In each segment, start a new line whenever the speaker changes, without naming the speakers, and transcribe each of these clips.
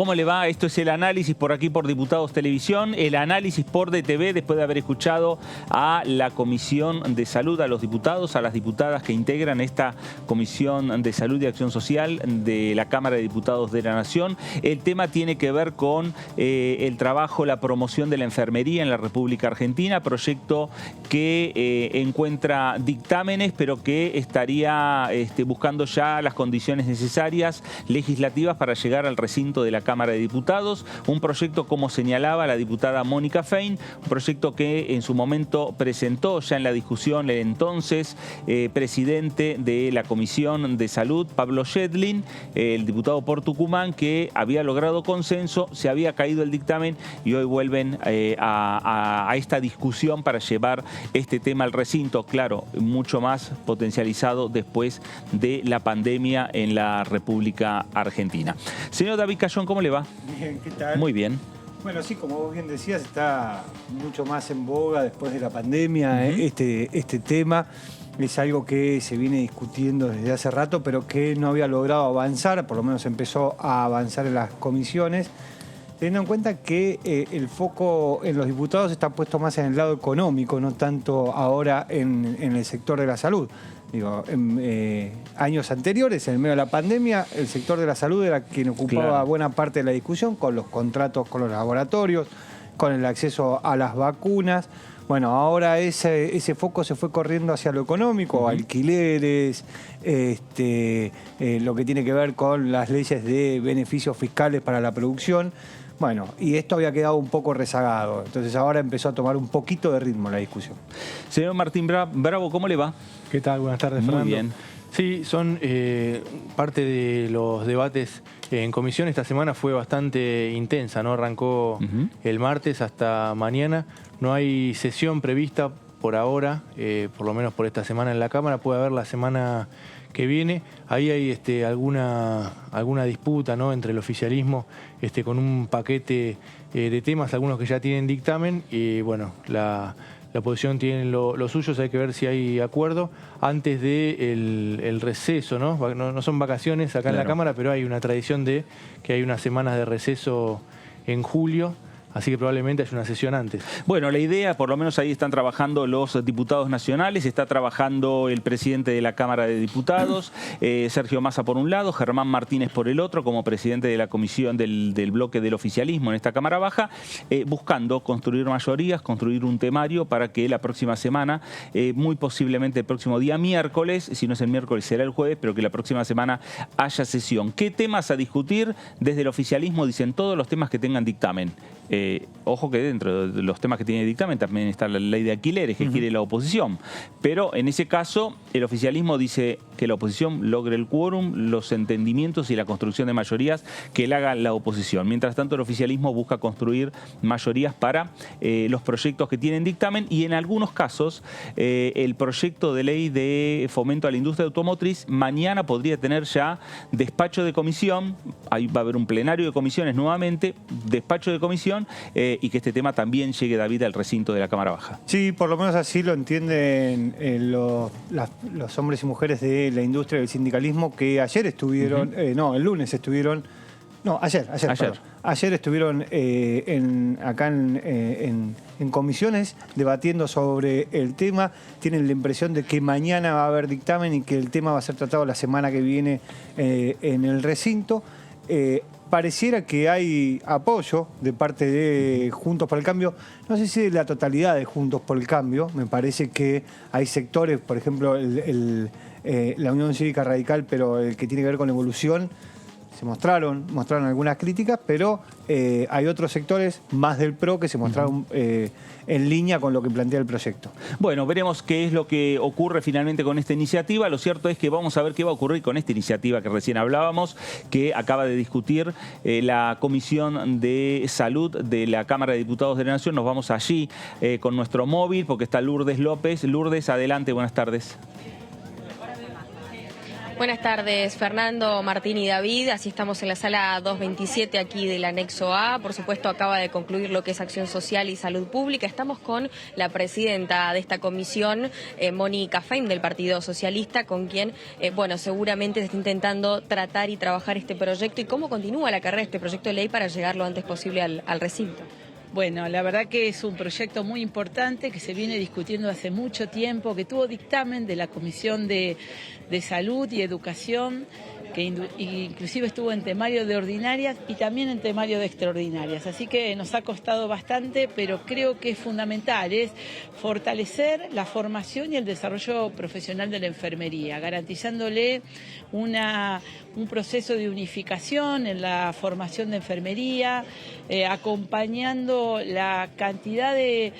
¿Cómo le va? Esto es el análisis por aquí por Diputados Televisión, el análisis por DTV después de haber escuchado a la Comisión de Salud, a los diputados, a las diputadas que integran esta Comisión de Salud y Acción Social de la Cámara de Diputados de la Nación. El tema tiene que ver con el trabajo, la promoción de la enfermería en la República Argentina, proyecto que encuentra dictámenes, pero que estaría buscando ya las condiciones necesarias legislativas para llegar al recinto de la Cámara de Diputados. Un proyecto, como señalaba la diputada Mónica Fein, un proyecto que en su momento presentó ya en la discusión el entonces presidente de la Comisión de Salud, Pablo Yedlin, el diputado por Tucumán, que había logrado consenso, se había caído el dictamen y hoy vuelven a esta discusión para llevar este tema al recinto, claro, mucho más potencializado después de la pandemia en la República Argentina. Señor David Cayón, ¿cómo le va?
Bien, ¿qué tal?
Muy bien.
Bueno, sí, como vos bien decías, está mucho más en boga después de la pandemia. Este tema es algo que se viene discutiendo desde hace rato, pero que no había logrado avanzar, por lo menos empezó a avanzar en las comisiones, teniendo en cuenta que el foco en los diputados está puesto más en el lado económico, no tanto ahora en el sector de la salud. Digo, en años anteriores, en el medio de la pandemia, el sector de la salud era quien ocupaba buena parte de la discusión, con los contratos con los laboratorios, con el acceso a las vacunas. Bueno, ahora ese foco se fue corriendo hacia lo económico, alquileres, lo que tiene que ver con las leyes de beneficios fiscales para la producción. Bueno, y esto había quedado un poco rezagado, entonces ahora empezó a tomar un poquito de ritmo la discusión.
Señor Martín Bravo, ¿cómo le va?
¿Qué tal? Buenas tardes, Fernando.
Muy bien.
Sí, son parte de los debates en comisión. Esta semana fue bastante intensa, ¿no? Arrancó el martes hasta mañana. No hay sesión prevista por ahora, por lo menos por esta semana en la Cámara. Puede haber la semana que viene. Ahí hay alguna disputa, ¿no?, entre el oficialismo con un paquete de temas, algunos que ya tienen dictamen, y bueno, la oposición tiene lo suyo. Hay que ver si hay acuerdo antes del receso, ¿no? No son vacaciones acá en la Cámara, pero hay una tradición de que hay unas semanas de receso en julio. Así que probablemente haya una sesión antes.
Bueno, la idea, por lo menos ahí están trabajando los diputados nacionales, está trabajando el presidente de la Cámara de Diputados, Sergio Massa por un lado, Germán Martínez por el otro, como presidente de la comisión del bloque del oficialismo en esta Cámara Baja, buscando construir mayorías, construir un temario para que la próxima semana, muy posiblemente el próximo día miércoles, si no es el miércoles será el jueves, pero que la próxima semana haya sesión. ¿Qué temas a discutir? Desde el oficialismo dicen todos los temas que tengan dictamen. Ojo que dentro de los temas que tiene dictamen también está la ley de alquileres que quiere la oposición. Pero en ese caso el oficialismo dice que la oposición logre el quórum, los entendimientos y la construcción de mayorías que la haga la oposición. Mientras tanto el oficialismo busca construir mayorías para los proyectos que tienen dictamen y en algunos casos el proyecto de ley de fomento a la industria automotriz mañana podría tener ya despacho de comisión. Ahí va a haber un plenario de comisiones nuevamente, despacho de comisión, y que este tema también llegue, David, al recinto de la Cámara Baja.
Sí, por lo menos así lo entienden los hombres y mujeres de la industria del sindicalismo, que ayer estuvieron, el lunes estuvieron, ayer estuvieron acá en comisiones debatiendo sobre el tema. Tienen la impresión de que mañana va a haber dictamen y que el tema va a ser tratado la semana que viene en el recinto. Pareciera que hay apoyo de parte de Juntos por el Cambio, no sé si de la totalidad de Juntos por el Cambio. Me parece que hay sectores, por ejemplo, la Unión Cívica Radical, pero el que tiene que ver con evolución, se mostraron algunas críticas, pero hay otros sectores más del PRO que se mostraron en línea con lo que plantea el proyecto.
Bueno, veremos qué es lo que ocurre finalmente con esta iniciativa. Lo cierto es que vamos a ver qué va a ocurrir con esta iniciativa que recién hablábamos, que acaba de discutir la Comisión de Salud de la Cámara de Diputados de la Nación. Nos vamos allí con nuestro móvil porque está Lourdes López. Lourdes, adelante, buenas tardes.
Buenas tardes, Fernando, Martín y David. Así estamos en la sala 227 aquí del anexo A. Por supuesto, acaba de concluir lo que es Acción Social y Salud Pública. Estamos con la presidenta de esta comisión, Mónica Fein, del Partido Socialista, con quien, seguramente se está intentando tratar y trabajar este proyecto y cómo continúa la carrera de este proyecto de ley para llegar lo antes posible al recinto.
Bueno, la verdad que es un proyecto muy importante que se viene discutiendo hace mucho tiempo, que tuvo dictamen de la Comisión de Salud y Educación, que inclusive estuvo en temario de ordinarias y también en temario de extraordinarias. Así que nos ha costado bastante, pero creo que es fundamental, es fortalecer la formación y el desarrollo profesional de la enfermería, garantizándole un proceso de unificación en la formación de enfermería, acompañando la cantidad de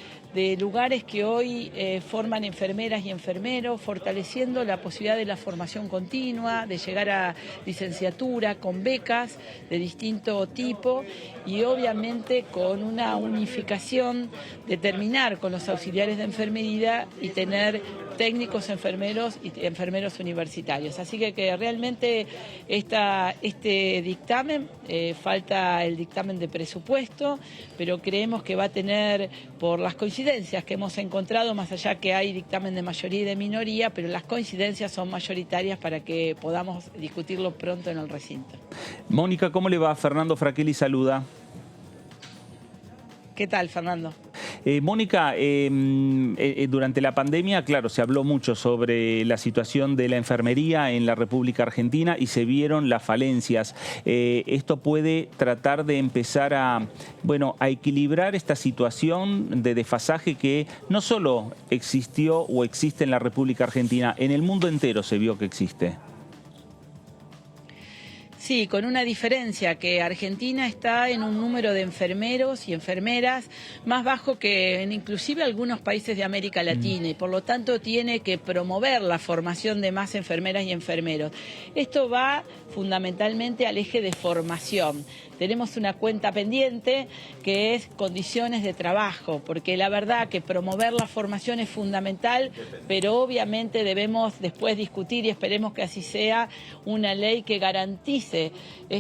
lugares que hoy forman enfermeras y enfermeros, fortaleciendo la posibilidad de la formación continua, de llegar a licenciatura con becas de distinto tipo y obviamente con una unificación de terminar con los auxiliares de enfermería y tener técnicos enfermeros y enfermeros universitarios. Así que realmente este dictamen, falta el dictamen de presupuesto, pero creemos que va a tener, por las coincidencias que hemos encontrado, más allá que hay dictamen de mayoría y de minoría, pero las coincidencias son mayoritarias para que podamos discutirlo pronto en el recinto.
Mónica, ¿cómo le va? Fernando Fraquelli saluda.
¿Qué tal, Fernando?
Mónica, durante la pandemia, claro, se habló mucho sobre la situación de la enfermería en la República Argentina y se vieron las falencias. Esto puede tratar de empezar a equilibrar esta situación de desfasaje que no solo existió o existe en la República Argentina, en el mundo entero se vio que existe.
Sí, con una diferencia, que Argentina está en un número de enfermeros y enfermeras más bajo que en inclusive algunos países de América Latina y por lo tanto tiene que promover la formación de más enfermeras y enfermeros. Esto va fundamentalmente al eje de formación. Tenemos una cuenta pendiente que es condiciones de trabajo, porque la verdad que promover la formación es fundamental, pero obviamente debemos después discutir y esperemos que así sea una ley que garantice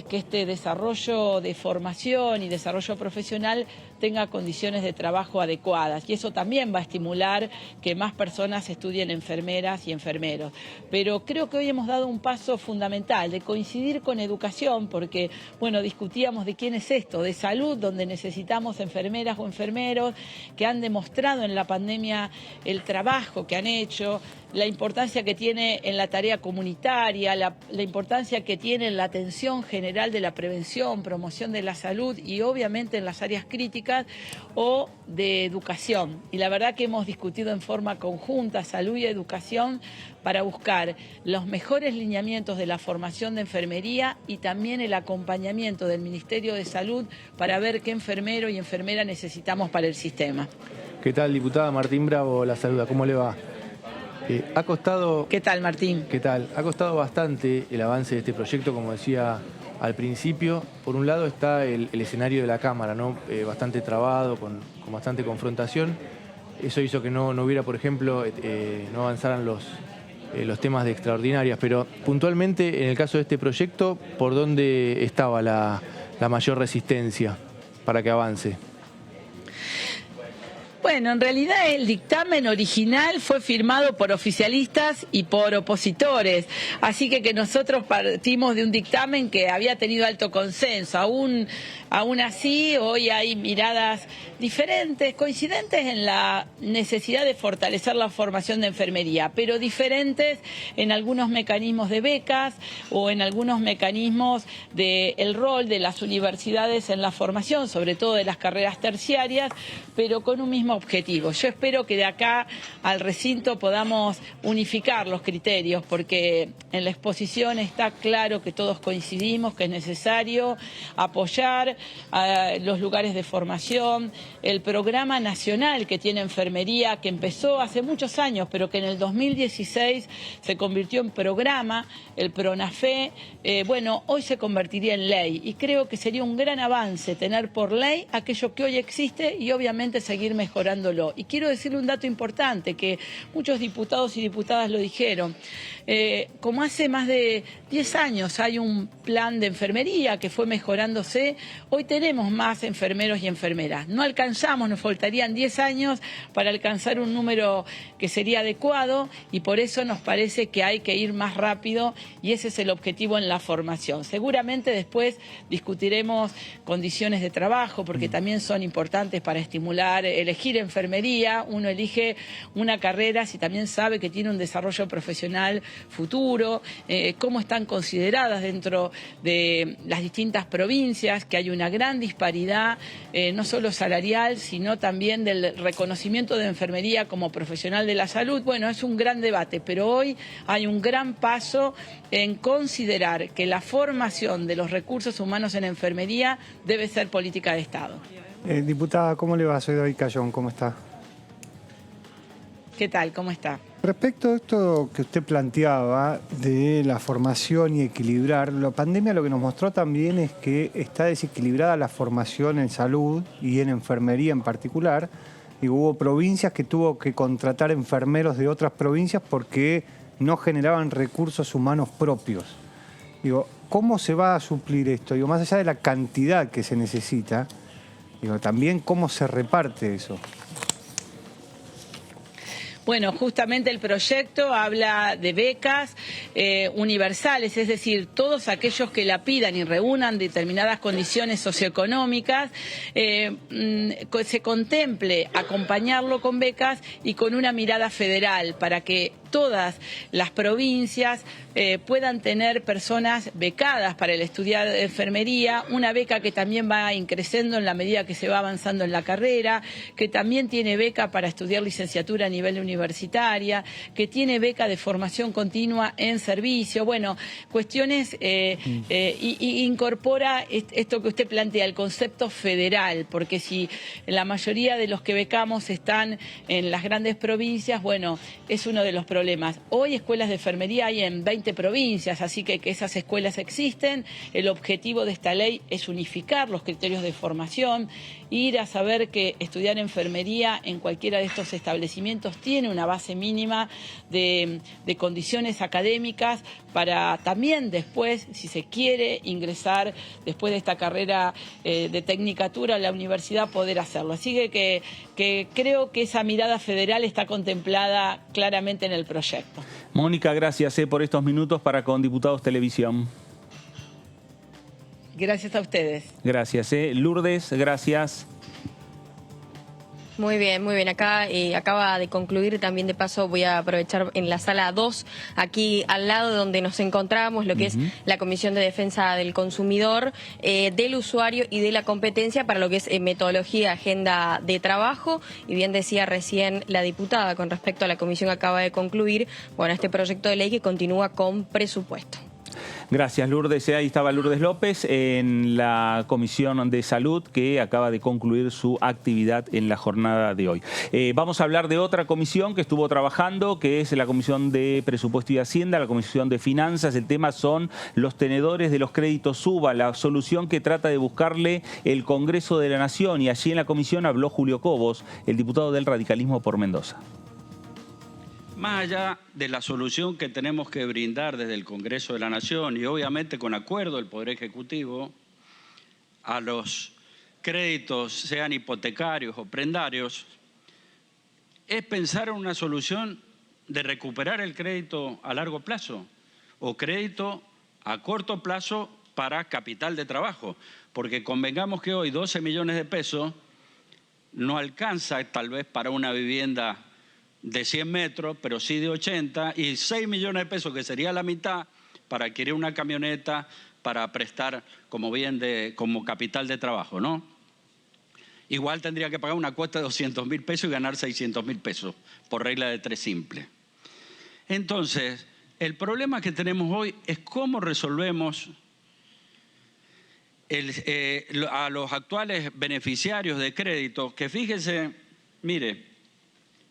que este desarrollo de formación y desarrollo profesional tenga condiciones de trabajo adecuadas y eso también va a estimular que más personas estudien enfermeras y enfermeros. Pero creo que hoy hemos dado un paso fundamental de coincidir con educación porque, discutíamos de quién es esto, de salud, donde necesitamos enfermeras o enfermeros que han demostrado en la pandemia el trabajo que han hecho, la importancia que tiene en la tarea comunitaria, la importancia que tiene en la atención general de la prevención, promoción de la salud y obviamente en las áreas críticas o de educación. Y la verdad que hemos discutido en forma conjunta salud y educación para buscar los mejores lineamientos de la formación de enfermería y también el acompañamiento del Ministerio de Salud para ver qué enfermero y enfermera necesitamos para el sistema.
¿Qué tal, diputada? Martín Bravo la saluda. ¿Cómo le va? Ha costado...
¿Qué tal, Martín?
¿Qué tal? Ha costado bastante el avance de este proyecto, como decía al principio. Por un lado está el escenario de la Cámara, ¿no? Bastante trabado, con bastante confrontación. Eso hizo que no hubiera, por ejemplo, no avanzaran los temas de extraordinarias. Pero puntualmente, en el caso de este proyecto, ¿por dónde estaba la mayor resistencia para que avance?
Bueno, en realidad el dictamen original fue firmado por oficialistas y por opositores, así que nosotros partimos de un dictamen que había tenido alto consenso. Aún así, hoy hay miradas diferentes, coincidentes en la necesidad de fortalecer la formación de enfermería, pero diferentes en algunos mecanismos de becas o en algunos mecanismos del rol de las universidades en la formación, sobre todo de las carreras terciarias, pero con un mismo objetivo. Yo espero que de acá al recinto podamos unificar los criterios, porque en la exposición está claro que todos coincidimos que es necesario apoyar a los lugares de formación, el programa nacional que tiene enfermería, que empezó hace muchos años, pero que en el 2016 se convirtió en programa, el PRONAFE, hoy se convertiría en ley y creo que sería un gran avance tener por ley aquello que hoy existe y obviamente seguir mejorándolo. Y quiero decirle un dato importante que muchos diputados y diputadas lo dijeron. como hace más de 10 años hay un plan de enfermería que fue mejorándose, hoy tenemos más enfermeros y enfermeras. No alcanzamos, nos faltarían 10 años para alcanzar un número que sería adecuado y por eso nos parece que hay que ir más rápido y ese es el objetivo en la formación. Seguramente después discutiremos condiciones de trabajo porque también son importantes para estimular, elegir enfermería. Uno elige una carrera si también sabe que tiene un desarrollo profesional futuro, cómo están consideradas dentro de las distintas provincias, que hay una gran disparidad, no solo salarial, sino también del reconocimiento de enfermería como profesional de la salud. Bueno, es un gran debate, pero hoy hay un gran paso en considerar que la formación de los recursos humanos en enfermería debe ser política de Estado.
Diputada, ¿cómo le va? Soy David Cayón, ¿cómo está?
¿Qué tal? ¿Cómo está?
Respecto a esto que usted planteaba de la formación y equilibrar, la pandemia lo que nos mostró también es que está desequilibrada la formación en salud y en enfermería en particular. Y hubo provincias que tuvo que contratar enfermeros de otras provincias porque no generaban recursos humanos propios. Digo, ¿cómo se va a suplir esto? Digo, más allá de la cantidad que se necesita, digo, también cómo se reparte eso.
Bueno, justamente el proyecto habla de becas universales, es decir, todos aquellos que la pidan y reúnan determinadas condiciones socioeconómicas, se contemple acompañarlo con becas y con una mirada federal para que todas las provincias puedan tener personas becadas para el estudiar de enfermería, una beca que también va increciendo en la medida que se va avanzando en la carrera, que también tiene beca para estudiar licenciatura a nivel universitaria, que tiene beca de formación continua en servicio. Bueno, cuestiones y incorpora esto que usted plantea, el concepto federal, porque si la mayoría de los que becamos están en las grandes provincias, bueno, es uno de los problemas. Hoy escuelas de enfermería hay en 20 provincias, así que esas escuelas existen. El objetivo de esta ley es unificar los criterios de formación, ir a saber que estudiar enfermería en cualquiera de estos establecimientos tiene una base mínima de condiciones académicas para también después, si se quiere ingresar después de esta carrera de tecnicatura a la universidad, poder hacerlo. Así que creo que esa mirada federal está contemplada claramente en el proyecto.
Mónica, gracias por estos minutos para Con Diputados Televisión.
Gracias a ustedes.
Gracias. Lourdes, gracias.
Muy bien, muy bien. Acá acaba de concluir, también de paso voy a aprovechar en la sala 2, aquí al lado donde nos encontramos, lo que es la Comisión de Defensa del Consumidor, del Usuario y de la Competencia para lo que es metodología, agenda de trabajo. Y bien decía recién la diputada con respecto a la comisión que acaba de concluir, bueno, este proyecto de ley que continúa con presupuesto.
Gracias, Lourdes. Ahí estaba Lourdes López en la Comisión de Salud que acaba de concluir su actividad en la jornada de hoy. Vamos a hablar de otra comisión que estuvo trabajando, que es la Comisión de Presupuesto y Hacienda, la Comisión de Finanzas. El tema son los tenedores de los créditos SUBA, la solución que trata de buscarle el Congreso de la Nación. Y allí en la comisión habló Julio Cobos, el diputado del radicalismo por Mendoza.
Más allá de la solución que tenemos que brindar desde el Congreso de la Nación y obviamente con acuerdo del Poder Ejecutivo a los créditos, sean hipotecarios o prendarios, es pensar en una solución de recuperar el crédito a largo plazo o crédito a corto plazo para capital de trabajo, porque convengamos que hoy 12 millones de pesos no alcanza tal vez para una vivienda de 100 metros, pero sí de 80, y 6 millones de pesos, que sería la mitad, para adquirir una camioneta, para prestar como como capital de trabajo, ¿no? Igual tendría que pagar una cuota de 200.000 pesos y ganar 600.000 pesos, por regla de 3 simple. Entonces, el problema que tenemos hoy es cómo resolvemos a los actuales beneficiarios de crédito, que fíjense, mire,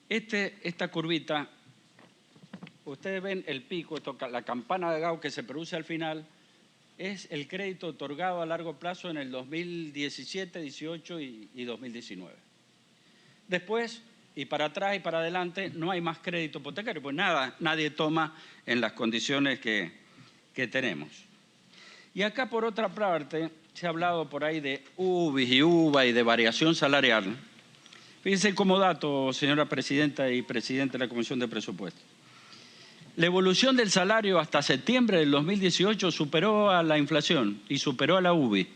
esta curvita, ustedes ven el pico, la campana de Gauss que se produce al final, es el crédito otorgado a largo plazo en el 2017, 18 y 2019. Después y para atrás y para adelante no hay más crédito hipotecario, pues nadie toma en las condiciones que tenemos. Y acá, por otra parte, se ha hablado por ahí de UBI y UVA y de variación salarial. Fíjense como dato, señora presidenta y presidente de la Comisión de Presupuestos. La evolución del salario hasta septiembre del 2018 superó a la inflación y superó a la UBI.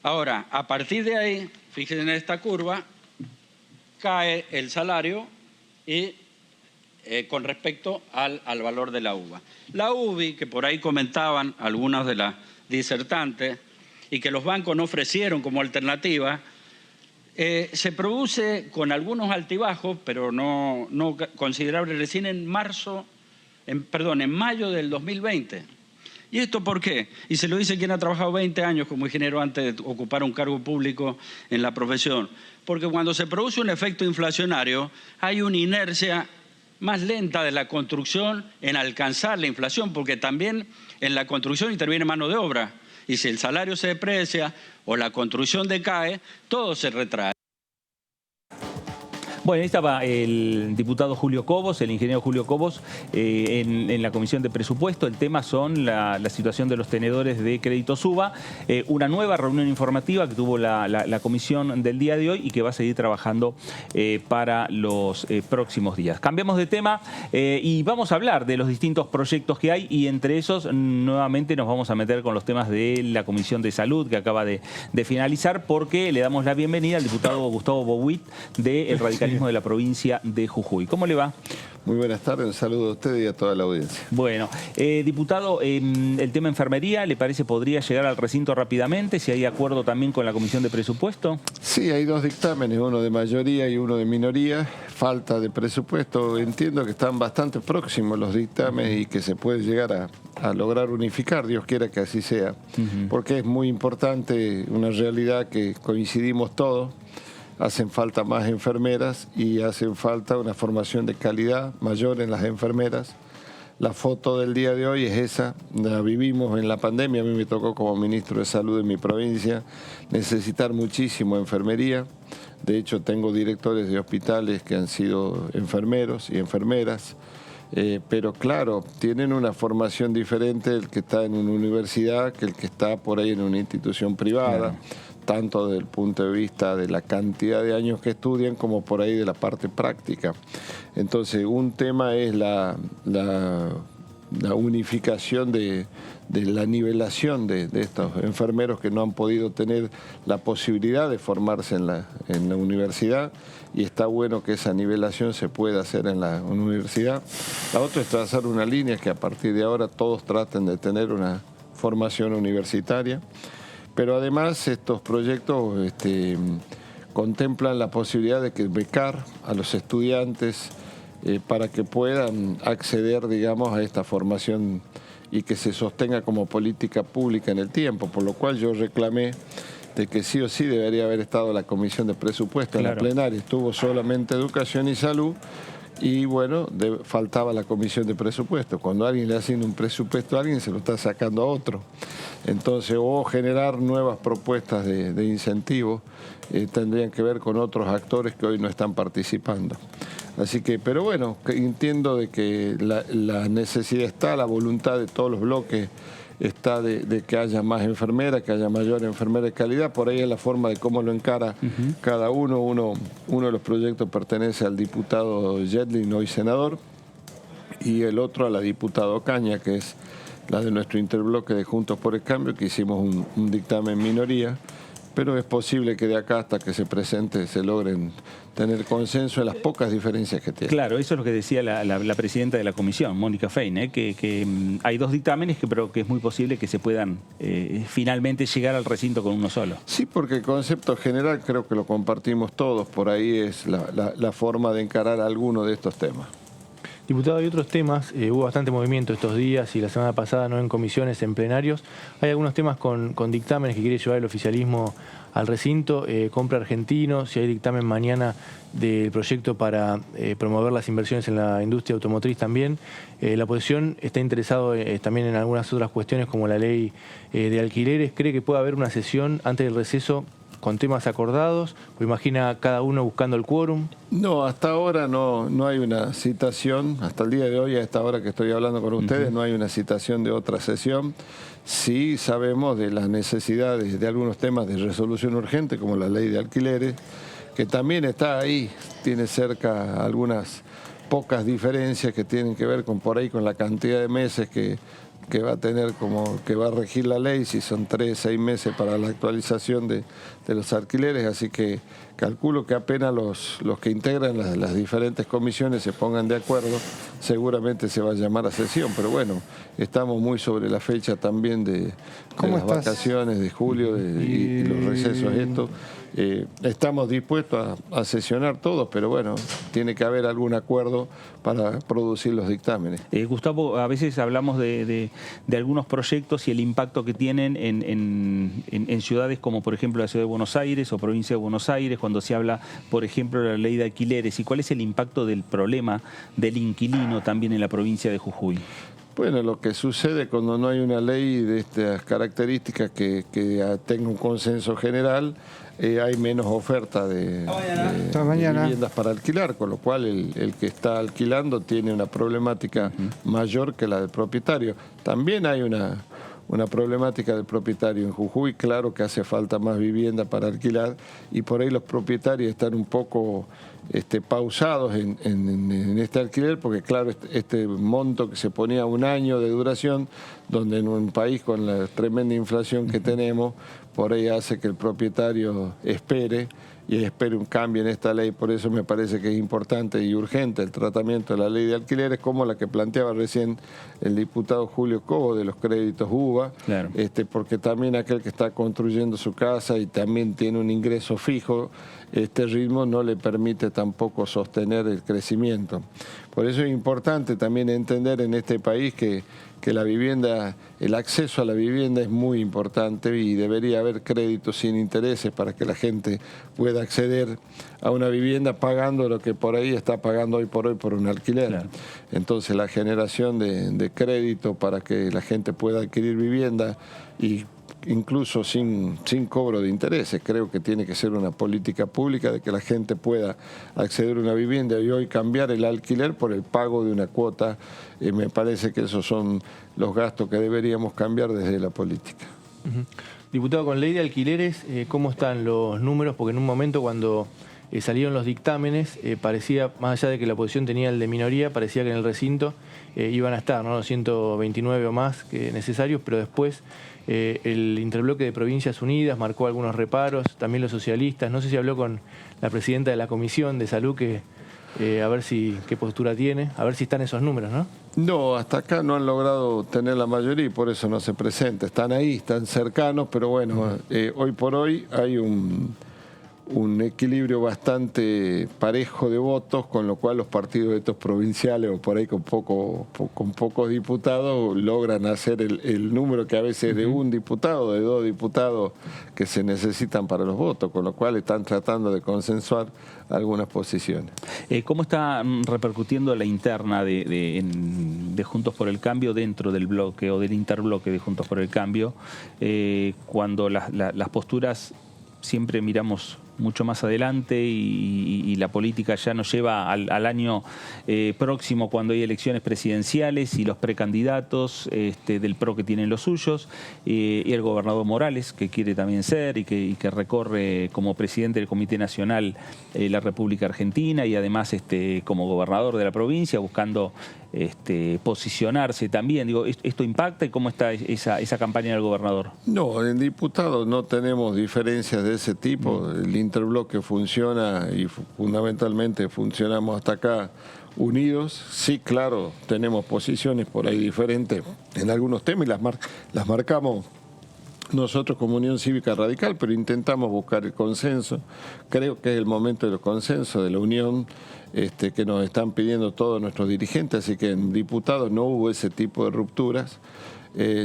Ahora, a partir de ahí, fíjense en esta curva, cae el salario y con respecto al valor de la UVA. La UBI, que por ahí comentaban algunas de las disertantes y que los bancos no ofrecieron como alternativa, se produce con algunos altibajos, pero no considerables, recién en mayo del 2020. ¿Y esto por qué? Y se lo dice quien ha trabajado 20 años como ingeniero antes de ocupar un cargo público en la profesión. Porque cuando se produce un efecto inflacionario, hay una inercia más lenta de la construcción en alcanzar la inflación, porque también en la construcción interviene mano de obra. Y si el salario se deprecia o la construcción decae, todo se retrae.
Bueno, ahí estaba el diputado Julio Cobos, el ingeniero Julio Cobos, en la Comisión de Presupuesto. El tema son la situación de los tenedores de crédito SUBA, una nueva reunión informativa que tuvo la comisión del día de hoy y que va a seguir trabajando para los próximos días. Cambiamos de tema y vamos a hablar de los distintos proyectos que hay, y entre esos nuevamente nos vamos a meter con los temas de la Comisión de Salud que acaba de finalizar, porque le damos la bienvenida al diputado Gustavo Bouit del radicalismo de la provincia de Jujuy. ¿Cómo le va?
Muy buenas tardes, un saludo a usted y a toda la audiencia.
Bueno, diputado, el tema enfermería, ¿le parece podría llegar al recinto rápidamente? Si hay acuerdo también con la Comisión de Presupuesto.
Sí, hay dos dictámenes, uno de mayoría y uno de minoría. Falta de presupuesto, entiendo que están bastante próximos los dictámenes y que se puede llegar a lograr unificar, Dios quiera que así sea, porque es muy importante, una realidad que coincidimos todos. Hacen falta más enfermeras y hacen falta una formación de calidad mayor en las enfermeras. La foto del día de hoy es esa, la vivimos en la pandemia, a mí me tocó como ministro de Salud en mi provincia necesitar muchísimo enfermería. De hecho, tengo directores de hospitales que han sido enfermeros y enfermeras, pero claro, tienen una formación diferente el que está en una universidad que el que está por ahí en una institución privada. Tanto desde el punto de vista de la cantidad de años que estudian como por ahí de la parte práctica. Entonces, un tema es la unificación de la nivelación de estos enfermeros que no han podido tener la posibilidad de formarse en la universidad, y está bueno que esa nivelación se pueda hacer en la universidad. La otra es trazar una línea que a partir de ahora todos traten de tener una formación universitaria. Pero además estos proyectos contemplan la posibilidad de becar a los estudiantes para que puedan acceder, digamos, a esta formación y que se sostenga como política pública en el tiempo, por lo cual yo reclamé de que sí o sí debería haber estado la Comisión de Presupuesto en la plenaria. Estuvo solamente Educación y Salud. Y bueno, faltaba la Comisión de Presupuesto. Cuando alguien le asigna un presupuesto a alguien, se lo está sacando a otro. Entonces, o generar nuevas propuestas de incentivos tendrían que ver con otros actores que hoy no están participando. Así que, pero bueno, entiendo de que la necesidad está, la voluntad de todos los bloques está de que haya más enfermeras, que haya mayor enfermera de calidad. Por ahí es la forma de cómo lo encara cada uno. Uno de los proyectos pertenece al diputado Yedlin, hoy senador, y el otro a la diputada Ocaña, que es la de nuestro interbloque de Juntos por el Cambio, que hicimos un dictamen minoría, pero es posible que de acá hasta que se presente se logren tener consenso en las pocas diferencias que tiene.
Claro, eso es lo que decía la presidenta de la comisión, Mónica Fein, que hay dos dictámenes, pero que es muy posible que se puedan finalmente llegar al recinto con uno solo.
Sí, porque el concepto general creo que lo compartimos todos, por ahí es la forma de encarar alguno de estos temas.
Diputado, hay otros temas, hubo bastante movimiento estos días y la semana pasada, no en comisiones, en plenarios. Hay algunos temas con dictámenes que quiere llevar el oficialismo al recinto, compra argentino, si hay dictamen mañana del proyecto para promover las inversiones en la industria automotriz también. La oposición está interesado también en algunas otras cuestiones como la ley de alquileres. ¿Cree que puede haber una sesión antes del receso con temas acordados? ¿O imagina cada uno buscando el quórum?
No, hasta ahora no hay una citación, hasta el día de hoy, a esta hora que estoy hablando con ustedes, no hay una citación de otra sesión. Sí sabemos de las necesidades de algunos temas de resolución urgente, como la ley de alquileres, que también está ahí, tiene cerca algunas pocas diferencias que tienen que ver con por ahí con la cantidad de meses que va a tener, como que va a regir la ley, si son 3, 6 meses para la actualización de los alquileres, así que calculo que apenas los que integran las diferentes comisiones se pongan de acuerdo, seguramente se va a llamar a sesión, pero bueno, estamos muy sobre la fecha también de las vacaciones de julio y los recesos estos. Estamos dispuestos a sesionar todos, pero bueno, tiene que haber algún acuerdo para producir los dictámenes.
Gustavo, a veces hablamos de algunos proyectos y el impacto que tienen en ciudades como por ejemplo la Ciudad de Buenos Aires o Provincia de Buenos Aires, cuando se habla, por ejemplo, de la ley de alquileres. ¿Y cuál es el impacto del problema del inquilino también en la provincia de Jujuy?
Bueno, lo que sucede cuando no hay una ley de estas características que tenga un consenso general, hay menos oferta de viviendas para alquilar, con lo cual el que está alquilando tiene una problemática mayor que la del propietario. También hay una problemática del propietario en Jujuy, claro que hace falta más vivienda para alquilar y por ahí los propietarios están un poco pausados en este alquiler, porque claro, este monto que se ponía a 1 año de duración, donde en un país con la tremenda inflación que tenemos, por ahí hace que el propietario espere un cambio en esta ley. Por eso me parece que es importante y urgente el tratamiento de la ley de alquileres, como la que planteaba recién el diputado Julio Cobo de los créditos UBA, claro. Porque también aquel que está construyendo su casa y también tiene un ingreso fijo, este ritmo no le permite tampoco sostener el crecimiento. Por eso es importante también entender en este país que la vivienda, el acceso a la vivienda es muy importante y debería haber créditos sin intereses para que la gente pueda acceder a una vivienda pagando lo que por ahí está pagando hoy por un alquiler. Claro. Entonces la generación de crédito para que la gente pueda adquirir vivienda y incluso sin cobro de intereses. Creo que tiene que ser una política pública de que la gente pueda acceder a una vivienda y hoy cambiar el alquiler por el pago de una cuota. Me parece que esos son los gastos que deberíamos cambiar desde la política.
Diputado, con ley de alquileres, ¿cómo están los números? Porque en un momento cuando salieron los dictámenes, parecía, más allá de que la oposición tenía el de minoría, parecía que en el recinto iban a estar, ¿no?, los 129 o más que necesarios, pero después el interbloque de Provincias Unidas marcó algunos reparos, también los socialistas. No sé si habló con la presidenta de la Comisión de Salud, a ver qué postura tiene, a ver si están esos números, ¿no?
No, hasta acá no han logrado tener la mayoría y por eso no se presenta. Están ahí, están cercanos, pero bueno, hoy por hoy hay un equilibrio bastante parejo de votos, con lo cual los partidos estos provinciales o por ahí con pocos diputados logran hacer el número que a veces es de un diputado, de 2 diputados que se necesitan para los votos, con lo cual están tratando de consensuar algunas posiciones.
¿Cómo está repercutiendo la interna de Juntos por el Cambio dentro del bloque o del interbloque de Juntos por el Cambio, cuando las posturas siempre miramos mucho más adelante y la política ya nos lleva al año próximo, cuando hay elecciones presidenciales y los precandidatos del PRO que tienen los suyos, y el gobernador Morales, que quiere también ser y que recorre como presidente del Comité Nacional la República Argentina y además como gobernador de la provincia, buscando posicionarse también. Digo, ¿esto impacta y cómo está esa campaña del gobernador? No,
en diputados no tenemos diferencias de ese tipo. El interbloque funciona y fundamentalmente funcionamos hasta acá unidos. Sí, claro, tenemos posiciones por ahí diferentes en algunos temas y las marcamos nosotros como Unión Cívica Radical, pero intentamos buscar el consenso. Creo que es el momento del consenso, de la unión que nos están pidiendo todos nuestros dirigentes, así que en diputados no hubo ese tipo de rupturas.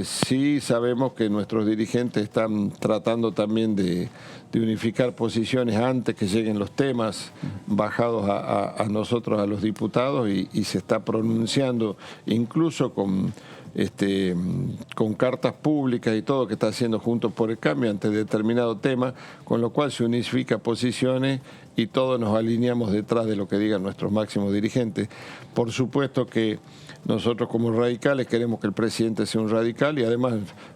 Sí sabemos que nuestros dirigentes están tratando también de unificar posiciones antes que lleguen los temas bajados a nosotros, a los diputados, y se está pronunciando incluso con cartas públicas y todo que está haciendo Juntos por el Cambio ante determinado tema, con lo cual se unifica posiciones y todos nos alineamos detrás de lo que digan nuestros máximos dirigentes. Por supuesto que nosotros como radicales queremos que el presidente sea un radical, y además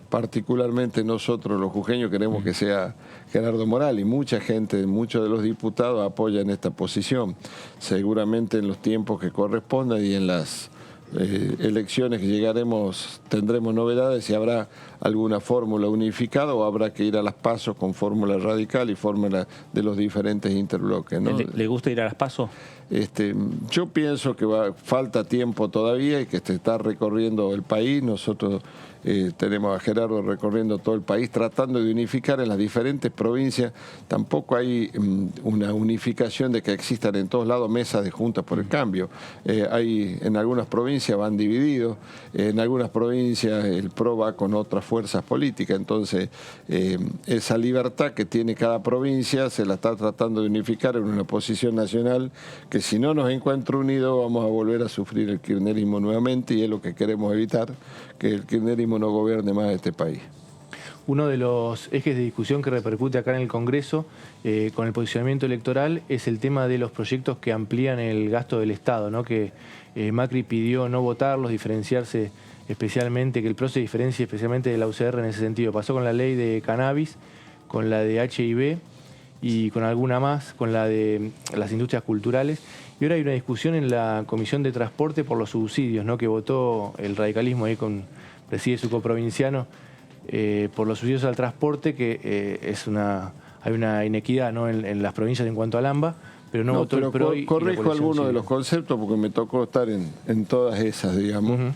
particularmente nosotros los jujeños queremos que sea Gerardo Morales, y mucha gente, muchos de los diputados apoyan esta posición. Seguramente en los tiempos que correspondan y en las elecciones que llegaremos tendremos novedades, si habrá alguna fórmula unificada o habrá que ir a las PASO con fórmula radical y fórmula de los diferentes interbloques, ¿no?
¿Le gusta ir a las PASO?
Yo pienso que falta tiempo todavía y que se está recorriendo el país. Nosotros tenemos a Gerardo recorriendo todo el país tratando de unificar en las diferentes provincias. Tampoco hay una unificación de que existan en todos lados mesas de Juntas por el Cambio. Hay en algunas provincias van divididos, en algunas provincias el PRO va con otras fuerzas políticas. Entonces esa libertad que tiene cada provincia se la está tratando de unificar en una posición nacional, que si no nos encuentra unidos vamos a volver a sufrir el kirchnerismo nuevamente, y es lo que queremos evitar, que el kirchnerismo no gobierne más este país.
Uno de los ejes de discusión que repercute acá en el Congreso con el posicionamiento electoral es el tema de los proyectos que amplían el gasto del Estado, ¿no? Que Macri pidió no votarlos, diferenciarse especialmente, que el PRO se diferencie especialmente de la UCR en ese sentido. Pasó con la ley de cannabis, con la de HIV y con alguna más, con la de las industrias culturales. Y ahora hay una discusión en la Comisión de Transporte por los subsidios, ¿no? Que votó el radicalismo ahí preside su coprovinciano, por los subsidios al transporte, que hay una inequidad, ¿no? en las provincias en cuanto al AMBA, pero no votó el PRO.
Corrijo algunos de los conceptos porque me tocó estar en todas esas, digamos.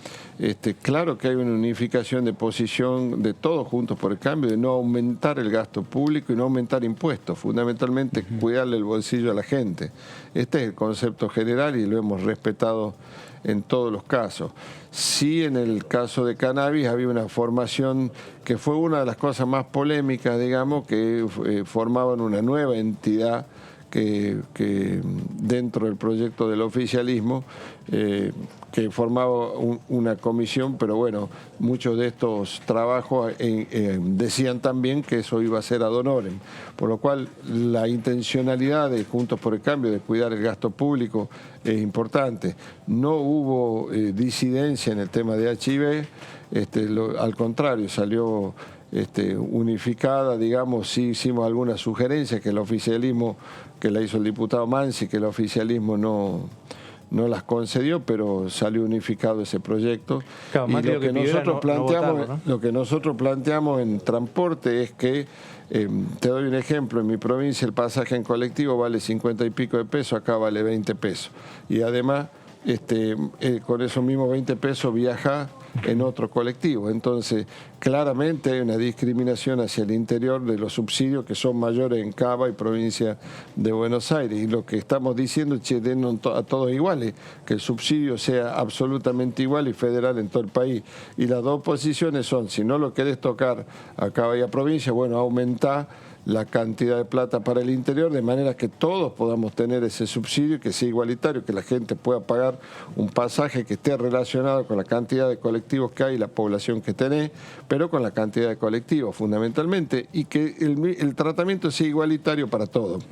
Claro que hay una unificación de posición de todos Juntos por el Cambio, de no aumentar el gasto público y no aumentar impuestos, fundamentalmente cuidarle el bolsillo a la gente. Este es el concepto general y lo hemos respetado en todos los casos. Sí, en el caso de cannabis había una formación que fue una de las cosas más polémicas, digamos, que formaban una nueva entidad que dentro del proyecto del oficialismo, que formaba una comisión, pero bueno, muchos de estos trabajos decían también que eso iba a ser ad honorem, por lo cual la intencionalidad de Juntos por el Cambio de cuidar el gasto público es importante. No hubo disidencia en el tema de HIV, al contrario, salió unificada, digamos. Sí hicimos algunas sugerencias que el oficialismo, que la hizo el diputado Mansi, que el oficialismo no las concedió, pero salió unificado ese proyecto.
Claro,
y lo que nosotros planteamos en transporte es que, te doy un ejemplo, en mi provincia el pasaje en colectivo vale 50 y pico de pesos, acá vale 20 pesos. Y además, con esos mismos 20 pesos viaja en otro colectivo. Entonces, claramente hay una discriminación hacia el interior de los subsidios que son mayores en Cava y provincia de Buenos Aires. Y lo que estamos diciendo es que den a todos iguales, que el subsidio sea absolutamente igual y federal en todo el país. Y las dos posiciones son, si no lo querés tocar a Cava y a provincia, bueno, aumentá la cantidad de plata para el interior, de manera que todos podamos tener ese subsidio, que sea igualitario, que la gente pueda pagar un pasaje que esté relacionado con la cantidad de colectivos que hay y la población que tenés, pero con la cantidad de colectivos fundamentalmente, y que el tratamiento sea igualitario para todos.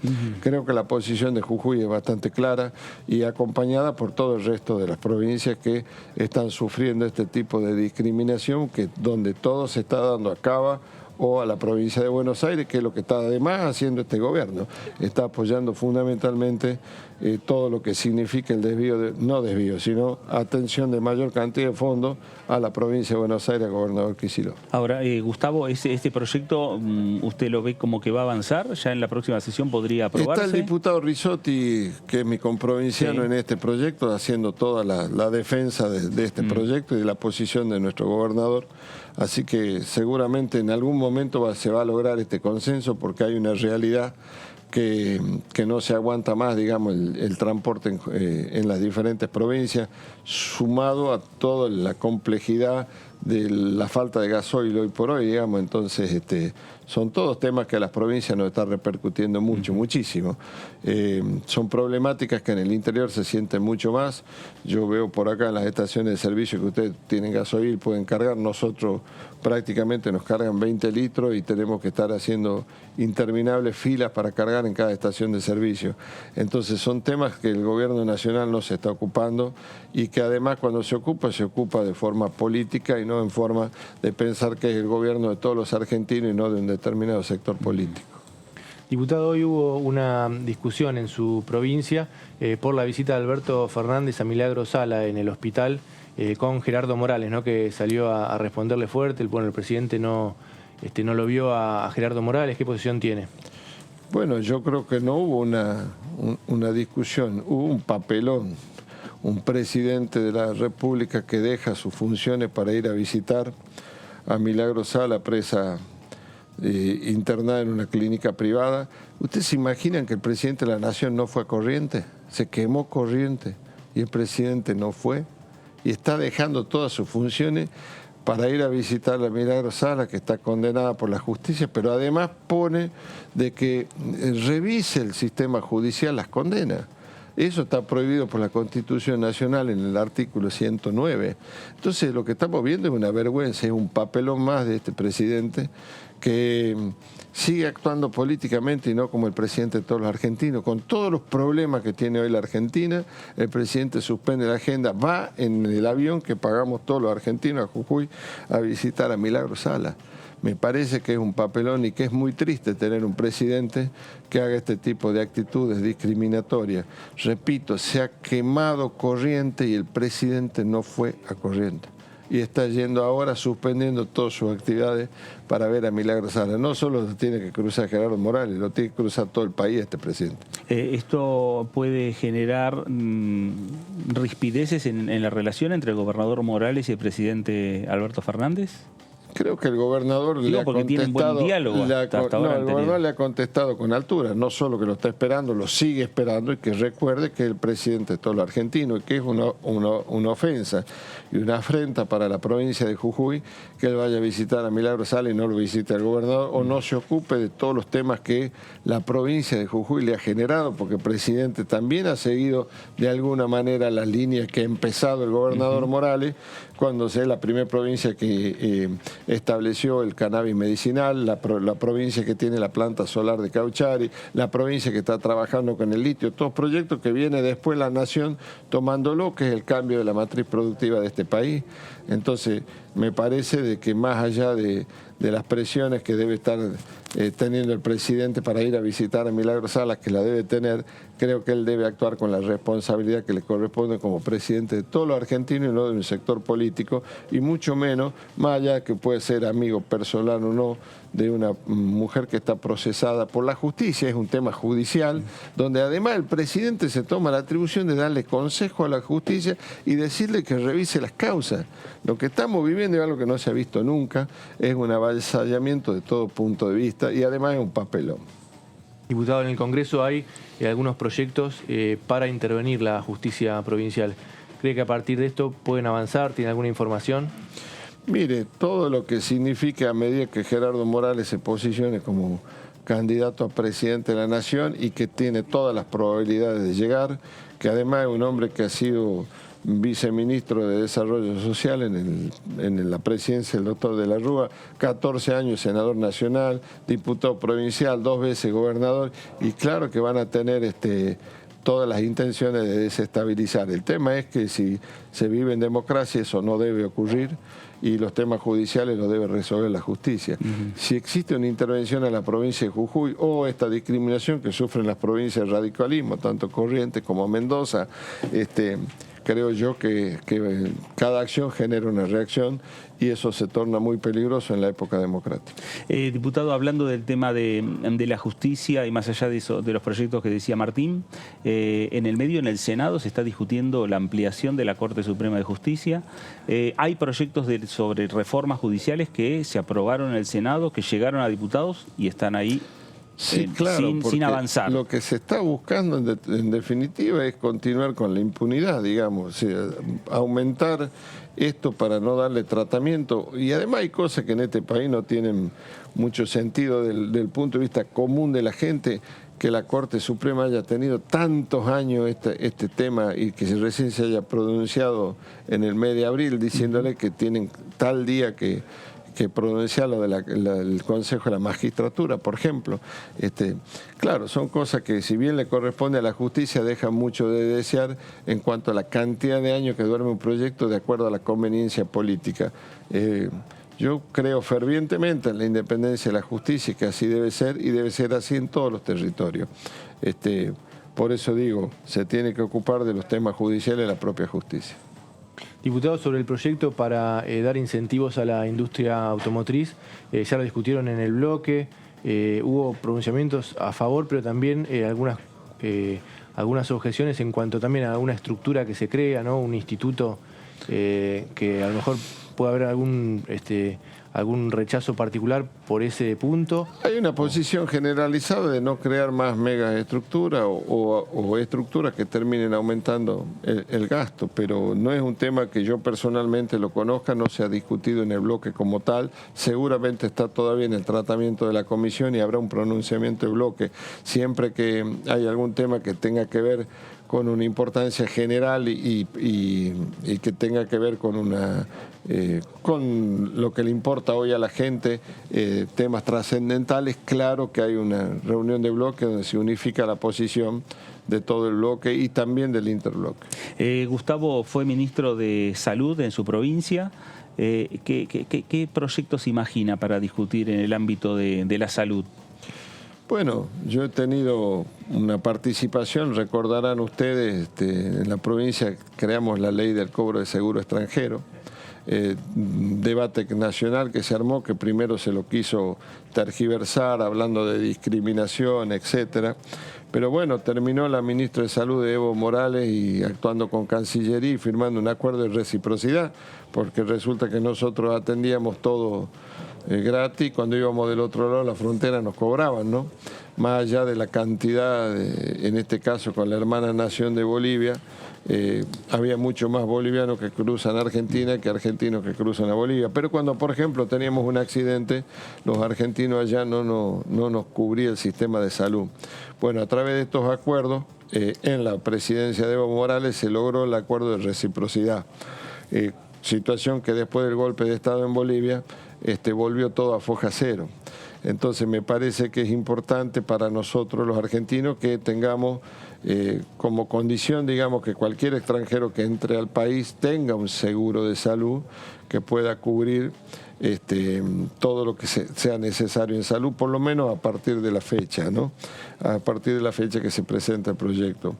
Creo que la posición de Jujuy es bastante clara y acompañada por todo el resto de las provincias que están sufriendo este tipo de discriminación, que donde todo se está dando a Cava o a la provincia de Buenos Aires, que es lo que está además haciendo este gobierno. Está apoyando fundamentalmente todo lo que significa el sino atención de mayor cantidad de fondos a la provincia de Buenos Aires, gobernador Kicillof.
Ahora, Gustavo, este proyecto, ¿usted lo ve como que va a avanzar? ¿Ya en la próxima sesión podría aprobarse?
Está el diputado Risotti, que es mi comprovinciano en este proyecto, haciendo toda la defensa de este proyecto y de la posición de nuestro gobernador. Así que seguramente en algún momento se va a lograr este consenso, porque hay una realidad que no se aguanta más, digamos, el transporte en las diferentes provincias, sumado a toda la complejidad de la falta de gasoil hoy por hoy, digamos. Entonces, son todos temas que a las provincias nos están repercutiendo muchísimo. Son problemáticas que en el interior se sienten mucho más. Yo veo por acá en las estaciones de servicio que ustedes tienen gasoil, pueden cargar. Nosotros prácticamente nos cargan 20 litros y tenemos que estar haciendo interminables filas para cargar en cada estación de servicio. Entonces son temas que el gobierno nacional no se está ocupando y que además cuando se ocupa de forma política y no en forma de pensar que es el gobierno de todos los argentinos y no de un determinado sector político.
Diputado, hoy hubo una discusión en su provincia por la visita de Alberto Fernández a Milagro Sala en el hospital con Gerardo Morales, ¿no? Que salió a responderle fuerte. El presidente no lo vio a Gerardo Morales. ¿Qué posición tiene?
Bueno, yo creo que no hubo una discusión, hubo un papelón. Un presidente de la República que deja sus funciones para ir a visitar a Milagro Sala, presa internada en una clínica privada. ¿Ustedes se imaginan que el presidente de la Nación no fue a Corrientes? Se quemó Corrientes y el presidente no fue. Y está dejando todas sus funciones para ir a visitar a Milagro Sala, que está condenada por la justicia, pero además pone de que revise el sistema judicial las condenas. Eso está prohibido por la Constitución Nacional en el artículo 109. Entonces lo que estamos viendo es una vergüenza, es un papelón más de este presidente que sigue actuando políticamente y no como el presidente de todos los argentinos. Con todos los problemas que tiene hoy la Argentina, el presidente suspende la agenda, va en el avión que pagamos todos los argentinos a Jujuy a visitar a Milagro Sala. Me parece que es un papelón y que es muy triste tener un presidente que haga este tipo de actitudes discriminatorias. Repito, se ha quemado Corrientes y el presidente no fue a Corrientes. Y está yendo ahora suspendiendo todas sus actividades para ver a Milagro Sala. No solo tiene que cruzar Gerardo Morales, lo tiene que cruzar todo el país este presidente.
¿Esto puede generar rispideces en la relación entre el gobernador Morales y el presidente Alberto Fernández?
Creo que el gobernador le ha contestado, el gobernador le ha contestado con altura, no solo que lo está esperando, lo sigue esperando y que recuerde que es el presidente de todos los argentinos y que es una ofensa y una afrenta para la provincia de Jujuy que él vaya a visitar a Milagro Sala y no lo visite al gobernador o no se ocupe de todos los temas que la provincia de Jujuy le ha generado, porque el presidente también ha seguido de alguna manera las líneas que ha empezado el gobernador Morales cuando es la primera provincia que estableció el cannabis medicinal, la provincia que tiene la planta solar de Cauchari, la provincia que está trabajando con el litio, todos proyectos que viene después la nación tomándolo, que es el cambio de la matriz productiva de este país. Entonces, me parece de que más allá de las presiones que debe estar teniendo el presidente para ir a visitar a Milagro Sala, que la debe tener, creo que él debe actuar con la responsabilidad que le corresponde como presidente de todos los argentinos y no de un sector político, y mucho menos, más allá que puede ser amigo personal o no, de una mujer que está procesada por la justicia. Es un tema judicial, donde además el presidente se toma la atribución de darle consejo a la justicia y decirle que revise las causas. Lo que estamos viviendo es algo que no se ha visto nunca, es un avasallamiento de todo punto de vista y además es un papelón.
Diputado, en el Congreso hay algunos proyectos para intervenir la justicia provincial. ¿Cree que a partir de esto pueden avanzar? ¿Tiene alguna información?
Mire, todo lo que significa a medida que Gerardo Morales se posicione como candidato a presidente de la Nación y que tiene todas las probabilidades de llegar, que además es un hombre que ha sido viceministro de Desarrollo Social en la presidencia del doctor de la Rúa, 14 años senador nacional, diputado provincial, 2 veces gobernador, y claro que van a tener todas las intenciones de desestabilizar. El tema es que si se vive en democracia eso no debe ocurrir y los temas judiciales los debe resolver la justicia. Si existe una intervención en la provincia de Jujuy o esta discriminación que sufren las provincias de radicalismo, tanto Corrientes como Mendoza, creo yo que cada acción genera una reacción y eso se torna muy peligroso en la época democrática.
Diputado, hablando del tema de la justicia y más allá de eso, de los proyectos que decía Martín, en el medio, en el Senado, se está discutiendo la ampliación de la Corte Suprema de Justicia. Hay proyectos sobre reformas judiciales que se aprobaron en el Senado, que llegaron a diputados y están ahí.
Sí, claro,
sin avanzar.
Lo que se está buscando en definitiva es continuar con la impunidad, digamos, o sea, aumentar esto para no darle tratamiento. Y además hay cosas que en este país no tienen mucho sentido del punto de vista común de la gente, que la Corte Suprema haya tenido tantos años este tema y que recién se haya pronunciado en el mes de abril diciéndole que tienen tal día que pronunciar lo del Consejo de la Magistratura, por ejemplo. Claro, son cosas que si bien le corresponde a la justicia, dejan mucho de desear en cuanto a la cantidad de años que duerme un proyecto de acuerdo a la conveniencia política. Yo creo fervientemente en la independencia de la justicia, que así debe ser, y debe ser así en todos los territorios. Por eso digo, se tiene que ocupar de los temas judiciales la propia justicia.
Diputado, sobre el proyecto para dar incentivos a la industria automotriz, ya lo discutieron en el bloque, hubo pronunciamientos a favor, pero también algunas objeciones en cuanto también a una estructura que se crea, ¿no? Un instituto que a lo mejor puede haber algún rechazo particular por ese punto.
Hay una posición generalizada de no crear más megaestructuras o estructuras que terminen aumentando el gasto, pero no es un tema que yo personalmente lo conozca, no se ha discutido en el bloque como tal, seguramente está todavía en el tratamiento de la comisión y habrá un pronunciamiento de bloque. Siempre que hay algún tema que tenga que ver con una importancia general y que tenga que ver con lo que le importa hoy a la gente, temas trascendentales, claro que hay una reunión de bloque donde se unifica la posición de todo el bloque y también del interbloque.
Gustavo fue ministro de Salud en su provincia. ¿Qué proyectos imagina para discutir en el ámbito de la salud?
Bueno, yo he tenido una participación, recordarán ustedes, en la provincia creamos la ley del cobro de seguro extranjero, debate nacional que se armó, que primero se lo quiso tergiversar hablando de discriminación, etcétera. Pero bueno, terminó la ministra de Salud, Evo Morales, y actuando con Cancillería y firmando un acuerdo de reciprocidad, porque resulta que nosotros atendíamos todo gratis, cuando íbamos del otro lado de la frontera nos cobraban, ¿no? Más allá de la cantidad, en este caso con la hermana nación de Bolivia, había mucho más bolivianos que cruzan a Argentina que argentinos que cruzan a Bolivia. Pero cuando, por ejemplo, teníamos un accidente, los argentinos allá no nos cubría el sistema de salud. Bueno, a través de estos acuerdos, en la presidencia de Evo Morales se logró el acuerdo de reciprocidad. Situación que después del golpe de Estado en Bolivia, volvió todo a foja cero. Entonces me parece que es importante para nosotros los argentinos que tengamos como condición, digamos, que cualquier extranjero que entre al país tenga un seguro de salud que pueda cubrir todo lo que sea necesario en salud, por lo menos a partir de la fecha, ¿no? A partir de la fecha que se presenta el proyecto.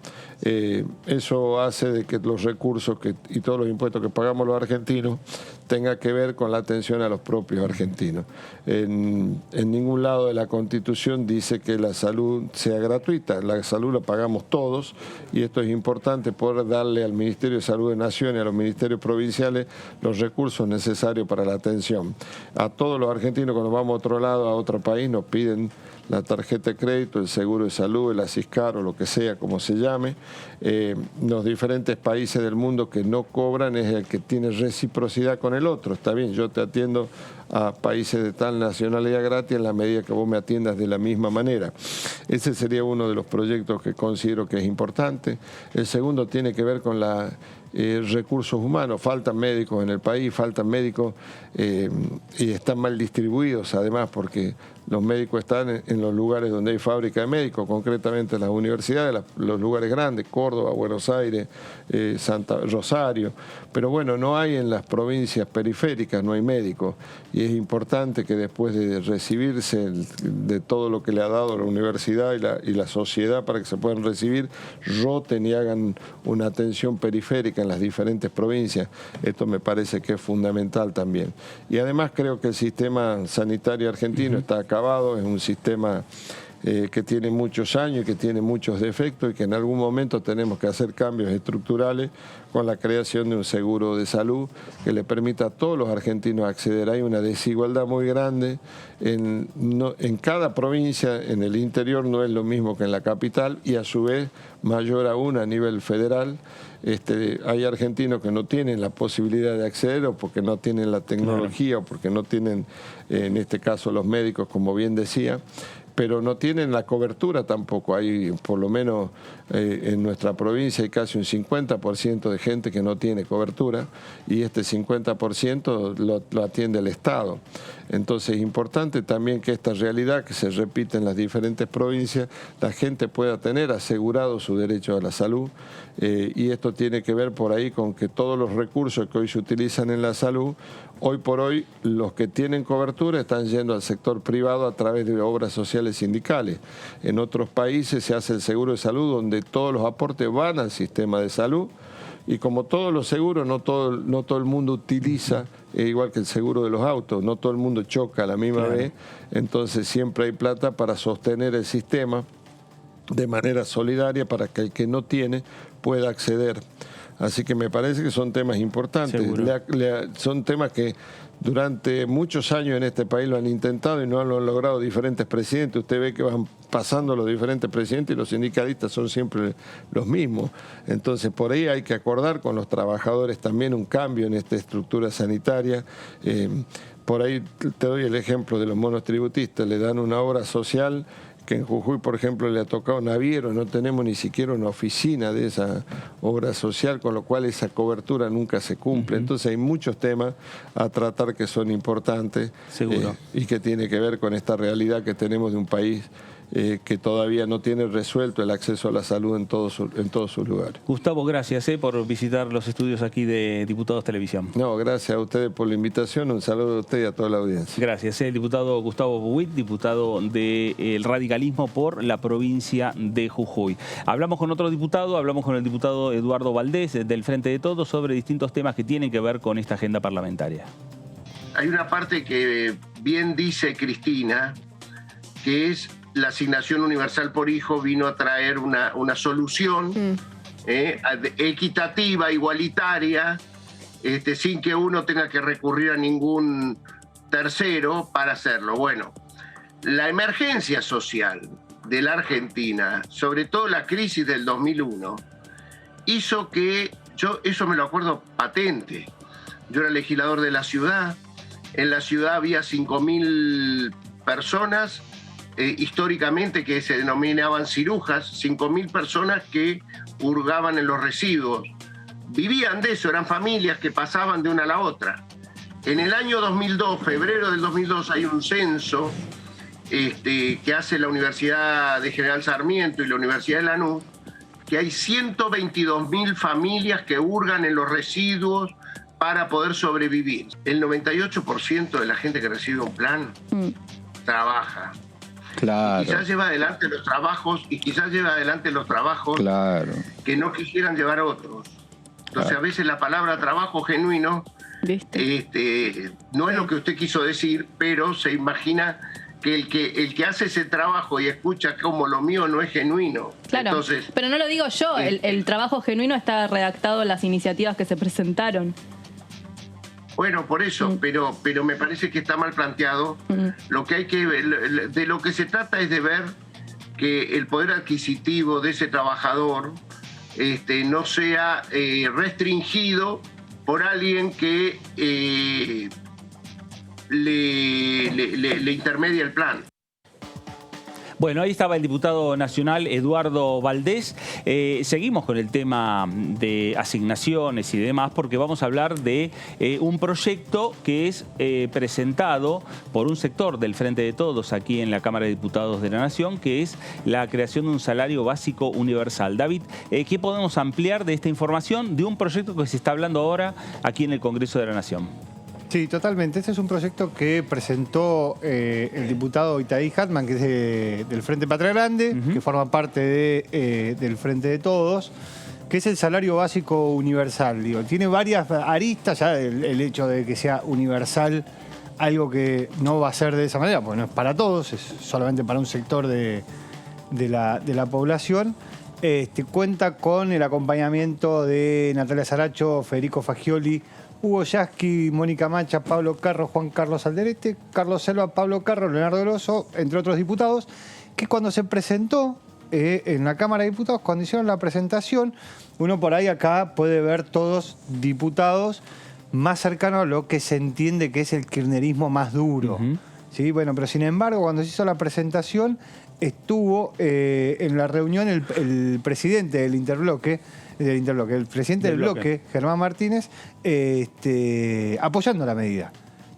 Eso hace de que los recursos y todos los impuestos que pagamos los argentinos tenga que ver con la atención a los propios argentinos. En ningún lado de la Constitución dice que la salud sea gratuita, la salud la pagamos todos y esto es importante, poder darle al Ministerio de Salud de Nación y a los ministerios provinciales los recursos necesarios para la atención. A todos los argentinos cuando vamos a otro lado, a otro país, nos piden la tarjeta de crédito, el seguro de salud, el Asiscar o lo que sea, como se llame. Los diferentes países del mundo que no cobran es el que tiene reciprocidad con el otro. Está bien, yo te atiendo a países de tal nacionalidad gratis en la medida que vos me atiendas de la misma manera. Ese sería uno de los proyectos que considero que es importante. El segundo tiene que ver con recursos humanos. Faltan médicos en el país, faltan médicos y están mal distribuidos además porque los médicos están en los lugares donde hay fábrica de médicos, concretamente en las universidades, los lugares grandes, Córdoba, Buenos Aires, Rosario. Pero bueno, no hay en las provincias periféricas, no hay médicos. Y es importante que después de recibirse de todo lo que le ha dado la universidad y la sociedad para que se puedan recibir, roten y hagan una atención periférica en las diferentes provincias. Esto me parece que es fundamental también. Y además creo que el sistema sanitario argentino está acabado, es un sistema que tiene muchos años y que tiene muchos defectos y que en algún momento tenemos que hacer cambios estructurales con la creación de un seguro de salud que le permita a todos los argentinos acceder. Hay una desigualdad muy grande en cada provincia, en el interior no es lo mismo que en la capital y a su vez mayor aún a nivel federal. Hay argentinos que no tienen la posibilidad de acceder o porque no tienen la tecnología o porque no tienen, en este caso, los médicos, como bien decía, pero no tienen la cobertura tampoco. Hay, por lo menos en nuestra provincia, hay casi un 50% de gente que no tiene cobertura y este 50% lo atiende el Estado. Entonces es importante también que esta realidad que se repite en las diferentes provincias, la gente pueda tener asegurado su derecho a la salud y esto tiene que ver por ahí con que todos los recursos que hoy se utilizan en la salud, hoy por hoy los que tienen cobertura están yendo al sector privado a través de obras sociales sindicales. En otros países se hace el seguro de salud donde todos los aportes van al sistema de salud y como todos los seguros, no todo el mundo utiliza, igual que el seguro de los autos, no todo el mundo choca a la misma vez, entonces siempre hay plata para sostener el sistema de manera solidaria para que el que no tiene pueda acceder. Así que me parece que son temas importantes, son temas que durante muchos años en este país lo han intentado y no lo han logrado diferentes presidentes. Usted ve que van pasando los diferentes presidentes y los sindicalistas son siempre los mismos. Entonces por ahí hay que acordar con los trabajadores también un cambio en esta estructura sanitaria. Por ahí te doy el ejemplo de los monotributistas, le dan una obra social que en Jujuy, por ejemplo, le ha tocado Naviero, no tenemos ni siquiera una oficina de esa obra social, con lo cual esa cobertura nunca se cumple. Entonces hay muchos temas a tratar que son importantes y que tiene que ver con esta realidad que tenemos de un país que todavía no tiene resuelto el acceso a la salud en todos sus lugares.
Gustavo, gracias por visitar los estudios aquí de Diputados Televisión.
No, gracias a ustedes por la invitación, un saludo a usted y a toda la audiencia.
Gracias, el diputado Gustavo Buit, diputado del radicalismo por la provincia de Jujuy. Hablamos con otro diputado, hablamos con el diputado Eduardo Valdés del Frente de Todos sobre distintos temas que tienen que ver con esta agenda parlamentaria.
Hay una parte que bien dice Cristina, que es la asignación universal por hijo vino a traer una solución equitativa, igualitaria, sin que uno tenga que recurrir a ningún tercero para hacerlo. Bueno, la emergencia social de la Argentina, sobre todo la crisis del 2001, hizo que, eso me lo acuerdo patente, yo era legislador de la ciudad, en la ciudad había 5.000 personas, históricamente que se denominaban cirujas, 5.000 personas que hurgaban en los residuos. Vivían de eso, eran familias que pasaban de una a la otra. En el año 2002, febrero del 2002, hay un censo que hace la Universidad de General Sarmiento y la Universidad de Lanús, que hay 122.000 familias que hurgan en los residuos para poder sobrevivir. El 98% de la gente que recibe un plan trabaja.
Claro.
Y quizás lleva adelante los trabajos que no quisieran llevar otros. Entonces a veces la palabra trabajo genuino no es lo que usted quiso decir, pero se imagina que el que hace ese trabajo y escucha como lo mío no es genuino.
Claro, entonces, pero no lo digo yo, el trabajo genuino está redactado en las iniciativas que se presentaron.
Bueno, por eso, pero me parece que está mal planteado. Lo que hay que ver, de lo que se trata es de ver que el poder adquisitivo de ese trabajador no sea restringido por alguien que le intermedia el plan.
Bueno, ahí estaba el diputado nacional Eduardo Valdés. Seguimos con el tema de asignaciones y demás porque vamos a hablar de un proyecto que es presentado por un sector del Frente de Todos aquí en la Cámara de Diputados de la Nación, que es la creación de un salario básico universal. David, ¿qué podemos ampliar de esta información de un proyecto que se está hablando ahora aquí en el Congreso de la Nación?
Sí, totalmente. Este es un proyecto que presentó el diputado Itaí Hatman, que es del Frente Patria Grande, que forma parte del Frente de Todos, que es el salario básico universal. Digo, tiene varias aristas, ya el hecho de que sea universal algo que no va a ser de esa manera, porque no es para todos, es solamente para un sector de la población. Cuenta con el acompañamiento de Natalia Saracho, Federico Fagioli, Hugo Yasky, Mónica Macha, Pablo Carro, Juan Carlos Alderete, Carlos Selva, Pablo Carro, Leonardo Grosso, entre otros diputados, que cuando se presentó en la Cámara de Diputados, cuando hicieron la presentación, uno por ahí acá puede ver todos diputados más cercanos a lo que se entiende que es el kirchnerismo más duro. ¿Sí? Bueno, pero sin embargo, cuando se hizo la presentación, estuvo en la reunión el presidente del interbloque, el presidente del bloque, Germán Martínez, apoyando la medida.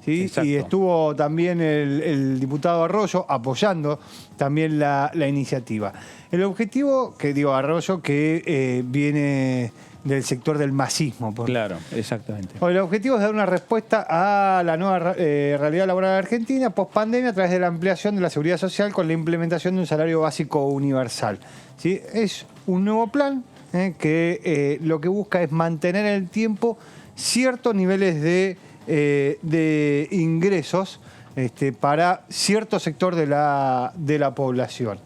¿Sí? Y estuvo también el diputado Arroyo apoyando también la iniciativa. El objetivo, que digo Arroyo, que viene del sector del masismo.
Claro, exactamente.
El objetivo es dar una respuesta a la nueva realidad laboral argentina post-pandemia a través de la ampliación de la seguridad social con la implementación de un salario básico universal. ¿Sí? Es un nuevo plan que lo que busca es mantener en el tiempo ciertos niveles de ingresos para cierto sector de la población.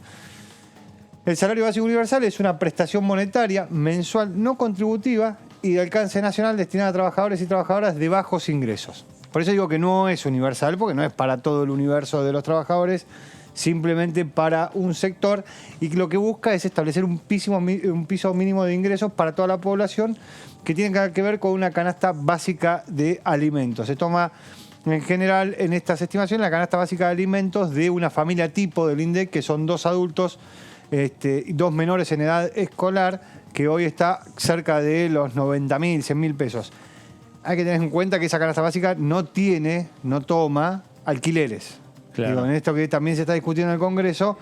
El salario básico universal es una prestación monetaria mensual no contributiva y de alcance nacional destinada a trabajadores y trabajadoras de bajos ingresos. Por eso digo que no es universal, porque no es para todo el universo de los trabajadores, simplemente para un sector, y lo que busca es establecer un piso mínimo de ingresos para toda la población que tiene que ver con una canasta básica de alimentos. Se toma en general en estas estimaciones la canasta básica de alimentos de una familia tipo del INDEC, que son 2 adultos, 2 menores en edad escolar, que hoy está cerca de los 90.000, 100.000 pesos. Hay que tener en cuenta que esa canasta básica no toma alquileres.
Claro.
Digo, en esto que también se está discutiendo en el Congreso,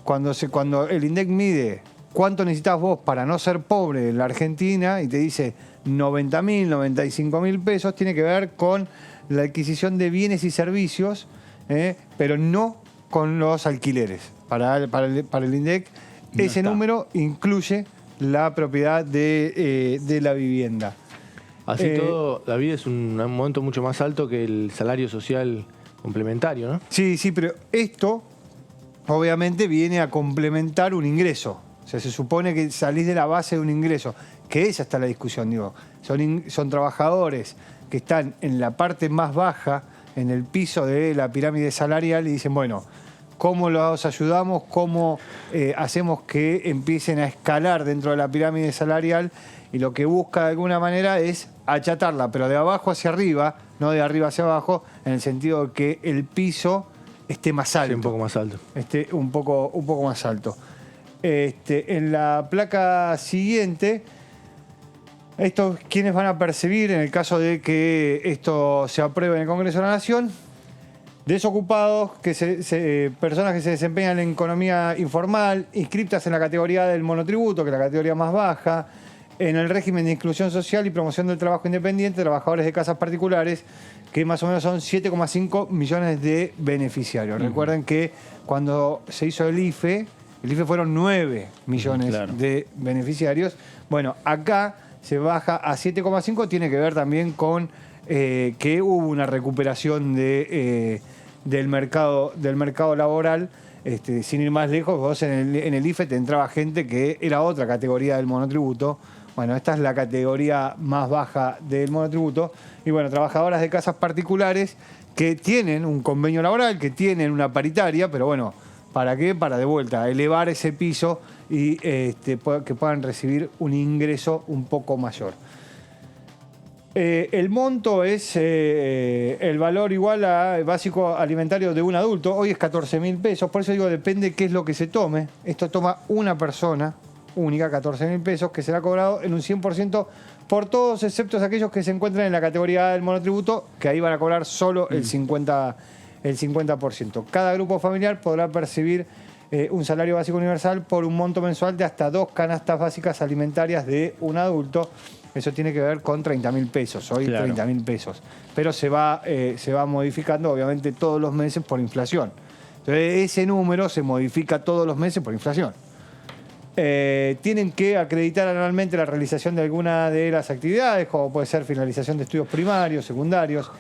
cuando el INDEC mide cuánto necesitas vos para no ser pobre en la Argentina y te dice 90.000, 95.000 pesos, tiene que ver con la adquisición de bienes y servicios, pero no con los alquileres. Para el INDEC, no ese está. Número incluye la propiedad de la vivienda.
Así todo, David, es un monto mucho más alto que el salario social complementario, ¿no? Sí,
pero esto obviamente viene a complementar un ingreso. O sea, se supone que salís de la base de un ingreso, que esa está la discusión, digo. Son trabajadores que están en la parte más baja, en el piso de la pirámide salarial, y dicen, bueno, ¿cómo los ayudamos? ¿Cómo hacemos que empiecen a escalar dentro de la pirámide salarial? Y lo que busca de alguna manera es achatarla, pero de abajo hacia arriba, no de arriba hacia abajo, en el sentido de que el piso esté más alto.
Sí, un poco más alto.
Esté un poco más alto. En la placa siguiente, estos quienes van a percibir, en el caso de que esto se apruebe en el Congreso de la Nación, desocupados, personas que se desempeñan en economía informal, inscriptas en la categoría del monotributo, que es la categoría más baja, en el régimen de inclusión social y promoción del trabajo independiente, trabajadores de casas particulares, que más o menos son 7,5 millones de beneficiarios. Recuerden que cuando se hizo el IFE fueron 9 millones de beneficiarios. Bueno, acá se baja a 7,5, tiene que ver también con que hubo una recuperación del mercado laboral. Sin ir más lejos, vos en el IFE te entraba gente que era otra categoría del monotributo. Bueno, esta es la categoría más baja del monotributo. Y bueno, trabajadoras de casas particulares que tienen un convenio laboral, que tienen una paritaria, pero bueno, ¿para qué? Para de vuelta elevar ese piso y que puedan recibir un ingreso un poco mayor. El monto es el valor igual al básico alimentario de un adulto. Hoy es 14.000 pesos, por eso digo, depende qué es lo que se tome. Esto toma una persona única, 14.000 pesos, que será cobrado en un 100% por todos, excepto aquellos que se encuentran en la categoría del monotributo, que ahí van a cobrar solo el 50%. Cada grupo familiar podrá percibir un salario básico universal por un monto mensual de hasta 2 canastas básicas alimentarias de un adulto. Eso tiene que ver con 30.000 pesos, hoy 30.000 pesos. Pero se va modificando, obviamente, todos los meses por inflación. Entonces, ese número se modifica todos los meses por inflación. Tienen que acreditar anualmente la realización de alguna de las actividades, como puede ser finalización de estudios primarios, secundarios.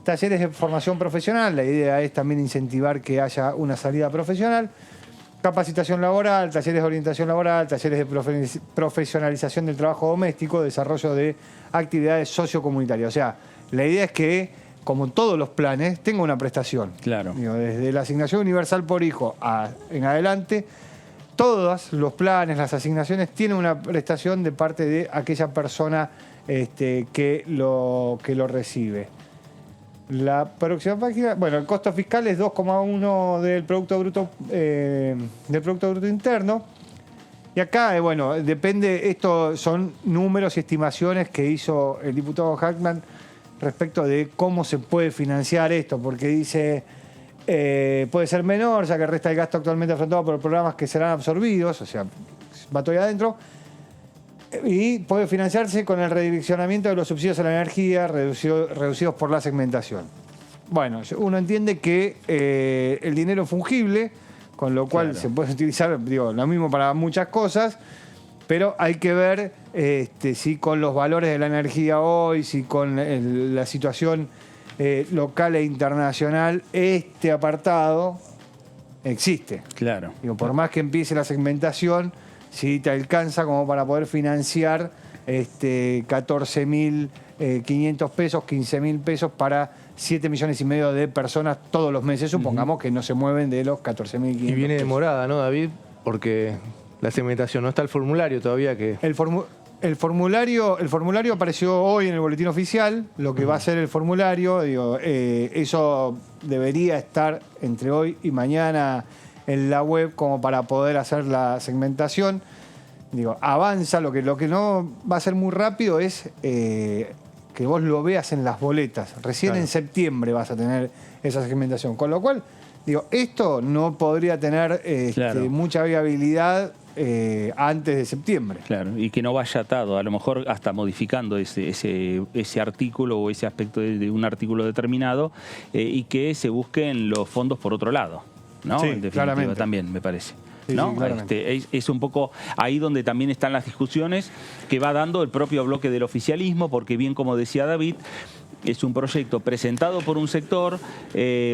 Talleres de formación profesional, la idea es también incentivar que haya una salida profesional. Capacitación laboral, talleres de orientación laboral, talleres de profesionalización del trabajo doméstico, desarrollo de actividades sociocomunitarias. O sea, la idea es que, como todos los planes, tenga una prestación.
Claro.
Digo, desde la asignación universal por hijo en adelante, todos los planes, las asignaciones, tienen una prestación de parte de aquella persona que lo recibe. La próxima página, bueno, el costo fiscal es 2,1 del Producto Bruto Interno. Y acá, bueno, depende, esto son números y estimaciones que hizo el diputado Hackman respecto de cómo se puede financiar esto, porque dice, puede ser menor, ya que resta el gasto actualmente afrontado por programas que serán absorbidos, o sea, va todavía adentro. Y puede financiarse con el redireccionamiento de los subsidios a la energía reducidos por la segmentación. Bueno, uno entiende que el dinero es fungible, con lo cual se puede utilizar, digo, lo mismo para muchas cosas, pero hay que ver si con los valores de la energía hoy, si con la situación local e internacional, este apartado existe.
Claro.
Digo, por más que empiece la segmentación, si te alcanza como para poder financiar 14.500 pesos, 15.000 pesos para 7,5 millones de personas todos los meses, supongamos que no se mueven de los 14.500
Y viene
pesos.
demorada, ¿no, David? Porque la segmentación, no está el formulario todavía que...
El formulario apareció hoy en el boletín oficial, lo que va a ser el formulario, digo, eso debería estar entre hoy y mañana en la web como para poder hacer la segmentación. Digo, avanza, lo que no va a ser muy rápido es que vos lo veas en las boletas. Recién en septiembre vas a tener esa segmentación. Con lo cual, digo, esto no podría tener mucha viabilidad antes de septiembre.
Claro, y que no vaya atado, a lo mejor hasta modificando ese artículo o ese aspecto de un artículo determinado y que se busquen los fondos por otro lado, ¿no?
Sí,
en definitiva,
claramente.
también me parece.
Sí,
¿no?
sí, claramente.
Es un poco ahí donde también están las discusiones que va dando el propio bloque del oficialismo, porque bien como decía David, es un proyecto presentado por un sector,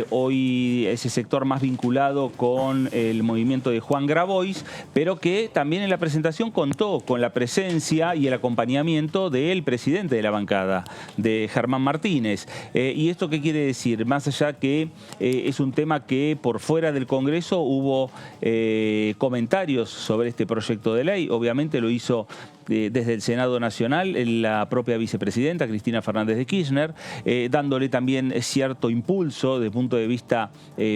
hoy ese sector más vinculado con el movimiento de Juan Grabois, pero que también en la presentación contó con la presencia y el acompañamiento del presidente de la bancada, de Germán Martínez. ¿Y esto qué quiere decir? Más allá que es un tema que por fuera del Congreso hubo comentarios sobre este proyecto de ley, obviamente lo hizo desde el Senado Nacional la propia vicepresidenta Cristina Fernández de Kirchner, dándole también cierto impulso desde el punto de vista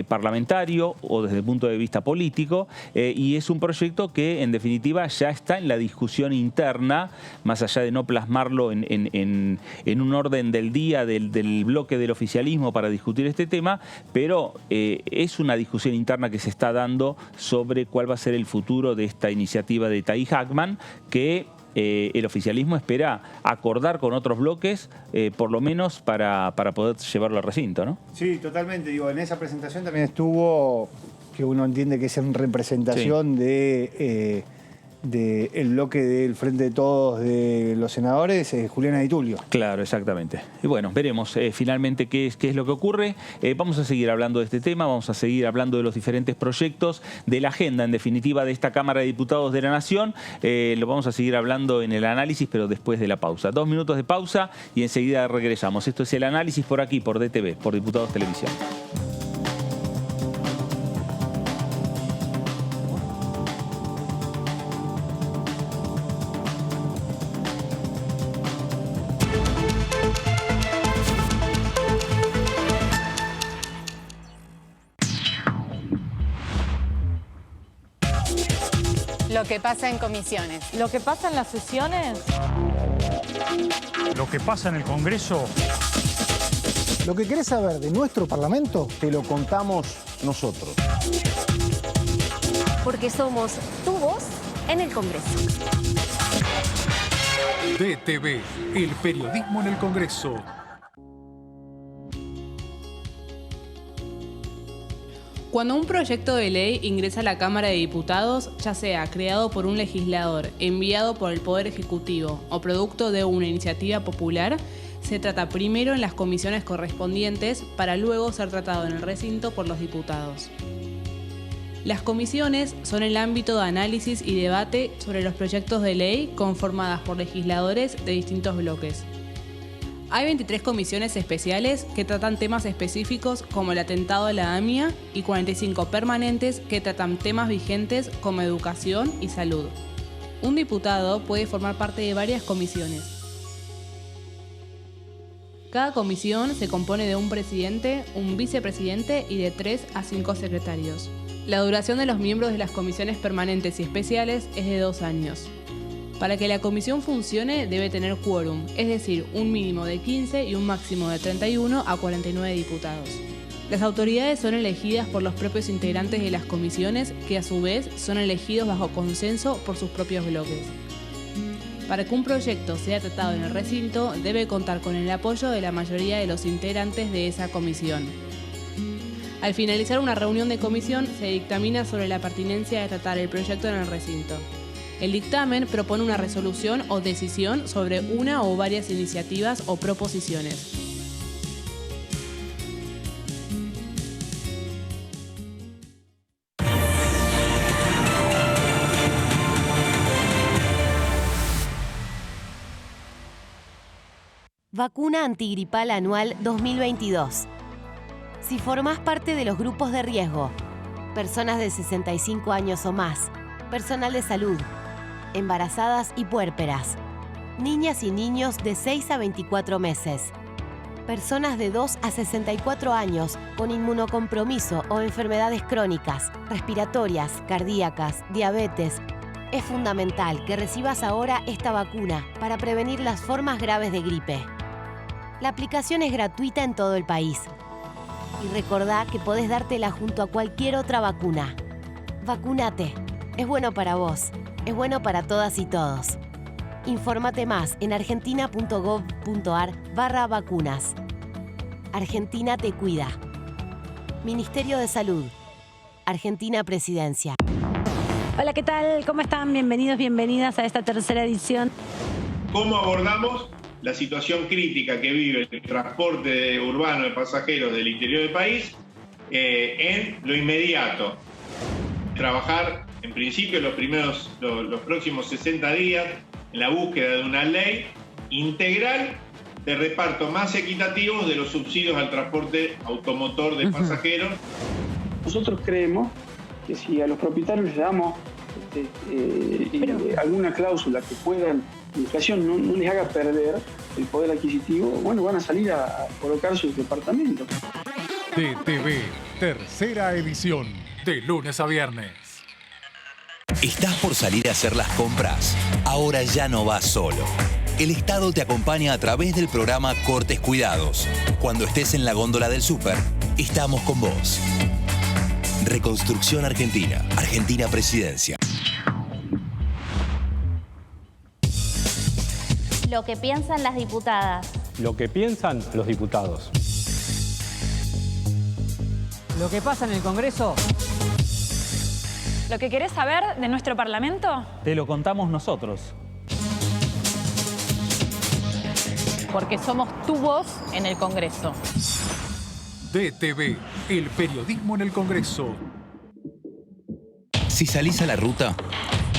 parlamentario o desde el punto de vista político, y es un proyecto que en definitiva ya está en la discusión interna, más allá de no plasmarlo en un orden del día del bloque del oficialismo para discutir este tema, pero es una discusión interna que se está dando sobre cuál va a ser el futuro de esta iniciativa de Tahí Hackman, que el oficialismo espera acordar con otros bloques, por lo menos para poder llevarlo al recinto, ¿no?
Sí, totalmente. Digo, en esa presentación también estuvo, que uno entiende que es en representación del bloque del Frente de Todos de los senadores, Juliana Di Tulio.
Claro, exactamente. Y bueno, veremos finalmente qué es lo que ocurre. Vamos a seguir hablando de este tema, vamos a seguir hablando de los diferentes proyectos, de la agenda, en definitiva, de esta Cámara de Diputados de la Nación. Lo vamos a seguir hablando en el análisis, pero después de la pausa. 2 minutos de pausa y enseguida regresamos. Esto es el análisis por aquí, por DTV, por Diputados Televisión.
Lo que pasa en comisiones.
Lo que pasa en las sesiones.
Lo que pasa en el Congreso.
Lo que querés saber de nuestro Parlamento, te lo contamos nosotros.
Porque somos tu voz en el Congreso.
DTV, el periodismo en el Congreso.
Cuando un proyecto de ley ingresa a la Cámara de Diputados, ya sea creado por un legislador, enviado por el Poder Ejecutivo o producto de una iniciativa popular, se trata primero en las comisiones correspondientes para luego ser tratado en el recinto por los diputados. Las comisiones son el ámbito de análisis y debate sobre los proyectos de ley conformadas por legisladores de distintos bloques. Hay 23 comisiones especiales que tratan temas específicos como el atentado a la AMIA y 45 permanentes que tratan temas vigentes como educación y salud. Un diputado puede formar parte de varias comisiones. Cada comisión se compone de un presidente, un vicepresidente y de 3 a 5 secretarios. La duración de los miembros de las comisiones permanentes y especiales es de 2 años. Para que la comisión funcione debe tener quórum, es decir, un mínimo de 15 y un máximo de 31 a 49 diputados. Las autoridades son elegidas por los propios integrantes de las comisiones, que a su vez son elegidos bajo consenso por sus propios bloques. Para que un proyecto sea tratado en el recinto, debe contar con el apoyo de la mayoría de los integrantes de esa comisión. Al finalizar una reunión de comisión, se dictamina sobre la pertinencia de tratar el proyecto en el recinto. El dictamen propone una resolución o decisión sobre una o varias iniciativas o proposiciones.
Vacuna antigripal anual 2022. Si formás parte de los grupos de riesgo, personas de 65 años o más, personal de salud, embarazadas y puérperas, niñas y niños de 6 a 24 meses, personas de 2 a 64 años con inmunocompromiso o enfermedades crónicas, respiratorias, cardíacas, diabetes. Es fundamental que recibas ahora esta vacuna para prevenir las formas graves de gripe. La aplicación es gratuita en todo el país. Y recordá que podés dártela junto a cualquier otra vacuna. Vacunate. Es bueno para vos. Es bueno para todas y todos. Infórmate más en argentina.gov.ar/vacunas. Argentina te cuida. Ministerio de Salud. Argentina Presidencia.
Hola, ¿qué tal? ¿Cómo están? Bienvenidos, bienvenidas a esta tercera edición.
¿Cómo abordamos la situación crítica que vive el transporte urbano de pasajeros del interior del país en lo inmediato? Trabajar, en principio, los próximos 60 días en la búsqueda de una ley integral de reparto más equitativo de los subsidios al transporte automotor de pasajeros.
Nosotros creemos que si a los propietarios les damos alguna cláusula que puedan, la inflación no les haga perder el poder adquisitivo, bueno, van a salir a colocar sus departamentos.
TTV, tercera edición, de lunes a viernes.
¿Estás por salir a hacer las compras? Ahora ya no vas solo. El Estado te acompaña a través del programa Cortes Cuidados. Cuando estés en la góndola del súper, estamos con vos. Reconstrucción Argentina. Argentina Presidencia.
Lo que piensan las diputadas.
Lo que piensan los diputados.
Lo que pasa en el Congreso.
¿Lo que querés saber de nuestro Parlamento?
Te lo contamos nosotros.
Porque somos tu voz en el Congreso.
DTV, el periodismo en el Congreso.
Si salís a la ruta,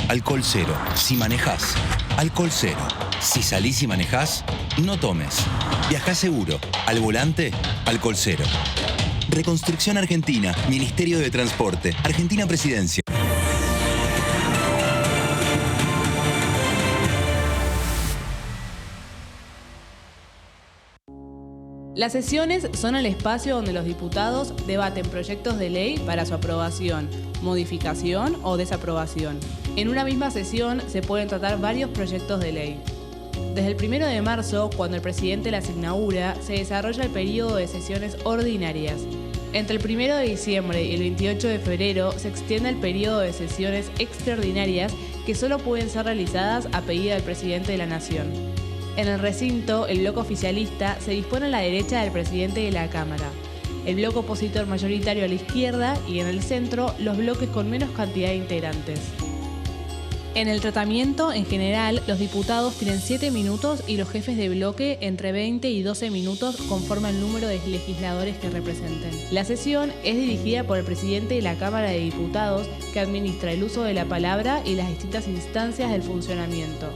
alcohol cero. Si manejás, alcohol cero. Si salís y manejás, no tomes. Viajá seguro. Al volante, alcohol cero. Reconstrucción Argentina, Ministerio de Transporte, Argentina Presidencia.
Las sesiones son el espacio donde los diputados debaten proyectos de ley para su aprobación, modificación o desaprobación. En una misma sesión se pueden tratar varios proyectos de ley. Desde el 1 de marzo, cuando el presidente las inaugura, se desarrolla el periodo de sesiones ordinarias. Entre el 1 de diciembre y el 28 de febrero se extiende el periodo de sesiones extraordinarias que solo pueden ser realizadas a pedido del presidente de la Nación. En el recinto, el bloque oficialista se dispone a la derecha del presidente de la Cámara, el bloque opositor mayoritario a la izquierda y en el centro los bloques con menos cantidad de integrantes. En el tratamiento, en general, los diputados tienen 7 minutos y los jefes de bloque entre 20 y 12 minutos conforme al número de legisladores que representen. La sesión es dirigida por el presidente de la Cámara de Diputados, que administra el uso de la palabra y las distintas instancias del funcionamiento.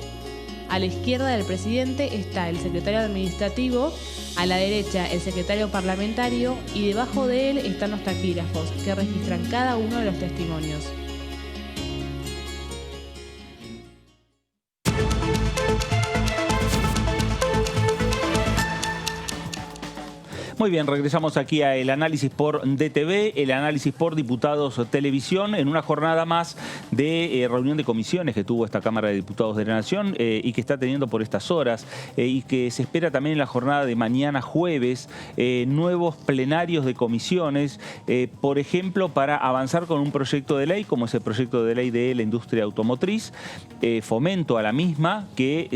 A la izquierda del presidente está el secretario administrativo, a la derecha el secretario parlamentario y debajo de él están los taquígrafos, que registran cada uno de los testimonios.
Muy bien, regresamos aquí a el análisis por DTV, el análisis por Diputados Televisión, en una jornada más de reunión de comisiones que tuvo esta Cámara de Diputados de la Nación y que está teniendo por estas horas y que se espera también en la jornada de mañana jueves, nuevos plenarios de comisiones, por ejemplo, para avanzar con un proyecto de ley, como es el proyecto de ley de la industria automotriz, fomento a la misma, que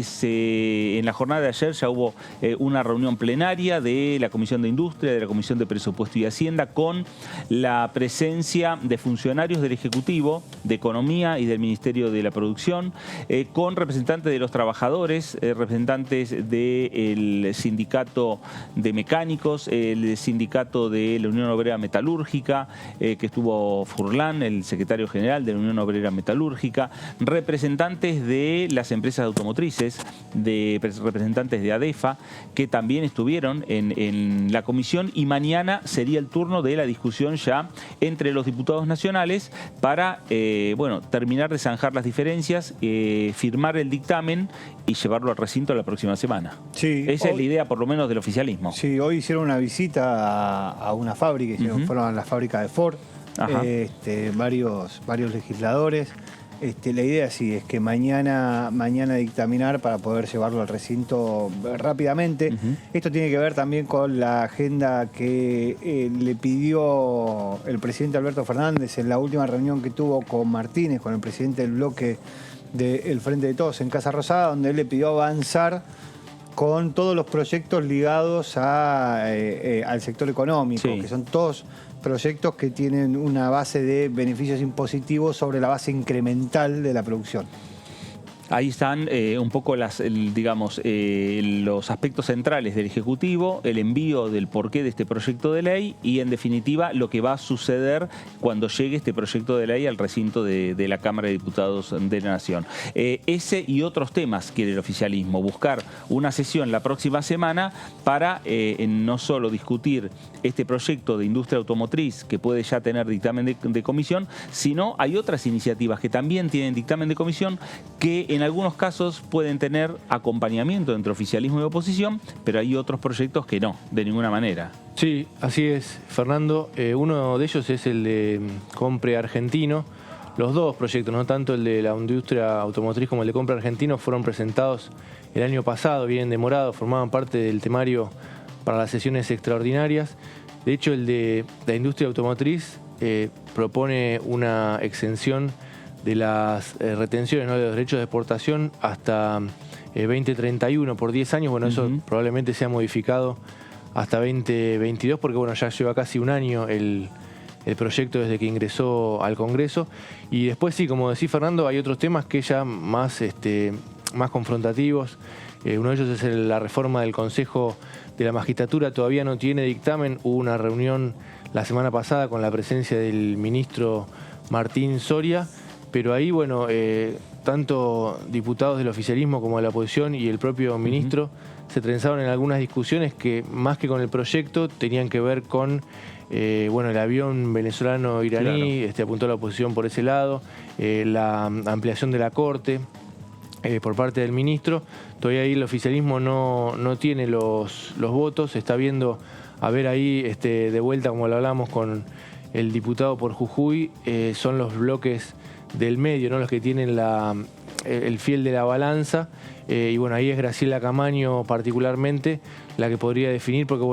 en la jornada de ayer ya hubo una reunión plenaria de la Comisión de Industria, de la Comisión de Presupuesto y Hacienda, con la presencia de funcionarios del Ejecutivo, de Economía y del Ministerio de la Producción, con representantes de los trabajadores, representantes del Sindicato de Mecánicos, el Sindicato de la Unión Obrera Metalúrgica, que estuvo Furlan, el secretario general de la Unión Obrera Metalúrgica, representantes de las empresas automotrices, representantes de ADEFA, que también estuvieron en la comisión, y mañana sería el turno de la discusión ya entre los diputados nacionales para terminar de zanjar las diferencias, firmar el dictamen y llevarlo al recinto la próxima semana.
Sí,
esa es la idea, por lo menos, del oficialismo.
Sí, hoy hicieron una visita a una fábrica, fueron a la fábrica de Ford, varios legisladores. La idea sí es que mañana dictaminar para poder llevarlo al recinto rápidamente. Esto tiene que ver también con la agenda que le pidió el presidente Alberto Fernández en la última reunión que tuvo con Martínez, con el presidente del bloque del Frente de Todos en Casa Rosada, donde él le pidió avanzar con todos los proyectos ligados al sector económico, que son todos proyectos que tienen una base de beneficios impositivos sobre la base incremental de la producción.
Ahí están un poco los aspectos centrales del Ejecutivo, el envío del porqué de este proyecto de ley y, en definitiva, lo que va a suceder cuando llegue este proyecto de ley al recinto de la Cámara de Diputados de la Nación. Ese y otros temas quiere el oficialismo, buscar una sesión la próxima semana para no solo discutir este proyecto de industria automotriz que puede ya tener dictamen de comisión, sino hay otras iniciativas que también tienen dictamen de comisión que en algunos casos pueden tener acompañamiento entre oficialismo y oposición, pero hay otros proyectos que no, de ninguna manera.
Sí, así es, Fernando. Uno de ellos es el de Compre Argentino. Los dos proyectos, no tanto el de la industria automotriz como el de Compre Argentino, fueron presentados el año pasado, vienen demorados, formaban parte del temario para las sesiones extraordinarias. De hecho, el de la industria automotriz propone una exención de las retenciones, ¿no?, de los derechos de exportación hasta 2031 por 10 años. Bueno, eso probablemente sea modificado hasta 2022 porque ya lleva casi un año el proyecto desde que ingresó al Congreso. Y después sí, como decía Fernando, hay otros temas que ya más confrontativos. Uno de ellos es la reforma del Consejo de la Magistratura. Todavía no tiene dictamen. Hubo una reunión la semana pasada con la presencia del ministro Martín Soria. Pero ahí, tanto diputados del oficialismo como de la oposición y el propio ministro se trenzaron en algunas discusiones que, más que con el proyecto, tenían que ver con el avión venezolano-iraní, apuntó la oposición por ese lado, la ampliación de la Corte por parte del ministro. Todavía ahí el oficialismo no tiene los votos, está viendo, a ver ahí, de vuelta, como lo hablamos con el diputado por Jujuy, son los bloques del medio, ¿no?, los que tienen el fiel de la balanza, y ahí es Graciela Camaño particularmente la que podría definir, porque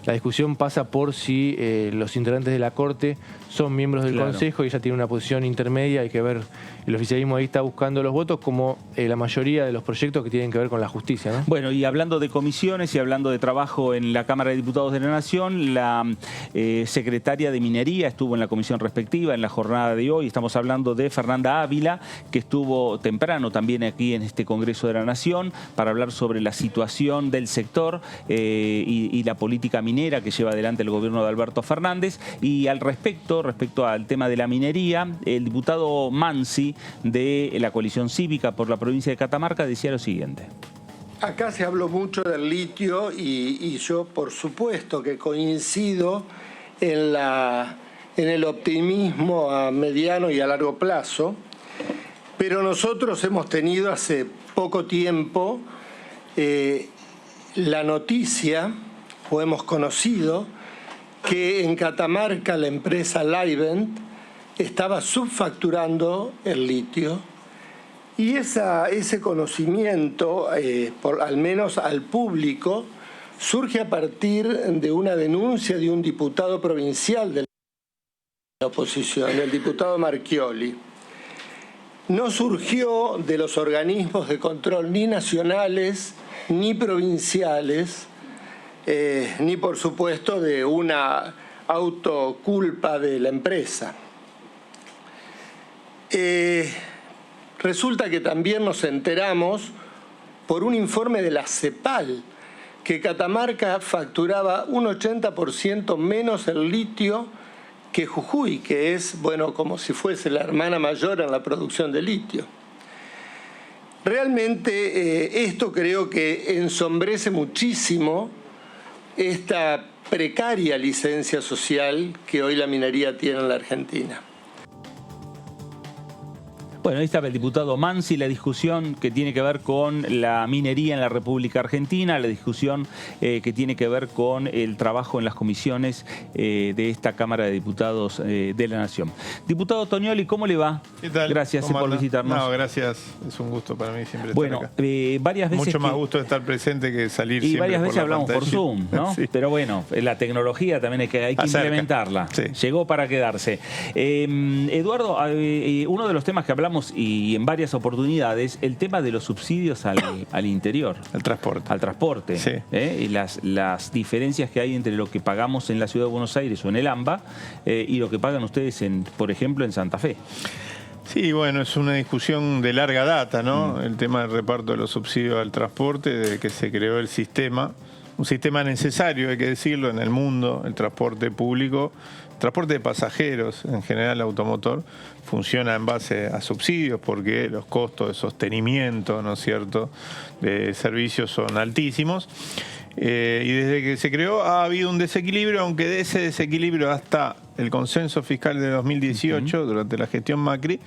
La discusión pasa por si los integrantes de la Corte son miembros del Consejo y ella tiene una posición intermedia. Hay que ver, el oficialismo ahí está buscando los votos como la mayoría de los proyectos que tienen que ver con la justicia, ¿no?
Bueno, y hablando de comisiones y hablando de trabajo en la Cámara de Diputados de la Nación, la secretaria de Minería estuvo en la comisión respectiva en la jornada de hoy. Estamos hablando de Fernanda Ávila, que estuvo temprano también aquí en este Congreso de la Nación para hablar sobre la situación del sector y la política minera que lleva adelante el gobierno de Alberto Fernández. Y al respecto al tema de la minería, el diputado Mansi de la coalición cívica por la provincia de Catamarca decía lo siguiente.
Acá se habló mucho del litio y yo por supuesto que coincido en el optimismo a mediano y a largo plazo, pero nosotros hemos tenido hace poco tiempo la noticia, o hemos conocido, que en Catamarca la empresa Livent estaba subfacturando el litio y ese conocimiento, al menos al público, surge a partir de una denuncia de un diputado provincial de la oposición, el diputado Marchioli. No surgió de los organismos de control ni nacionales ni provinciales, ni por supuesto de una autoculpa de la empresa. Resulta que también nos enteramos por un informe de la CEPAL que Catamarca facturaba un 80% menos el litio que Jujuy, que es, bueno, como si fuese la hermana mayor en la producción de litio. Realmente esto creo que ensombrece muchísimo esta precaria licencia social que hoy la minería tiene en la Argentina.
Bueno, ahí estaba el diputado Mansi, la discusión que tiene que ver con la minería en la República Argentina, la discusión que tiene que ver con el trabajo en las comisiones de esta Cámara de Diputados de la Nación. Diputado Tonioli, ¿cómo le va?
¿Qué tal?
Gracias por visitarnos.
No, gracias. Es un gusto para mí siempre
estar acá. Varias veces
mucho más gusto de estar presente que salir
y
siempre
varias veces
por
hablamos por Zoom, ¿no? Sí. Pero bueno, la tecnología también hay que implementarla. Sí. Llegó para quedarse. Eduardo, uno de los temas que hablamos y en varias oportunidades, el tema de los subsidios al interior.
Al transporte.
Al transporte.
Sí.
Y las diferencias que hay entre lo que pagamos en la Ciudad de Buenos Aires o en el AMBA y lo que pagan ustedes, por ejemplo, en Santa Fe.
Sí, bueno, es una discusión de larga data, ¿no? El tema del reparto de los subsidios al transporte, desde que se creó el sistema. Un sistema necesario, hay que decirlo, en el mundo, el transporte público. Transporte de pasajeros, en general automotor, funciona en base a subsidios porque los costos de sostenimiento, ¿no es cierto?, de servicios son altísimos. Y desde que se creó ha habido un desequilibrio, aunque de ese desequilibrio hasta el consenso fiscal de 2018, durante la gestión Macri,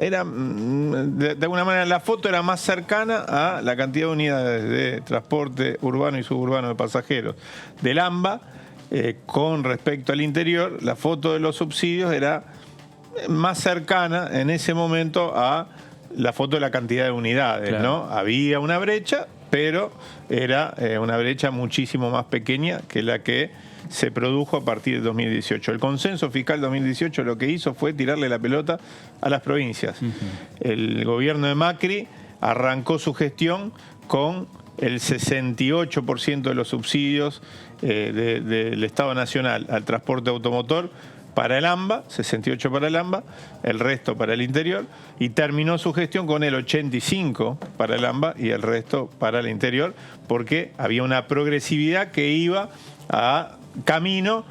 era, de alguna manera, la foto era más cercana a la cantidad de unidades de transporte urbano y suburbano de pasajeros del AMBA. Con respecto al interior, la foto de los subsidios era más cercana en ese momento a la foto de la cantidad de unidades, claro, ¿no? Había una brecha, pero era una brecha muchísimo más pequeña que la que se produjo a partir de 2018. El consenso fiscal 2018 lo que hizo fue tirarle la pelota a las provincias. El gobierno de Macri arrancó su gestión con el 68% de los subsidios del Estado Nacional al transporte automotor para el AMBA, 68 para el AMBA, el resto para el interior, y terminó su gestión con el 85 para el AMBA y el resto para el interior, porque había una progresividad que iba a camino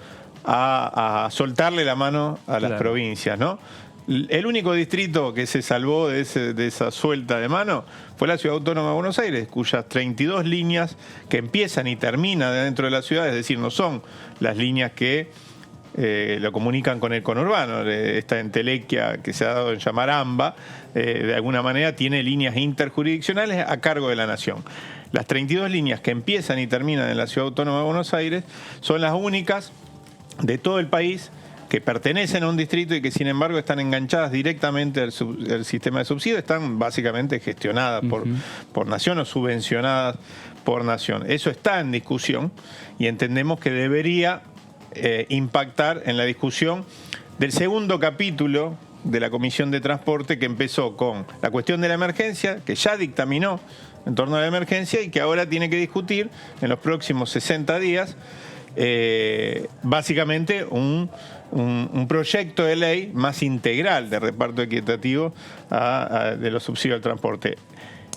a soltarle la mano a las provincias, ¿no? El único distrito que se salvó de esa suelta de mano fue la Ciudad Autónoma de Buenos Aires, cuyas 32 líneas que empiezan y terminan dentro de la ciudad, es decir, no son las líneas que lo comunican con el conurbano. Esta entelequia que se ha dado en llamar AMBA, de alguna manera tiene líneas interjurisdiccionales a cargo de la Nación. Las 32 líneas que empiezan y terminan en la Ciudad Autónoma de Buenos Aires son las únicas de todo el país que pertenecen a un distrito y que sin embargo están enganchadas directamente al sistema de subsidio, están básicamente gestionadas por Nación o subvencionadas por Nación. Eso está en discusión y entendemos que debería impactar en la discusión del segundo capítulo de la Comisión de Transporte, que empezó con la cuestión de la emergencia, que ya dictaminó en torno a la emergencia y que ahora tiene que discutir en los próximos 60 días básicamente un proyecto de ley más integral de reparto equitativo de los subsidios al transporte.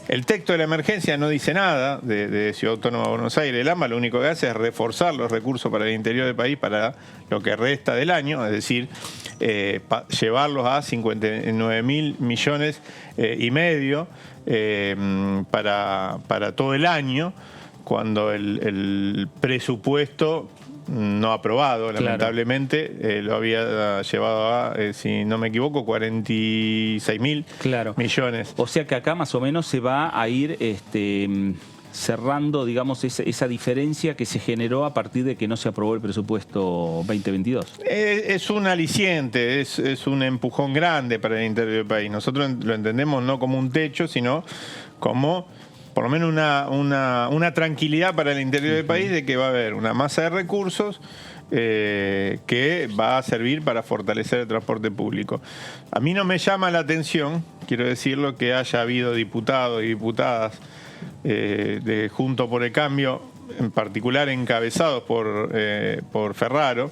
El texto de la emergencia no dice nada de Ciudad Autónoma de Buenos Aires. El AMBA lo único que hace es reforzar los recursos para el interior del país para lo que resta del año, es decir, llevarlos a 59.000 millones y medio para todo el año, cuando el presupuesto no aprobado, lamentablemente, lo había llevado a, si no me equivoco, 46.000 millones.
O sea que acá más o menos se va a ir cerrando, digamos, esa diferencia que se generó a partir de que no se aprobó el presupuesto 2022.
Es un aliciente, es un empujón grande para el interior del país. Nosotros lo entendemos no como un techo, sino como por lo menos una tranquilidad para el interior del país de que va a haber una masa de recursos que va a servir para fortalecer el transporte público. A mí no me llama la atención, quiero decirlo, que haya habido diputados y diputadas de Juntos por el Cambio, en particular encabezados por Ferraro,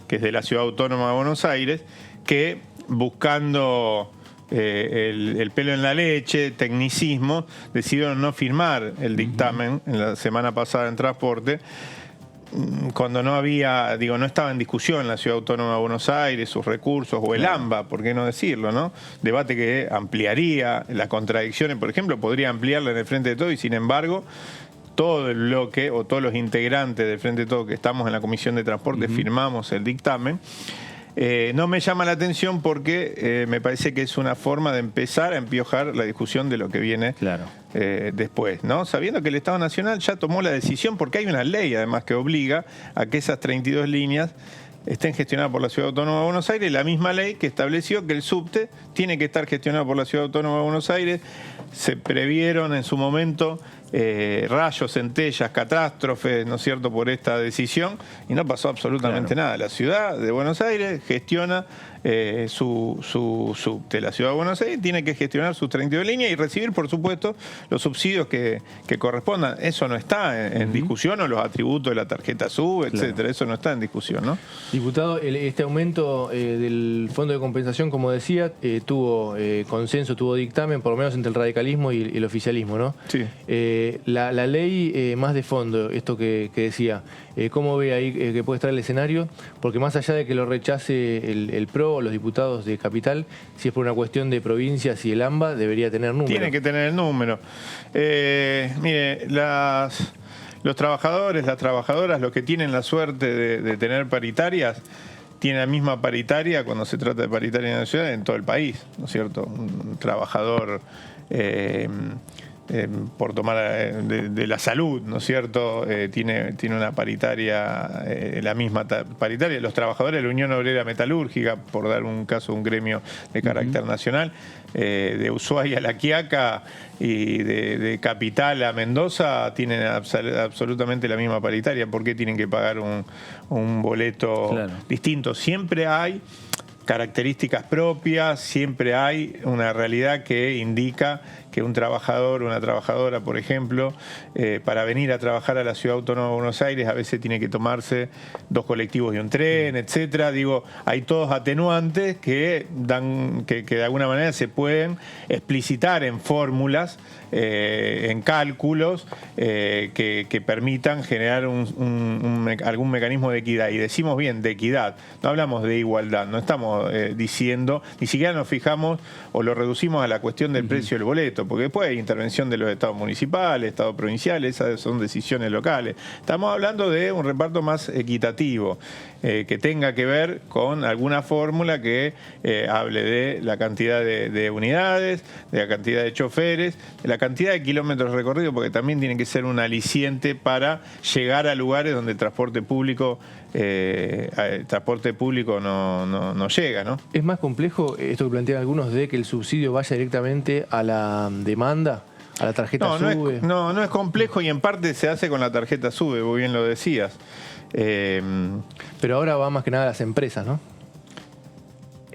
que es de la Ciudad Autónoma de Buenos Aires, que buscando el pelo en la leche, tecnicismo, decidieron no firmar el dictamen en la semana pasada en transporte, cuando no había, no estaba en discusión la Ciudad Autónoma de Buenos Aires, sus recursos, o el AMBA, ¿por qué no decirlo, no? Debate que ampliaría las contradicciones, por ejemplo, podría ampliarla en el Frente de Todos, y sin embargo, todo el bloque, o todos los integrantes del Frente de Todos que estamos en la Comisión de Transporte, firmamos el dictamen. No me llama la atención porque me parece que es una forma de empezar a empiojar la discusión de lo que viene después, ¿no? Sabiendo que el Estado Nacional ya tomó la decisión, porque hay una ley además que obliga a que esas 32 líneas estén gestionadas por la Ciudad Autónoma de Buenos Aires, la misma ley que estableció que el subte tiene que estar gestionado por la Ciudad Autónoma de Buenos Aires. Se previeron en su momento rayos, centellas, catástrofes, ¿no es cierto?, por esta decisión, y no pasó absolutamente nada. La Ciudad de Buenos Aires gestiona su subte. La Ciudad de Buenos Aires tiene que gestionar sus 32 líneas y recibir, por supuesto, los subsidios que correspondan. Eso no está en discusión, o los atributos de la tarjeta SUB, etcétera. Eso no está en discusión, ¿no?
Diputado, este aumento del fondo de compensación, como decía, tuvo consenso, tuvo dictamen, por lo menos entre el radicalismo y el oficialismo, ¿no?
Sí.
La ley más de fondo, esto que decía, ¿cómo ve ahí que puede estar el escenario? Porque más allá de que lo rechace el PRO o los diputados de Capital, si es por una cuestión de provincias y el AMBA, debería tener número.
Tiene que tener el número. Mire, los trabajadores, las trabajadoras, los que tienen la suerte de tener paritarias, tienen la misma paritaria cuando se trata de paritaria en la ciudad en todo el país, ¿no es cierto? Un trabajador por tomar de la salud, ¿no es cierto? Tiene una paritaria, la misma paritaria. Los trabajadores de la Unión Obrera Metalúrgica, por dar un caso, un gremio de carácter nacional, de Ushuaia a La Quiaca y de Capital a Mendoza, tienen absolutamente la misma paritaria. ¿Por qué tienen que pagar un boleto distinto? Siempre hay características propias, siempre hay una realidad que indica que un trabajador, una trabajadora, por ejemplo, para venir a trabajar a la Ciudad Autónoma de Buenos Aires a veces tiene que tomarse 2 colectivos y un tren, etcétera. Digo, hay todos atenuantes que de alguna manera se pueden explicitar en fórmulas, en cálculos que permitan generar algún mecanismo de equidad. Y decimos bien, de equidad. No hablamos de igualdad, no estamos diciendo, ni siquiera nos fijamos o lo reducimos a la cuestión del precio del boleto, porque después hay intervención de los estados municipales, estados provinciales, esas son decisiones locales. Estamos hablando de un reparto más equitativo, que tenga que ver con alguna fórmula que hable de la cantidad de unidades, de la cantidad de choferes, de la cantidad de kilómetros recorridos, porque también tiene que ser un aliciente para llegar a lugares donde el transporte público el transporte público no llega, ¿no?
¿Es más complejo esto que plantean algunos de que el subsidio vaya directamente a la demanda? ¿A la tarjeta SUBE?
No es complejo y en parte se hace con la tarjeta SUBE, vos bien lo decías.
Pero ahora va más que nada a las empresas, ¿no?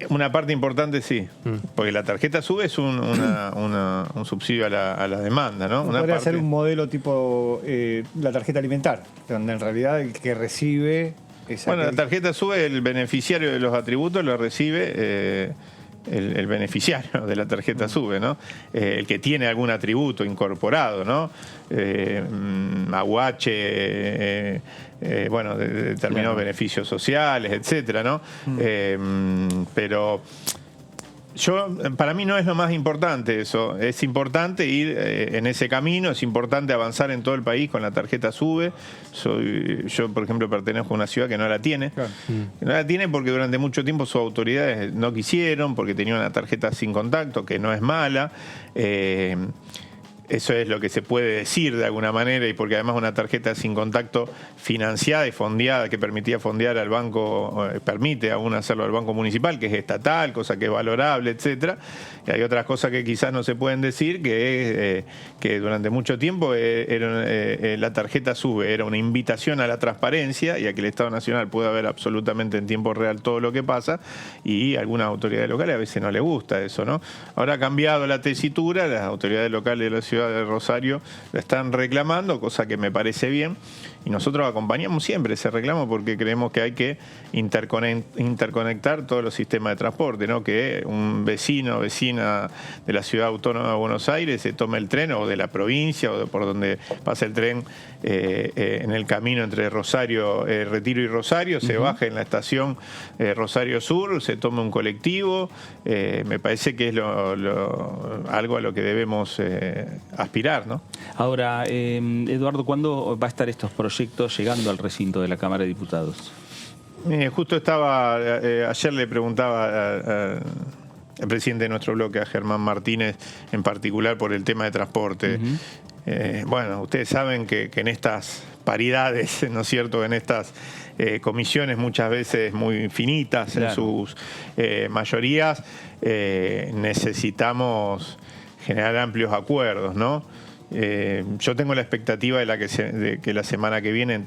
Una parte importante sí, porque la tarjeta SUBE es un subsidio a la demanda, ¿no?
Podría ser un modelo tipo la tarjeta alimentar, donde en realidad el que recibe...
Bueno, la tarjeta SUBE, el beneficiario de los atributos lo recibe... El beneficiario de la tarjeta SUBE, ¿no? El que tiene algún atributo incorporado, ¿no? Aguache, bueno, determinados beneficios sociales, etcétera, ¿no? Pero para mí no es lo más importante eso. Es importante ir en ese camino, es importante avanzar en todo el país con la tarjeta SUBE. Yo, por ejemplo, pertenezco a una ciudad que no la tiene. Claro. No la tiene porque durante mucho tiempo sus autoridades no quisieron, porque tenía una tarjeta sin contacto, que no es mala. Eso es lo que se puede decir de alguna manera, y porque además una tarjeta sin contacto financiada y fondeada, que permitía fondear al banco, permite aún hacerlo al banco municipal, que es estatal, cosa que es valorable, etcétera. Y hay otras cosas que quizás no se pueden decir, que es que durante mucho tiempo la tarjeta SUBE era una invitación a la transparencia y a que el Estado Nacional pueda ver absolutamente en tiempo real todo lo que pasa, y a algunas autoridades locales a veces no les gusta eso, ¿no? Ahora ha cambiado la tesitura, las autoridades locales de la ciudad de Rosario la están reclamando, cosa que me parece bien, y nosotros acompañamos siempre ese reclamo porque creemos que hay que interconectar todos los sistemas de transporte, ¿no? Que un vecina de la Ciudad Autónoma de Buenos Aires se tome el tren, o de la provincia, o de por donde pasa el tren en el camino entre Rosario, Retiro y Rosario, se baje en la estación Rosario Sur, se tome un colectivo. Me parece que es algo a lo que debemos aspirar, ¿no?
Ahora, Eduardo, ¿cuándo va a estar estos proyectos llegando al recinto de la Cámara de Diputados?
Justo ayer le preguntaba al presidente de nuestro bloque, a Germán Martínez, en particular por el tema de transporte. Bueno, ustedes saben que en estas paridades, ¿no es cierto?, en estas comisiones muchas veces muy finitas, claro, en sus mayorías, necesitamos generar amplios acuerdos, ¿no? Yo tengo la expectativa de que la semana que viene,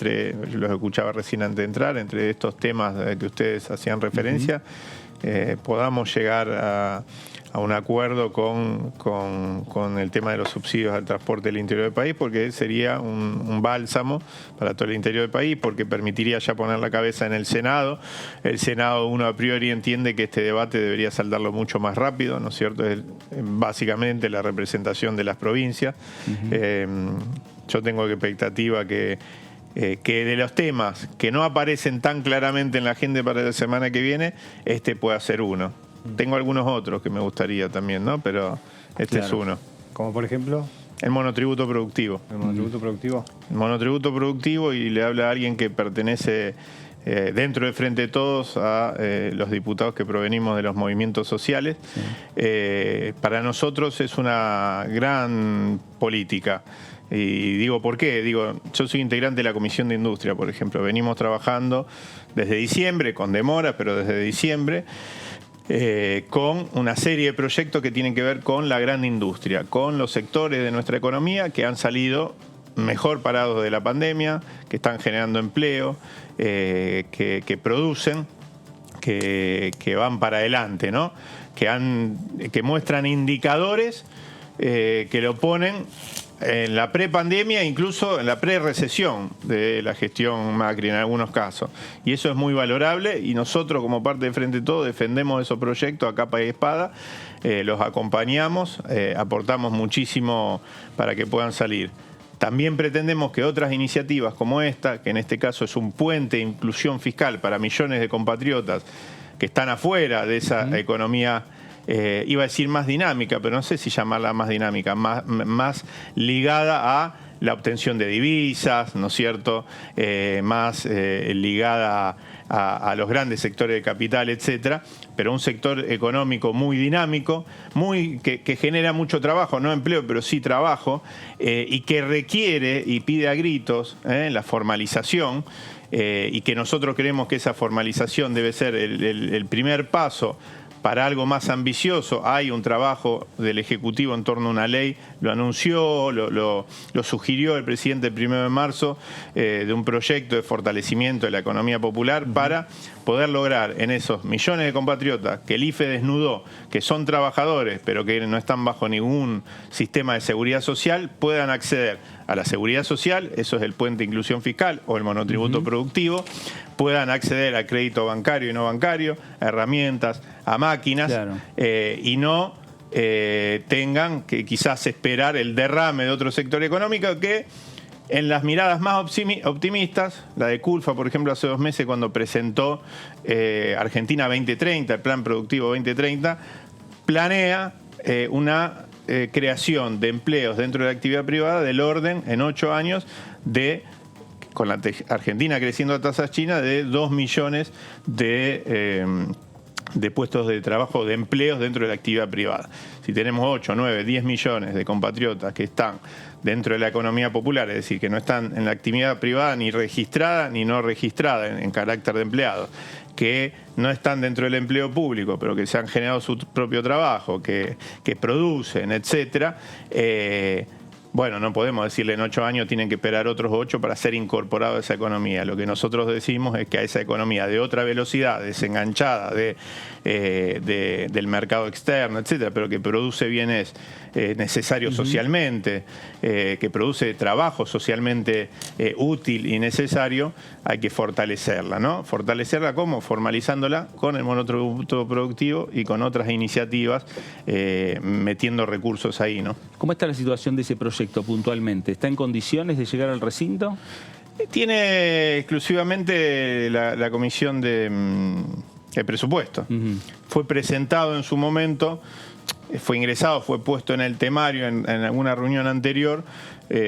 los escuchaba recién antes de entrar, entre estos temas que ustedes hacían referencia, podamos llegar a un acuerdo con el tema de los subsidios al transporte del interior del país, porque sería un bálsamo para todo el interior del país, porque permitiría ya poner la cabeza en el Senado. El Senado, uno a priori entiende que este debate debería saldarlo mucho más rápido, ¿no es cierto? Es básicamente la representación de las provincias. Yo tengo expectativa que de los temas que no aparecen tan claramente en la agenda para la semana que viene, este pueda ser uno. Tengo algunos otros que me gustaría también, ¿no? Pero este es uno.
Como por ejemplo...
El monotributo productivo.
¿El monotributo productivo?
El monotributo productivo, y le habla a alguien que pertenece dentro de Frente de Todos a los diputados que provenimos de los movimientos sociales. Sí. Para nosotros es una gran política. Y digo, ¿por qué? Digo, yo soy integrante de la Comisión de Industria, por ejemplo. Venimos trabajando desde diciembre, con demora, pero desde diciembre, con una serie de proyectos que tienen que ver con la gran industria, con los sectores de nuestra economía que han salido mejor parados de la pandemia, que están generando empleo, que producen, que van para adelante, ¿no? Que muestran indicadores que lo ponen en la prepandemia, incluso en la pre-recesión de la gestión Macri en algunos casos. Y eso es muy valorable, y nosotros como parte de Frente de Todos defendemos esos proyectos a capa y espada, los acompañamos, aportamos muchísimo para que puedan salir. También pretendemos que otras iniciativas como esta, que en este caso es un puente de inclusión fiscal para millones de compatriotas que están afuera de esa economía, iba a decir más dinámica, pero no sé si llamarla más dinámica, más ligada a la obtención de divisas, ¿no es cierto?, más ligada a los grandes sectores de capital, etcétera, pero un sector económico muy dinámico, que genera mucho trabajo, no empleo, pero sí trabajo, y que requiere y pide a gritos la formalización, y que nosotros creemos que esa formalización debe ser el primer paso para algo más ambicioso. Hay un trabajo del Ejecutivo en torno a una ley, lo anunció, lo sugirió el presidente el 1 de marzo, de un proyecto de fortalecimiento de la economía popular para poder lograr en esos millones de compatriotas que el IFE desnudó, que son trabajadores pero que no están bajo ningún sistema de seguridad social, puedan acceder a la seguridad social, eso es el puente de inclusión fiscal o el monotributo productivo, puedan acceder a crédito bancario y no bancario, a herramientas, a máquinas, y no tengan que quizás esperar el derrame de otro sector económico que en las miradas más optimistas, la de Culfa, por ejemplo, hace 2 meses cuando presentó Argentina 2030, el Plan Productivo 2030, planea una creación de empleos dentro de la actividad privada del orden, en 8 años, con la Argentina creciendo a tasas chinas, de 2 millones de puestos de trabajo, de empleos dentro de la actividad privada. Si tenemos 8, 9, 10 millones de compatriotas que están dentro de la economía popular, es decir, que no están en la actividad privada ni registrada ni no registrada en carácter de empleados, que no están dentro del empleo público, pero que se han generado su propio trabajo, que producen, etcétera, bueno, no podemos decirle en 8 años tienen que esperar otros 8 para ser incorporado a esa economía. Lo que nosotros decimos es que a esa economía de otra velocidad, desenganchada del mercado externo, etcétera, pero que produce bienes necesarios socialmente, que produce trabajo socialmente útil y necesario, hay que fortalecerla, ¿no? ¿Fortalecerla cómo? Formalizándola con el monotributo productivo y con otras iniciativas, metiendo recursos ahí, ¿no?
¿Cómo está la situación de ese proyecto puntualmente? ¿Está en condiciones de llegar al recinto?
Tiene exclusivamente la comisión de presupuesto. Fue presentado en su momento, fue ingresado, fue puesto en el temario en alguna reunión anterior,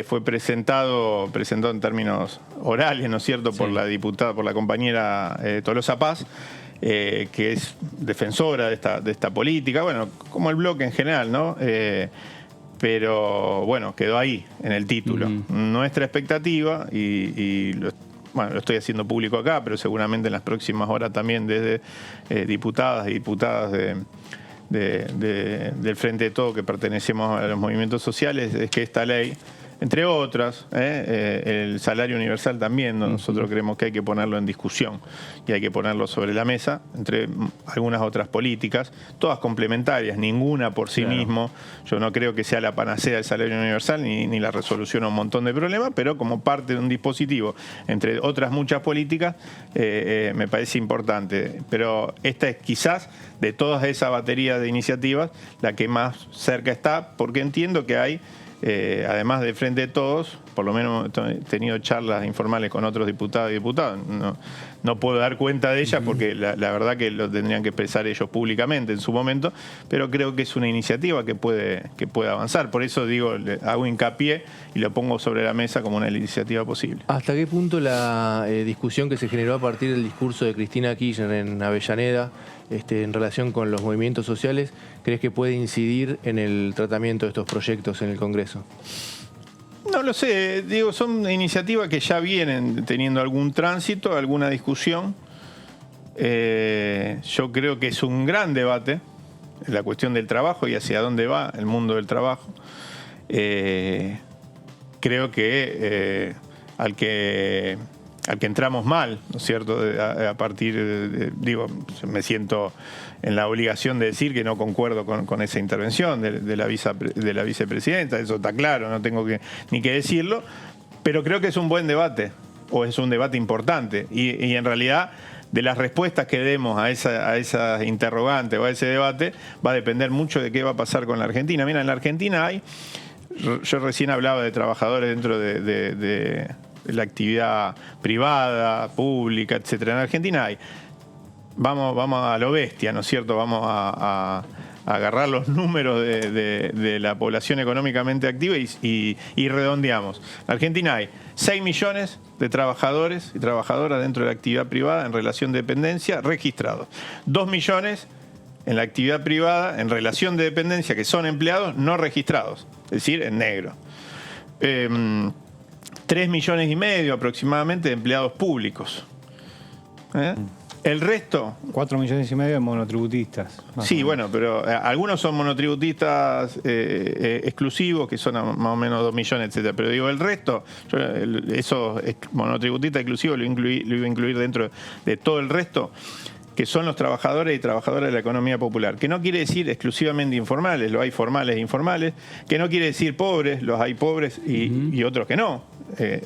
fue presentado en términos orales, ¿no es cierto?, por la diputada, por la compañera Tolosa Paz, que es defensora de esta política, bueno, como el bloque en general, ¿no? Pero bueno, quedó ahí en el título. Nuestra expectativa, y lo estoy haciendo público acá, pero seguramente en las próximas horas también desde diputadas y diputadas del Frente de Todo, que pertenecemos a los movimientos sociales, es que esta ley, entre otras, el salario universal también, ¿no? Nosotros creemos que hay que ponerlo en discusión y hay que ponerlo sobre la mesa, entre algunas otras políticas, todas complementarias, ninguna por sí mismo. Yo no creo que sea la panacea del salario universal ni la resolución a un montón de problemas, pero como parte de un dispositivo, entre otras muchas políticas, me parece importante. Pero esta es quizás, de todas esa batería de iniciativas, la que más cerca está, porque entiendo que hay, además de Frente de Todos, por lo menos he tenido charlas informales con otros diputados y diputadas. No puedo dar cuenta de ellas porque la verdad que lo tendrían que expresar ellos públicamente en su momento, pero creo que es una iniciativa que puede avanzar. Por eso digo, hago hincapié y lo pongo sobre la mesa como una iniciativa posible.
¿Hasta qué punto la discusión que se generó a partir del discurso de Cristina Kirchner en Avellaneda, en relación con los movimientos sociales, crees que puede incidir en el tratamiento de estos proyectos en el Congreso?
No lo sé, digo, son iniciativas que ya vienen teniendo algún tránsito, alguna discusión. Yo creo que es un gran debate la cuestión del trabajo y hacia dónde va el mundo del trabajo. Creo que al que entramos mal, ¿no es cierto? A partir digo, me siento en la obligación de decir que no concuerdo con esa intervención de la vicepresidenta, eso está claro, no tengo ni que decirlo, pero creo que es un buen debate, o es un debate importante, y en realidad de las respuestas que demos a esa interrogante o a ese debate va a depender mucho de qué va a pasar con la Argentina. Mira, en la Argentina yo recién hablaba de trabajadores dentro de la actividad privada, pública, etcétera. En Argentina vamos a lo bestia, ¿no es cierto? Vamos a agarrar los números de la población económicamente activa y redondeamos. En Argentina hay 6 millones de trabajadores y trabajadoras dentro de la actividad privada en relación de dependencia registrados. 2 millones en la actividad privada en relación de dependencia que son empleados no registrados, es decir, en negro. 3,5 millones aproximadamente de empleados públicos. El resto...
4,5 millones de monotributistas.
Sí, bueno, pero algunos son monotributistas exclusivos, que son más o menos 2 millones, etcétera. Pero digo, el resto, esos monotributistas exclusivos lo iba a incluir dentro de todo el resto, que son los trabajadores y trabajadoras de la economía popular, que no quiere decir exclusivamente informales, los hay formales e informales, que no quiere decir pobres, los hay pobres y otros que no.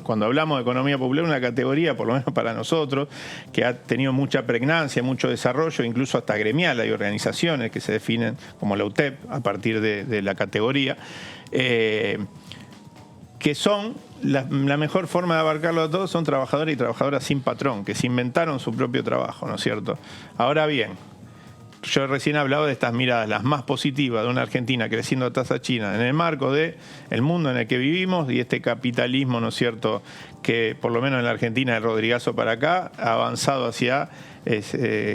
Cuando hablamos de economía popular, una categoría, por lo menos para nosotros, que ha tenido mucha pregnancia, mucho desarrollo, incluso hasta gremial, hay organizaciones que se definen como la UTEP a partir de la categoría, que son la mejor forma de abarcarlo a todos, son trabajadores y trabajadoras sin patrón, que se inventaron su propio trabajo, ¿no es cierto? Ahora bien, yo recién hablaba de estas miradas, las más positivas de una Argentina creciendo a tasa china, en el marco del mundo en el que vivimos y este capitalismo, ¿no es cierto?, que por lo menos en la Argentina de Rodrigazo para acá ha avanzado hacia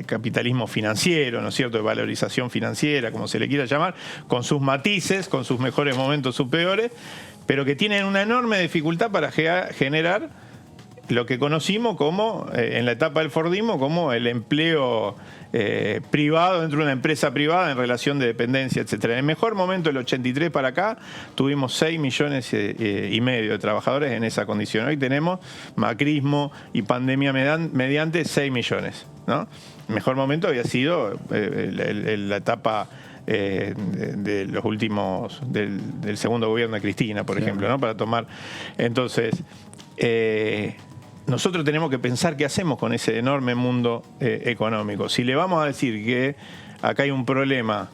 capitalismo financiero, ¿no es cierto?, de valorización financiera, como se le quiera llamar, con sus matices, con sus mejores momentos, sus peores, pero que tienen una enorme dificultad para generar lo que conocimos como, en la etapa del Fordismo, como el empleo privado dentro de una empresa privada en relación de dependencia, etcétera. En el mejor momento, del 83 para acá, tuvimos 6,5 millones de trabajadores en esa condición. Hoy tenemos macrismo y pandemia mediante 6 millones, ¿no? El mejor momento había sido la etapa de los últimos del segundo gobierno de Cristina, por ejemplo, ¿no? Para tomar. Entonces, nosotros tenemos que pensar qué hacemos con ese enorme mundo económico. Si le vamos a decir que acá hay un problema,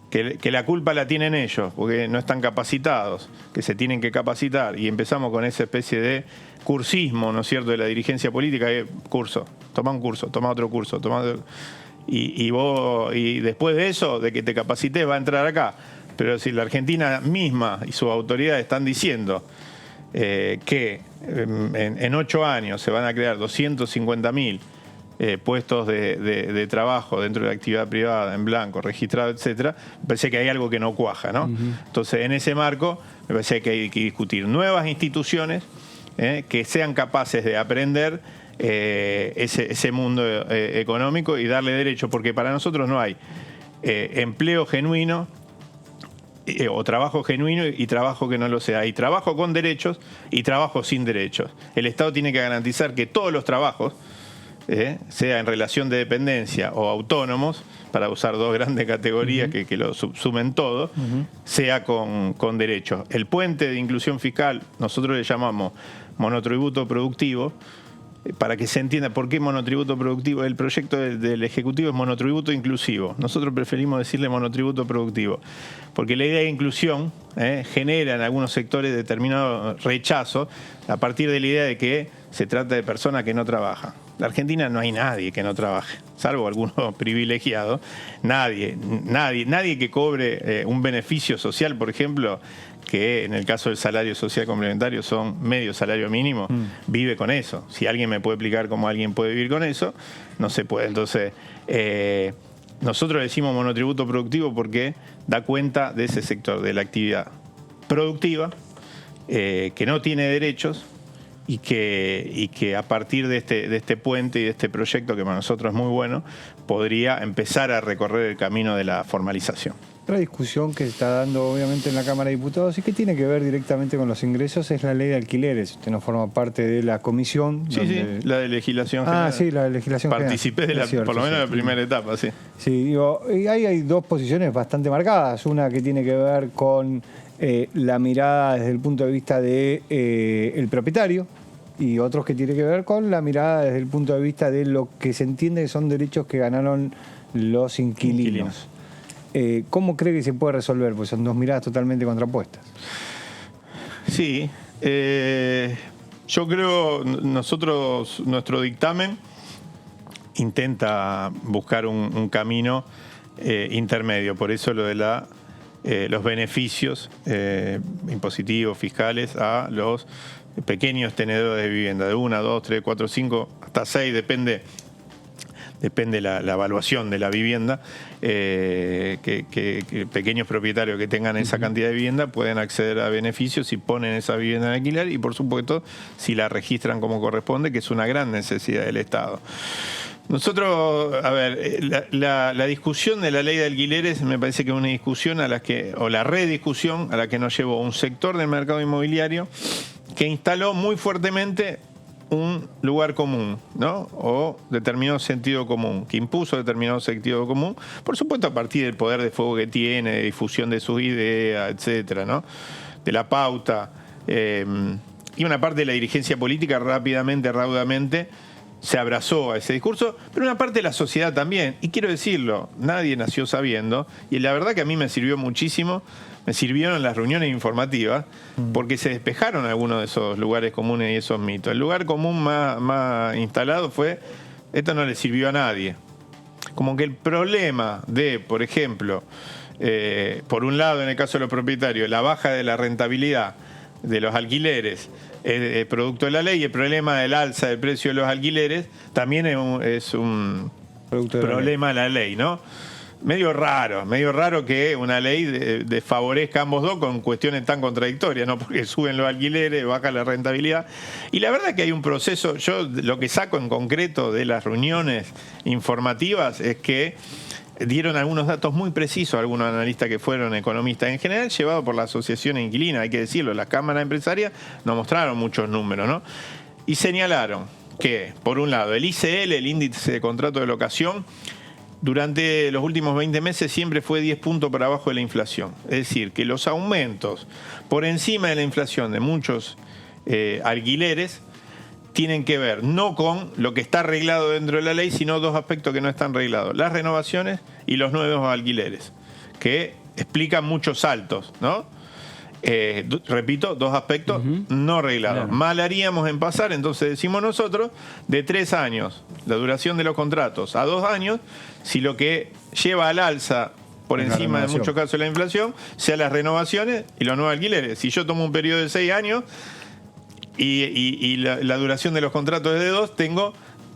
que la culpa la tienen ellos, porque no están capacitados, que se tienen que capacitar, y empezamos con esa especie de cursismo, ¿no es cierto?, de la dirigencia política, curso, toma un curso, toma otro curso, toma otro. Y después de eso, de que te capacites, va a entrar acá. Pero si la Argentina misma y sus autoridades están diciendo que en 8 años se van a crear 250.000 puestos de trabajo dentro de la actividad privada, en blanco, registrado, etcétera, me parece que hay algo que no cuaja, ¿no? Entonces, en ese marco, me parece que hay que discutir nuevas instituciones que sean capaces de aprender ese mundo económico y darle derecho, porque para nosotros no hay empleo genuino o trabajo genuino y trabajo que no lo sea. Hay trabajo con derechos y trabajo sin derechos. El Estado tiene que garantizar que todos los trabajos, sea en relación de dependencia o autónomos, para usar dos grandes categorías que lo subsumen todo, sea con derechos. El puente de inclusión fiscal, nosotros le llamamos monotributo productivo, para que se entienda por qué monotributo productivo. El proyecto del Ejecutivo es monotributo inclusivo. Nosotros preferimos decirle monotributo productivo, porque la idea de inclusión genera en algunos sectores determinado rechazo a partir de la idea de que se trata de personas que no trabajan. En la Argentina no hay nadie que no trabaje, salvo algunos privilegiados. Nadie que cobre un beneficio social, por ejemplo, que en el caso del salario social complementario son medio salario mínimo, vive con eso. Si alguien me puede explicar cómo alguien puede vivir con eso, no se puede. Entonces, nosotros decimos monotributo productivo porque da cuenta de ese sector, de la actividad productiva, que no tiene derechos y que a partir de este puente y de este proyecto, que para nosotros es muy bueno, podría empezar a recorrer el camino de la formalización.
Otra discusión que se está dando obviamente en la Cámara de Diputados y que tiene que ver directamente con los ingresos es la ley de alquileres. Usted no forma parte de la comisión.
Sí,
donde...
sí, la de legislación general.
Sí, la de legislación
Participé
general.
por lo menos de la primera etapa, sí.
Sí, digo, y ahí hay dos posiciones bastante marcadas. Una que tiene que ver con la mirada desde el punto de vista del propietario, y otros que tiene que ver con la mirada desde el punto de vista de lo que se entiende que son derechos que ganaron los inquilinos. ¿Cómo cree que se puede resolver? Pues son dos miradas totalmente contrapuestas.
Sí, yo creo nuestro dictamen intenta buscar un camino intermedio. Por eso lo de los beneficios impositivos, fiscales a los pequeños tenedores de vivienda, de 1, 2, 3, 4, 5, hasta 6, depende la evaluación de la vivienda, que pequeños propietarios que tengan esa cantidad de vivienda pueden acceder a beneficios si ponen esa vivienda en alquiler y, por supuesto, si la registran como corresponde, que es una gran necesidad del Estado. Nosotros, a ver, la discusión de la ley de alquileres me parece que es una discusión o la rediscusión a la que nos llevó un sector del mercado inmobiliario que instaló muy fuertemente un lugar común, ¿no? O determinado sentido común, que impuso determinado sentido común, por supuesto a partir del poder de fuego que tiene, de difusión de sus ideas, etcétera, ¿no? De la pauta. Y una parte de la dirigencia política rápidamente, raudamente, se abrazó a ese discurso, pero una parte de la sociedad también. Y quiero decirlo, nadie nació sabiendo, y la verdad que a mí me sirvió muchísimo, me sirvieron las reuniones informativas, porque se despejaron algunos de esos lugares comunes y esos mitos. El lugar común más instalado fue, esto no le sirvió a nadie. Como que el problema de, por ejemplo, por un lado en el caso de los propietarios, la baja de la rentabilidad de los alquileres, producto de la ley, y el problema del alza del precio de los alquileres también es un problema de la ley, ¿no? Medio raro que una ley desfavorezca a ambos dos con cuestiones tan contradictorias, ¿no? Porque suben los alquileres, baja la rentabilidad. Y la verdad que hay un proceso, yo lo que saco en concreto de las reuniones informativas es que dieron algunos datos muy precisos, algunos analistas que fueron economistas en general, llevados por la asociación inquilina, hay que decirlo, las cámaras empresarias no mostraron muchos números, ¿no? Y señalaron que, por un lado, el ICL, el índice de contrato de locación, durante los últimos 20 meses siempre fue 10 puntos por abajo de la inflación. Es decir, que los aumentos por encima de la inflación de muchos alquileres tienen que ver no con lo que está arreglado dentro de la ley, sino dos aspectos que no están arreglados: las renovaciones y los nuevos alquileres, que explican muchos saltos, ¿no? Repito, dos aspectos no arreglados. Claro. Mal haríamos en pasar, entonces decimos nosotros, de 3 años, la duración de los contratos, a 2 años, si lo que lleva al alza por encima de muchos casos de la inflación, sea las renovaciones y los nuevos alquileres. Si yo tomo un periodo de 6 años y la duración de los contratos es de 2, tengo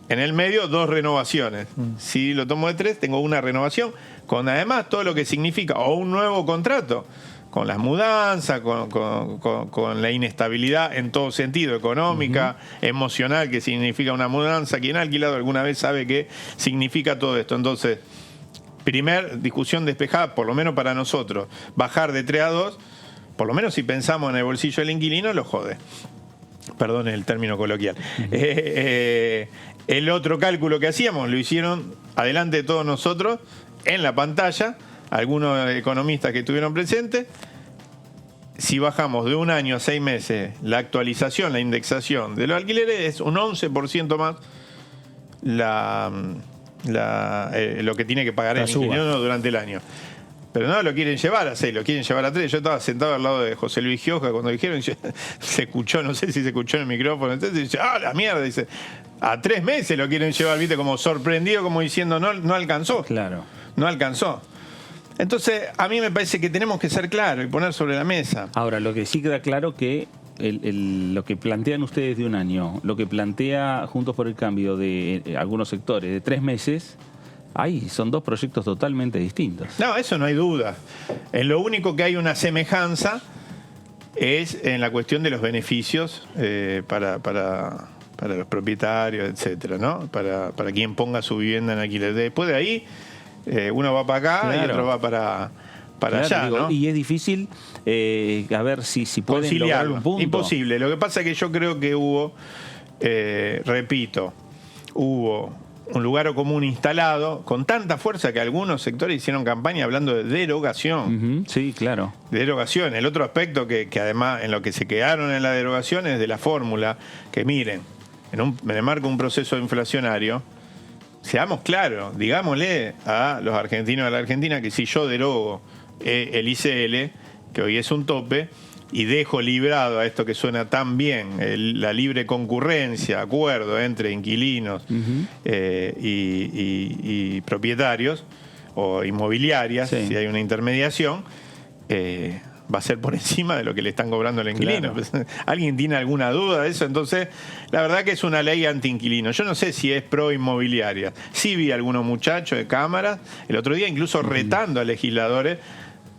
en el medio 2 renovaciones. Si lo tomo de 3, tengo una renovación, con además todo lo que significa, o un nuevo contrato, con las mudanzas, con la inestabilidad en todo sentido, económica, emocional, que significa una mudanza. Quien ha alquilado alguna vez sabe qué significa todo esto. Entonces, primer discusión despejada, por lo menos para nosotros, bajar de 3 a 2, por lo menos si pensamos en el bolsillo del inquilino, lo jode. Perdón el término coloquial. El otro cálculo que hacíamos lo hicieron adelante de todos nosotros en la pantalla, algunos economistas que estuvieron presentes. Si bajamos de 1 año a 6 meses la actualización, la indexación de los alquileres, es un 11% más lo que tiene que pagar el inquilino durante el año. Pero no lo quieren llevar a 6, lo quieren llevar a 3. Yo estaba sentado al lado de José Luis Gioja cuando dijeron, se escuchó, no sé si se escuchó en el micrófono, entonces dice, la mierda, dice, a 3 meses lo quieren llevar, viste, como sorprendido, como diciendo, no alcanzó.
Claro.
No alcanzó. Entonces, a mí me parece que tenemos que ser claros y poner sobre la mesa.
Ahora, lo que sí queda claro que lo que plantean ustedes de 1 año, lo que plantea Juntos por el Cambio de algunos sectores de 3 meses, son 2 proyectos totalmente distintos.
No, eso no hay duda. En lo único que hay una semejanza es en la cuestión de los beneficios para los propietarios, etcétera, ¿no? Para quien ponga su vivienda en alquiler. Después de ahí, uno va para acá, claro, y otro va para allá, ¿no?
Y es difícil a ver si pueden lograr un punto.
Imposible. Lo que pasa es que yo creo que hubo un lugar común instalado con tanta fuerza que algunos sectores hicieron campaña hablando de derogación.
Sí, claro.
Derogación. El otro aspecto que además en lo que se quedaron en la derogación es de la fórmula, que miren, en el marco de un proceso inflacionario, seamos claros, digámosle a los argentinos y a la Argentina que si yo derogo el ICL, que hoy es un tope, y dejo librado a esto que suena tan bien, la libre concurrencia, acuerdo entre inquilinos y propietarios, o inmobiliarias,
Sí.
si hay una intermediación, va a ser por encima de lo que le están cobrando al inquilino.
Claro.
¿Alguien tiene alguna duda de eso? Entonces, la verdad que es una ley anti-inquilino. Yo no sé si es pro inmobiliaria. Sí vi a algunos muchachos de cámaras el otro día incluso retando a legisladores.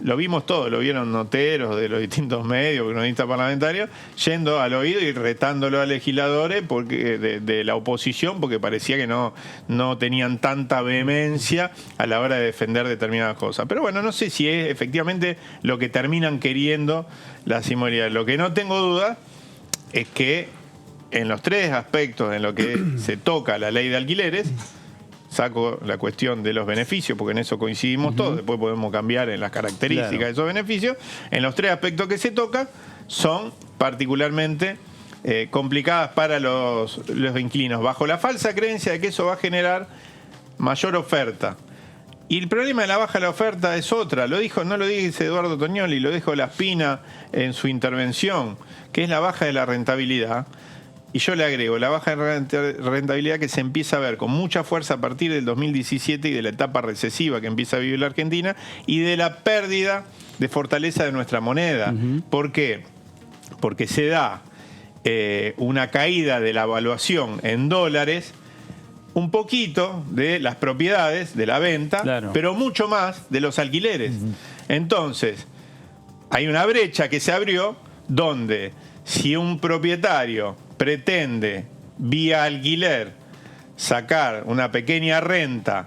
Lo vimos todo, lo vieron noteros de los distintos medios, cronistas parlamentarios, yendo al oído y retándolo a legisladores porque, de la oposición, porque parecía que no tenían tanta vehemencia a la hora de defender determinadas cosas. Pero bueno, no sé si es efectivamente lo que terminan queriendo las inmobiliarias. Lo que no tengo duda es que en los tres aspectos en lo que se toca la ley de alquileres, saco la cuestión de los beneficios, porque en eso coincidimos todos, después podemos cambiar en las características de esos beneficios. En los tres aspectos que se tocan son particularmente complicadas para los inquilinos, bajo la falsa creencia de que eso va a generar mayor oferta. Y el problema de la baja de la oferta es otra, no lo dice Eduardo Tognoli, lo dijo Laspina en su intervención, que es la baja de la rentabilidad. Y yo le agrego la baja de rentabilidad que se empieza a ver con mucha fuerza a partir del 2017 y de la etapa recesiva que empieza a vivir la Argentina y de la pérdida de fortaleza de nuestra moneda. ¿Por qué? Porque se da una caída de la evaluación en dólares, un poquito de las propiedades, de la venta, pero mucho más de los alquileres. Entonces, hay una brecha que se abrió donde si un propietario pretende vía alquiler sacar una pequeña renta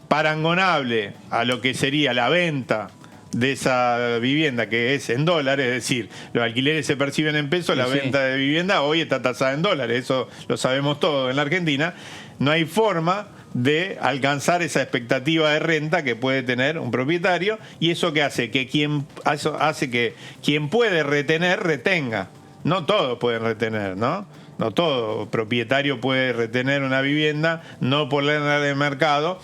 parangonable a lo que sería la venta de esa vivienda, que es en dólares, es decir, los alquileres se perciben en pesos, la venta de vivienda hoy está tasada en dólares, eso lo sabemos todos en la Argentina, no hay forma de alcanzar esa expectativa de renta que puede tener un propietario, y eso que hace que quien puede retener, retenga. No todos pueden retener, ¿no? No todo propietario puede retener una vivienda, no por la del mercado,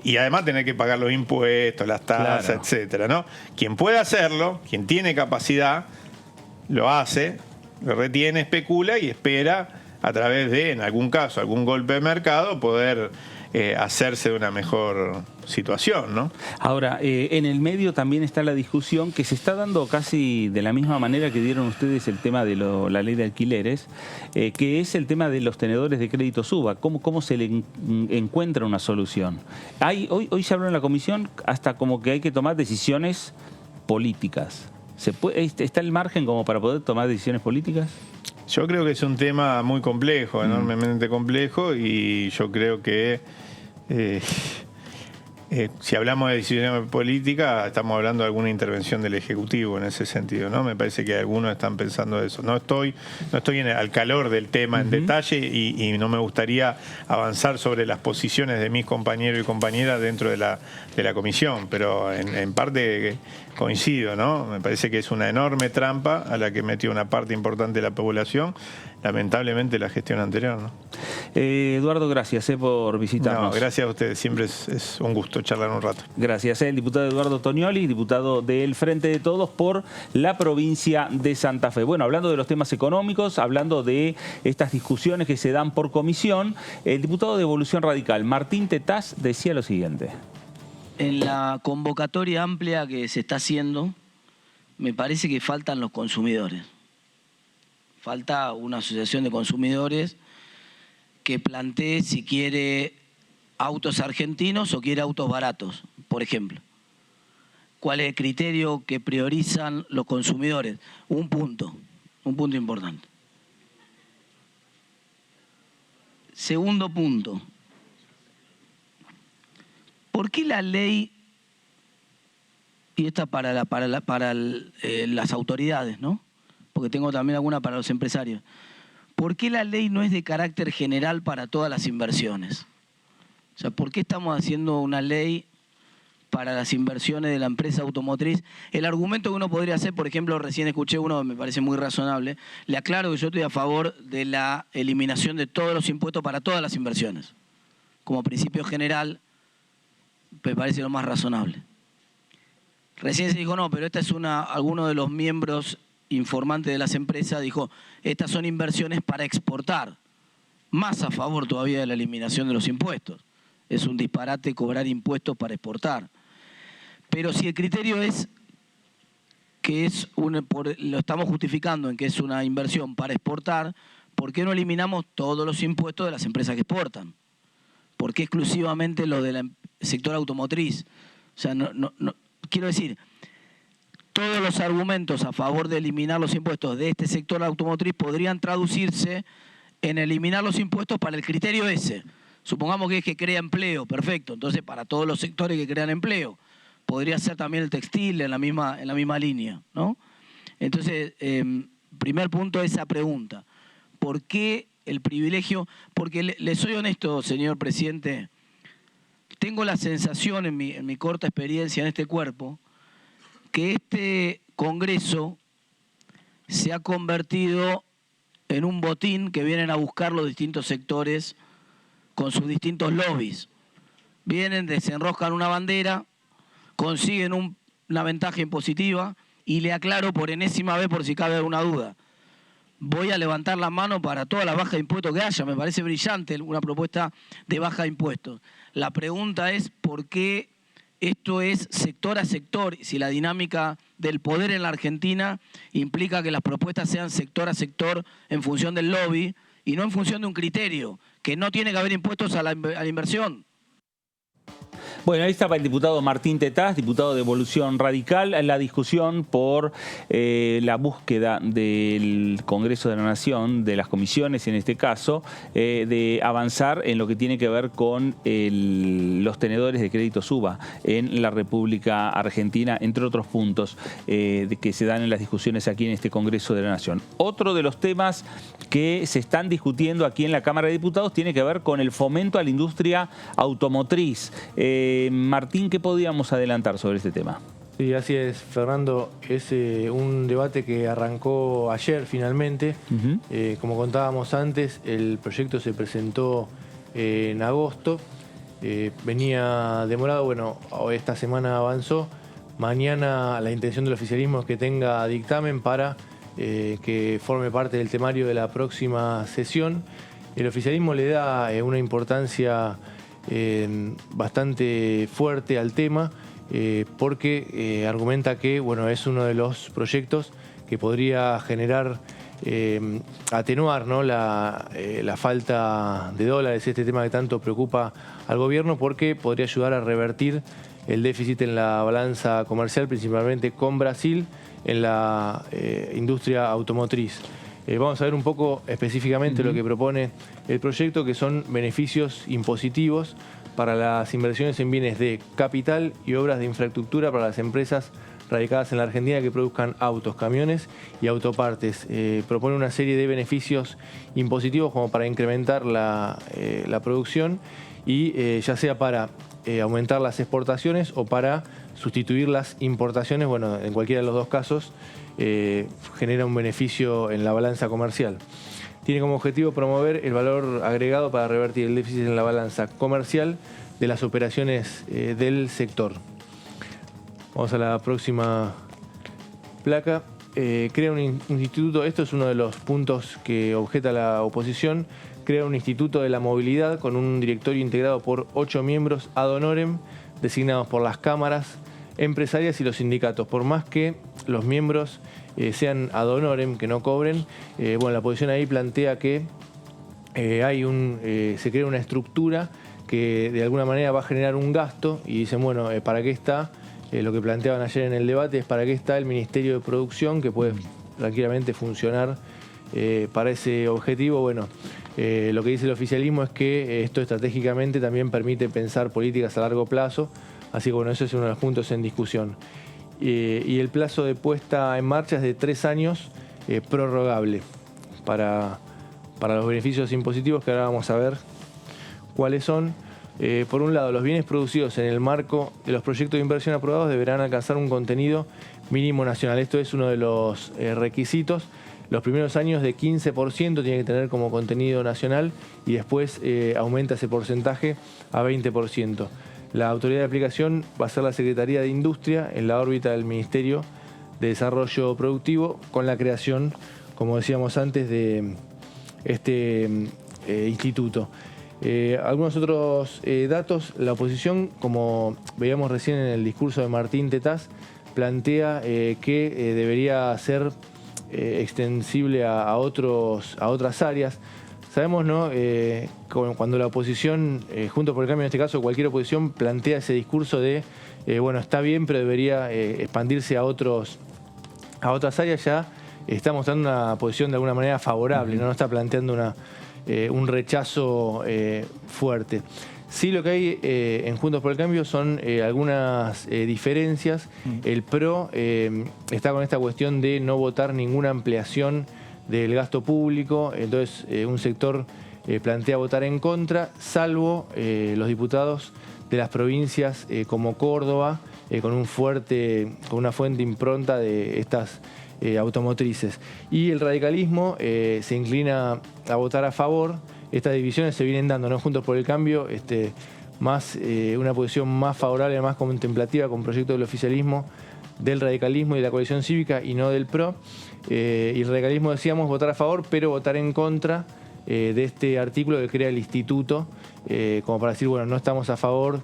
y además tener que pagar los impuestos, las tasas, etcétera, ¿no? Quien puede hacerlo, quien tiene capacidad, lo hace, lo retiene, especula y espera a través de, en algún caso, algún golpe de mercado, poder hacerse de una mejor situación, ¿no?
Ahora, en el medio también está la discusión que se está dando casi de la misma manera que dieron ustedes el tema de la ley de alquileres, que es el tema de los tenedores de crédito SUBA. ¿Cómo se le encuentra una solución? Hoy se habló en la comisión hasta como que hay que tomar decisiones políticas. ¿Está el margen como para poder tomar decisiones políticas?
Yo creo que es un tema muy complejo, enormemente complejo, y yo creo que si hablamos de decisiones políticas, estamos hablando de alguna intervención del Ejecutivo en ese sentido, ¿no? Me parece que algunos están pensando eso. No estoy al calor del tema en detalle y no me gustaría avanzar sobre las posiciones de mis compañeros y compañeras dentro de la comisión, pero en parte coincido, ¿no? Me parece que es una enorme trampa a la que metió una parte importante de la población, lamentablemente la gestión anterior, ¿no?
Eduardo, gracias por visitarnos.
No, gracias a ustedes, siempre es un gusto charlar un rato.
Gracias. El diputado Eduardo Tognoli, diputado del Frente de Todos por la provincia de Santa Fe. Bueno, hablando de los temas económicos, hablando de estas discusiones que se dan por comisión, el diputado de Evolución Radical, Martín Tetaz, decía lo siguiente.
En la convocatoria amplia que se está haciendo, me parece que faltan los consumidores. Falta una asociación de consumidores que plantee si quiere autos argentinos o quiere autos baratos, por ejemplo. ¿Cuál es el criterio que priorizan los consumidores? Un punto importante. Segundo punto. ¿Por qué la ley, y esta para las autoridades, ¿no? Porque tengo también alguna para los empresarios. ¿Por qué la ley no es de carácter general para todas las inversiones? O sea, ¿por qué estamos haciendo una ley para las inversiones de la empresa automotriz? El argumento que uno podría hacer, por ejemplo, recién escuché uno que me parece muy razonable. Le aclaro que yo estoy a favor de la eliminación de todos los impuestos para todas las inversiones. Como principio general, me parece lo más razonable. Recién se dijo, no, pero esta es alguno de los miembros informantes de las empresas dijo, estas son inversiones para exportar. Más a favor todavía de la eliminación de los impuestos. es un disparate cobrar impuestos para exportar. Pero si el criterio es que lo estamos justificando en que es una inversión para exportar, ¿por qué no eliminamos todos los impuestos de las empresas que exportan? ¿Por qué exclusivamente los del sector automotriz? O sea, quiero decir, todos los argumentos a favor de eliminar los impuestos de este sector automotriz podrían traducirse en eliminar los impuestos para el criterio ese. Supongamos que es que crea empleo, perfecto. Entonces, para todos los sectores que crean empleo, podría ser también el textil en la misma línea, ¿no? Entonces, primer punto, esa pregunta. ¿Por qué el privilegio? Porque le soy honesto, señor presidente, tengo la sensación en mi corta experiencia en este cuerpo que este Congreso se ha convertido en un botín que vienen a buscar los distintos sectores con sus distintos lobbies. Vienen, desenroscan una bandera, consiguen una ventaja impositiva y le aclaro por enésima vez, por si cabe alguna duda, voy a levantar la mano para toda la baja de impuestos que haya. Me parece brillante una propuesta de baja de impuestos. La pregunta es por qué esto es sector a sector, si la dinámica del poder en la Argentina implica que las propuestas sean sector a sector en función del lobby y no en función de un criterio, que no tiene que haber impuestos a la inversión.
Bueno, ahí estaba el diputado Martín Tetaz, diputado de Evolución Radical, en la discusión por la búsqueda del Congreso de la Nación, de las comisiones en este caso, de avanzar en lo que tiene que ver con los tenedores de crédito SUBA en la República Argentina, entre otros puntos que se dan en las discusiones aquí en este Congreso de la Nación. Otro de los temas que se están discutiendo aquí en la Cámara de Diputados tiene que ver con el fomento a la industria automotriz. Martín, ¿qué podíamos adelantar sobre este tema?
Sí, así es, Fernando. Es un debate que arrancó ayer finalmente. Como contábamos antes, el proyecto se presentó en agosto. Venía demorado, bueno, esta semana avanzó. Mañana la intención del oficialismo es que tenga dictamen para que forme parte del temario de la próxima sesión. El oficialismo le da una importancia bastante fuerte al tema porque argumenta que bueno, es uno de los proyectos que podría generar, atenuar, ¿no? la falta de dólares, este tema que tanto preocupa al gobierno, porque podría ayudar a revertir el déficit en la balanza comercial, principalmente con Brasil, en la industria automotriz. Vamos a ver un poco específicamente lo que propone el proyecto, que son beneficios impositivos para las inversiones en bienes de capital y obras de infraestructura para las empresas radicadas en la Argentina que produzcan autos, camiones y autopartes. Propone una serie de beneficios impositivos como para incrementar la producción y ya sea para aumentar las exportaciones o para sustituir las importaciones. Bueno, en cualquiera de los dos casos genera un beneficio en la balanza comercial. Tiene como objetivo promover el valor agregado para revertir el déficit en la balanza comercial de las operaciones del sector. Vamos a la próxima placa. Crea un instituto, esto es uno de los puntos que objeta la oposición, crea un instituto de la movilidad con un directorio integrado por 8 miembros ad honorem designados por las cámaras empresarias y los sindicatos. Por más que los miembros sean ad honorem, que no cobren, bueno, la oposición ahí plantea que se crea una estructura que de alguna manera va a generar un gasto y dicen, bueno, ¿para qué está? Lo que planteaban ayer en el debate es para qué está el Ministerio de Producción, que puede tranquilamente funcionar para ese objetivo. Bueno, lo que dice el oficialismo es que esto estratégicamente también permite pensar políticas a largo plazo, así que bueno, eso es uno de los puntos en discusión. Y el plazo de puesta en marcha es de 3 años, prorrogable, para los beneficios impositivos, que ahora vamos a ver cuáles son. Por un lado, los bienes producidos en el marco de los proyectos de inversión aprobados deberán alcanzar un contenido mínimo nacional. Esto es uno de los requisitos. Los primeros años de 15% tiene que tener como contenido nacional y después aumenta ese porcentaje a 20%. La autoridad de aplicación va a ser la Secretaría de Industria en la órbita del Ministerio de Desarrollo Productivo, con la creación, como decíamos antes, de este instituto. Algunos otros datos, la oposición, como veíamos recién en el discurso de Martín Tetaz, plantea que debería ser extensible a otras áreas. Sabemos, ¿no? Cuando la oposición, Juntos por el Cambio en este caso, cualquier oposición plantea ese discurso de, bueno, está bien, pero debería expandirse a otras áreas, ya está mostrando una posición de alguna manera favorable, no está planteando un rechazo fuerte. Sí, lo que hay en Juntos por el Cambio son algunas diferencias. El PRO está con esta cuestión de no votar ninguna ampliación del gasto público, entonces un sector plantea votar en contra, salvo los diputados de las provincias como Córdoba, con una fuerte impronta de estas automotrices. Y el radicalismo se inclina a votar a favor. Estas divisiones se vienen dando, ¿no? Juntos por el Cambio, una posición más favorable, más contemplativa con proyectos del oficialismo, del radicalismo y de la coalición cívica y no del PRO. Y el radicalismo, decíamos, votar a favor, pero votar en contra de este artículo que crea el instituto, como para decir, bueno, no estamos a favor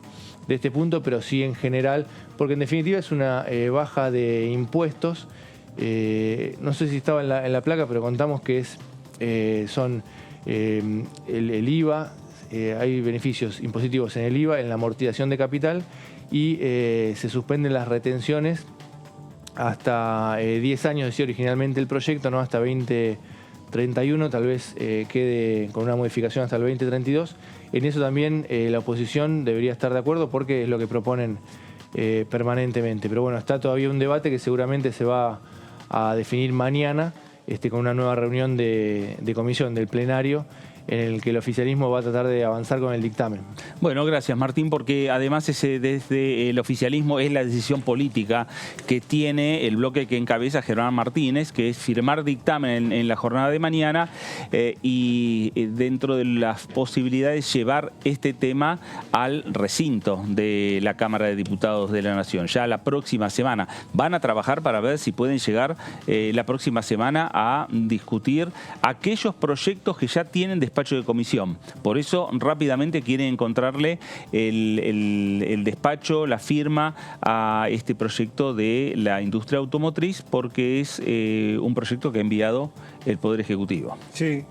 de este punto, pero sí en general, porque en definitiva es una baja de impuestos. No sé si estaba en la placa, pero contamos que son el IVA, hay beneficios impositivos en el IVA, en la amortización de capital, y se suspenden las retenciones hasta 10 años, decía originalmente el proyecto, ¿no? Hasta 2031, tal vez quede con una modificación hasta el 2032. En eso también la oposición debería estar de acuerdo porque es lo que proponen permanentemente. Pero bueno, está todavía un debate que seguramente se va a definir mañana con una nueva reunión de comisión del plenario, en el que el oficialismo va a tratar de avanzar con el dictamen.
Bueno, gracias Martín, porque además desde el oficialismo es la decisión política que tiene el bloque que encabeza Germán Martínez, que es firmar dictamen en la jornada de mañana y dentro de las posibilidades llevar este tema al recinto de la Cámara de Diputados de la Nación. Ya la próxima semana van a trabajar para ver si pueden llegar la próxima semana a discutir aquellos proyectos que ya tienen despacho de comisión. Por eso rápidamente quieren encontrarle el despacho, la firma a este proyecto de la industria automotriz, porque es un proyecto que ha enviado el Poder Ejecutivo.
Sí,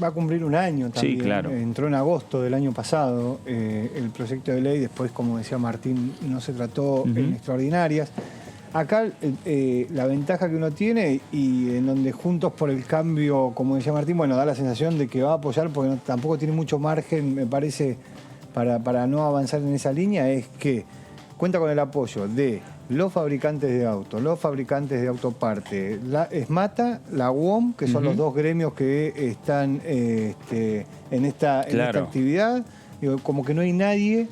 va a cumplir un año también.
Sí, claro.
Entró en agosto del año pasado el proyecto de ley, después, como decía Martín, no se trató en extraordinarias. Acá la ventaja que uno tiene, y en donde Juntos por el Cambio, como decía Martín, bueno, da la sensación de que va a apoyar porque tampoco tiene mucho margen, me parece, para no avanzar en esa línea, es que cuenta con el apoyo de los fabricantes de autos, los fabricantes de autoparte, la ESMATA, la UOM, que son los dos gremios que están en esta actividad. Digo, como que no hay nadie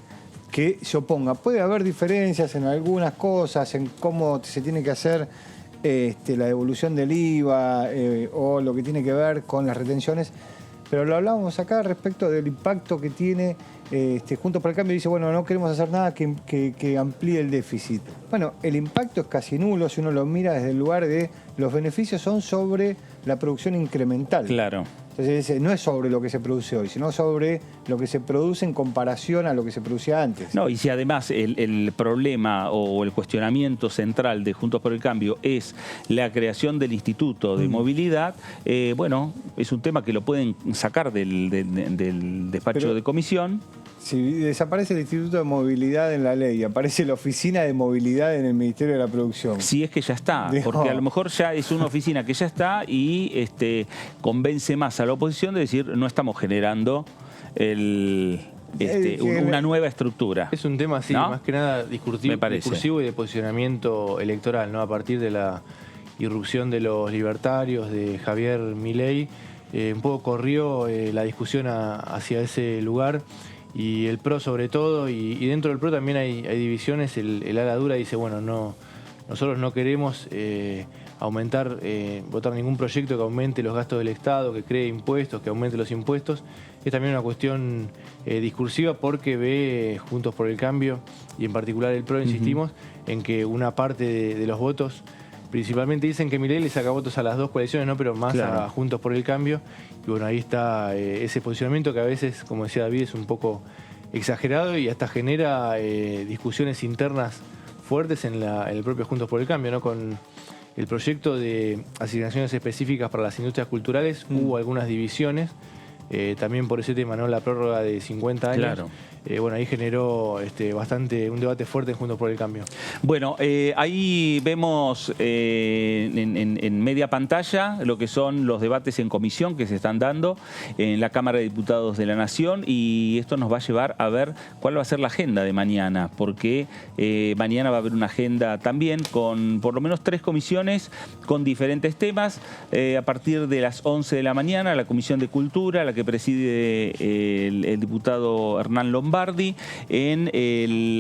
que se oponga. Puede haber diferencias en algunas cosas, en cómo se tiene que hacer la devolución del IVA o lo que tiene que ver con las retenciones, pero lo hablábamos acá respecto del impacto que tiene Juntos por el Cambio. Dice, bueno, no queremos hacer nada que amplíe el déficit. Bueno, el impacto es casi nulo si uno lo mira desde el lugar de los beneficios son sobre la producción incremental.
Claro.
Entonces no es sobre lo que se produce hoy, sino sobre lo que se produce en comparación a lo que se producía antes.
No, y si además el problema o el cuestionamiento central de Juntos por el Cambio es la creación del Instituto de Movilidad, bueno, es un tema que lo pueden sacar del despacho de comisión.
Si desaparece el Instituto de Movilidad en la ley, aparece la Oficina de Movilidad en el Ministerio de la Producción.
Si es que ya está, porque a lo mejor ya es una oficina que ya está y convence más a la oposición de decir no estamos generando una nueva estructura.
Es un tema así, ¿no? Más que nada discursivo y de posicionamiento electoral, ¿no? A partir de la irrupción de los libertarios, de Javier Milei, un poco corrió la discusión hacia ese lugar. Y el PRO sobre todo, y dentro del PRO también hay divisiones. El ala dura dice, bueno, nosotros no queremos votar ningún proyecto que aumente los gastos del Estado, que cree impuestos, que aumente los impuestos. Es también una cuestión discursiva porque ve Juntos por el Cambio, y en particular el PRO, insistimos, en que una parte de los votos principalmente dicen que Milei le saca votos a las dos coaliciones, ¿no? Pero más a Juntos por el Cambio. Y bueno, ahí está ese posicionamiento que a veces, como decía David, es un poco exagerado y hasta genera discusiones internas fuertes en el propio Juntos por el Cambio, ¿no? Con el proyecto de asignaciones específicas para las industrias culturales hubo algunas divisiones, también por ese tema, ¿no? La prórroga de 50 años.
Claro.
Bueno, ahí generó un debate fuerte en Juntos por el Cambio.
Bueno, ahí vemos en media pantalla lo que son los debates en comisión que se están dando en la Cámara de Diputados de la Nación, y esto nos va a llevar a ver cuál va a ser la agenda de mañana, porque mañana va a haber una agenda también con por lo menos 3 comisiones con diferentes temas. A partir de las 11 de la mañana, la Comisión de Cultura, la que preside el diputado Hernán Lombardi, en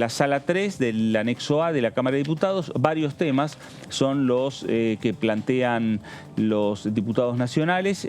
la sala 3 del anexo A de la Cámara de Diputados. Varios temas son los que plantean los diputados nacionales.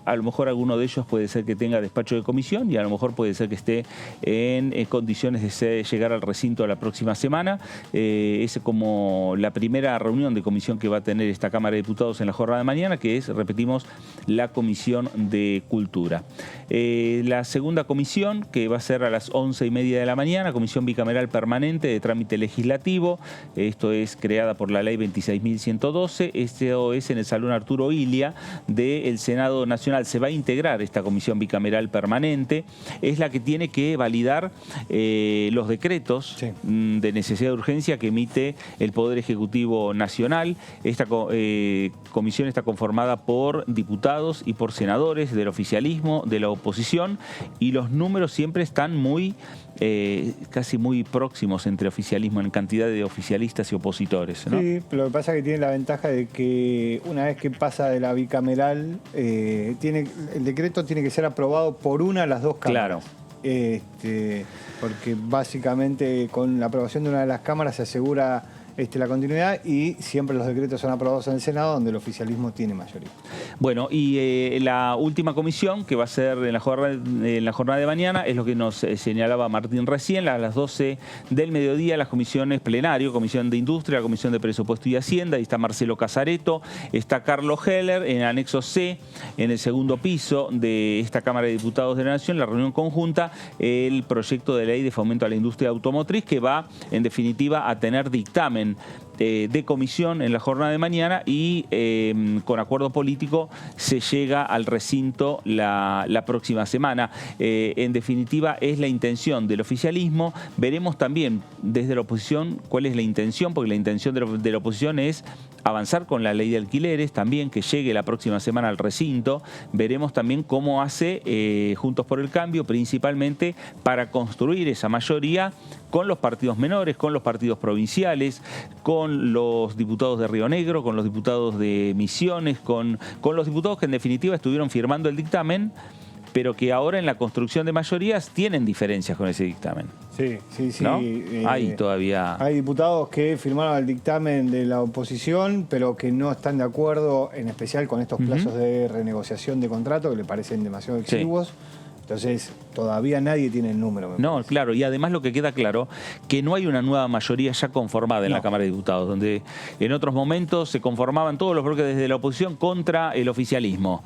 A lo mejor alguno de ellos puede ser que tenga despacho de comisión y a lo mejor puede ser que esté en condiciones de llegar al recinto la próxima semana. Es como la primera reunión de comisión que va a tener esta Cámara de Diputados en la jornada de mañana, que es, repetimos, la Comisión de Cultura. La segunda comisión, que va a ser a las 11:30 de la mañana, Comisión Bicameral Permanente de Trámite Legislativo. Esto es creada por la Ley 26.112. Esto es en el Salón Arturo Illia del Senado Nacional. Se va a integrar esta Comisión Bicameral Permanente. Es la que tiene que validar los decretos de necesidad de urgencia que emite el Poder Ejecutivo Nacional. Esta comisión está conformada por diputados y por senadores del oficialismo, de la oposición, y los números siempre están casi muy próximos entre oficialismo, en cantidad de oficialistas y opositores, ¿no?
Sí, pero lo que pasa es que tiene la ventaja de que una vez que pasa de la bicameral, el decreto tiene que ser aprobado por una de las dos cámaras. Claro. Porque básicamente con la aprobación de una de las cámaras se asegura la continuidad, y siempre los decretos son aprobados en el Senado, donde el oficialismo tiene mayoría.
Bueno, y la última comisión, que va a ser en la jornada de mañana, es lo que nos señalaba Martín recién, a las 12 del mediodía, las comisiones plenario, Comisión de Industria, Comisión de Presupuesto y Hacienda. Ahí está Marcelo Casareto, está Carlos Heller, en el anexo C, en el segundo piso de esta Cámara de Diputados de la Nación, la reunión conjunta, el proyecto de ley de fomento a la industria automotriz, que va, en definitiva, a tener dictamen de comisión en la jornada de mañana, y con acuerdo político se llega al recinto la próxima semana. En definitiva, es la intención del oficialismo. Veremos también desde la oposición cuál es la intención, porque la intención de la oposición es avanzar con la ley de alquileres, también que llegue la próxima semana al recinto. Veremos también cómo hace Juntos por el Cambio, principalmente para construir esa mayoría con los partidos menores, con los partidos provinciales, con los diputados de Río Negro, con los diputados de Misiones, con los diputados que en definitiva estuvieron firmando el dictamen, pero que ahora en la construcción de mayorías tienen diferencias con ese dictamen.
Sí, sí, sí.
¿No? Hay todavía...
Hay diputados que firmaron el dictamen de la oposición, pero que no están de acuerdo, en especial con estos plazos de renegociación de contrato, que le parecen demasiado exiguos. Entonces, todavía nadie tiene el número.
No, claro, y además lo que queda claro, que no hay una nueva mayoría ya conformada en la Cámara de Diputados, donde en otros momentos se conformaban todos los bloques desde la oposición contra el oficialismo.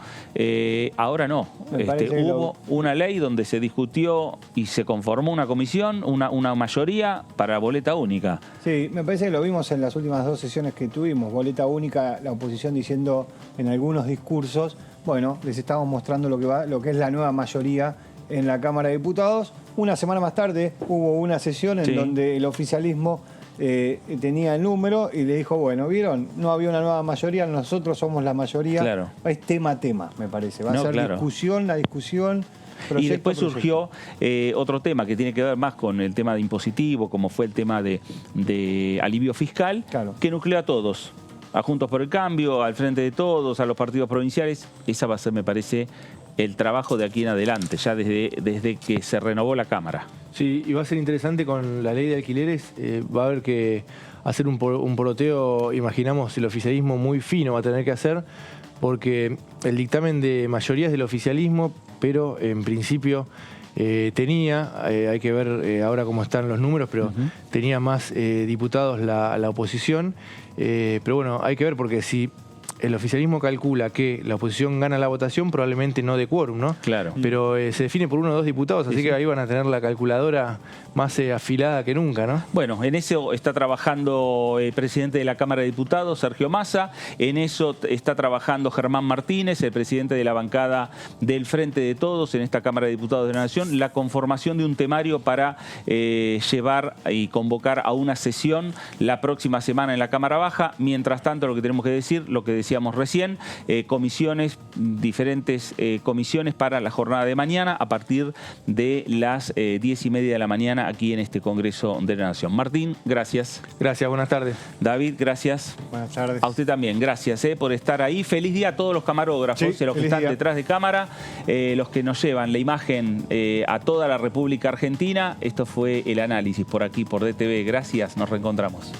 Ahora no. Hubo una ley donde se discutió y se conformó una comisión, una mayoría para boleta única.
Sí, me parece que lo vimos en las últimas 2 sesiones que tuvimos. Boleta única, la oposición diciendo en algunos discursos, bueno, les estamos mostrando lo que es la nueva mayoría en la Cámara de Diputados. Una semana más tarde hubo una sesión en donde el oficialismo tenía el número y le dijo, bueno, ¿vieron? No había una nueva mayoría, nosotros somos la mayoría. Claro. Es tema a tema, me parece. Va a ser discusión, la discusión.
Y después surgió otro tema que tiene que ver más con el tema de impositivo, como fue el tema de alivio fiscal, que nuclea a todos. A Juntos por el Cambio, al Frente de Todos, a los partidos provinciales. Esa va a ser, me parece, el trabajo de aquí en adelante, ya desde que se renovó la Cámara.
Sí, y va a ser interesante con la ley de alquileres. Va a haber que hacer un poroteo, imaginamos, el oficialismo muy fino va a tener que hacer, porque el dictamen de mayoría es del oficialismo, pero en principio tenía, hay que ver ahora cómo están los números, pero tenía más diputados la oposición. Pero bueno, hay que ver porque si el oficialismo calcula que la oposición gana la votación, probablemente no de quórum, ¿no?
Claro.
Pero se define por 1 o 2 diputados, así que ahí van a tener la calculadora más afilada que nunca, ¿no?
Bueno, en eso está trabajando el presidente de la Cámara de Diputados, Sergio Massa. En eso está trabajando Germán Martínez, el presidente de la bancada del Frente de Todos en esta Cámara de Diputados de la Nación, la conformación de un temario para llevar y convocar a una sesión la próxima semana en la Cámara Baja. Mientras tanto, lo que tenemos que decir, lo que decíamos recién, comisiones, diferentes comisiones para la jornada de mañana a partir de las 10:30 de la mañana aquí en este Congreso de la Nación. Martín, gracias.
Gracias, buenas tardes.
David, gracias.
Buenas tardes.
A usted también, gracias por estar ahí. Feliz día a todos los camarógrafos, los que están detrás de cámara, los que nos llevan la imagen a toda la República Argentina. Esto fue el análisis por aquí, por DTV. Gracias, nos reencontramos.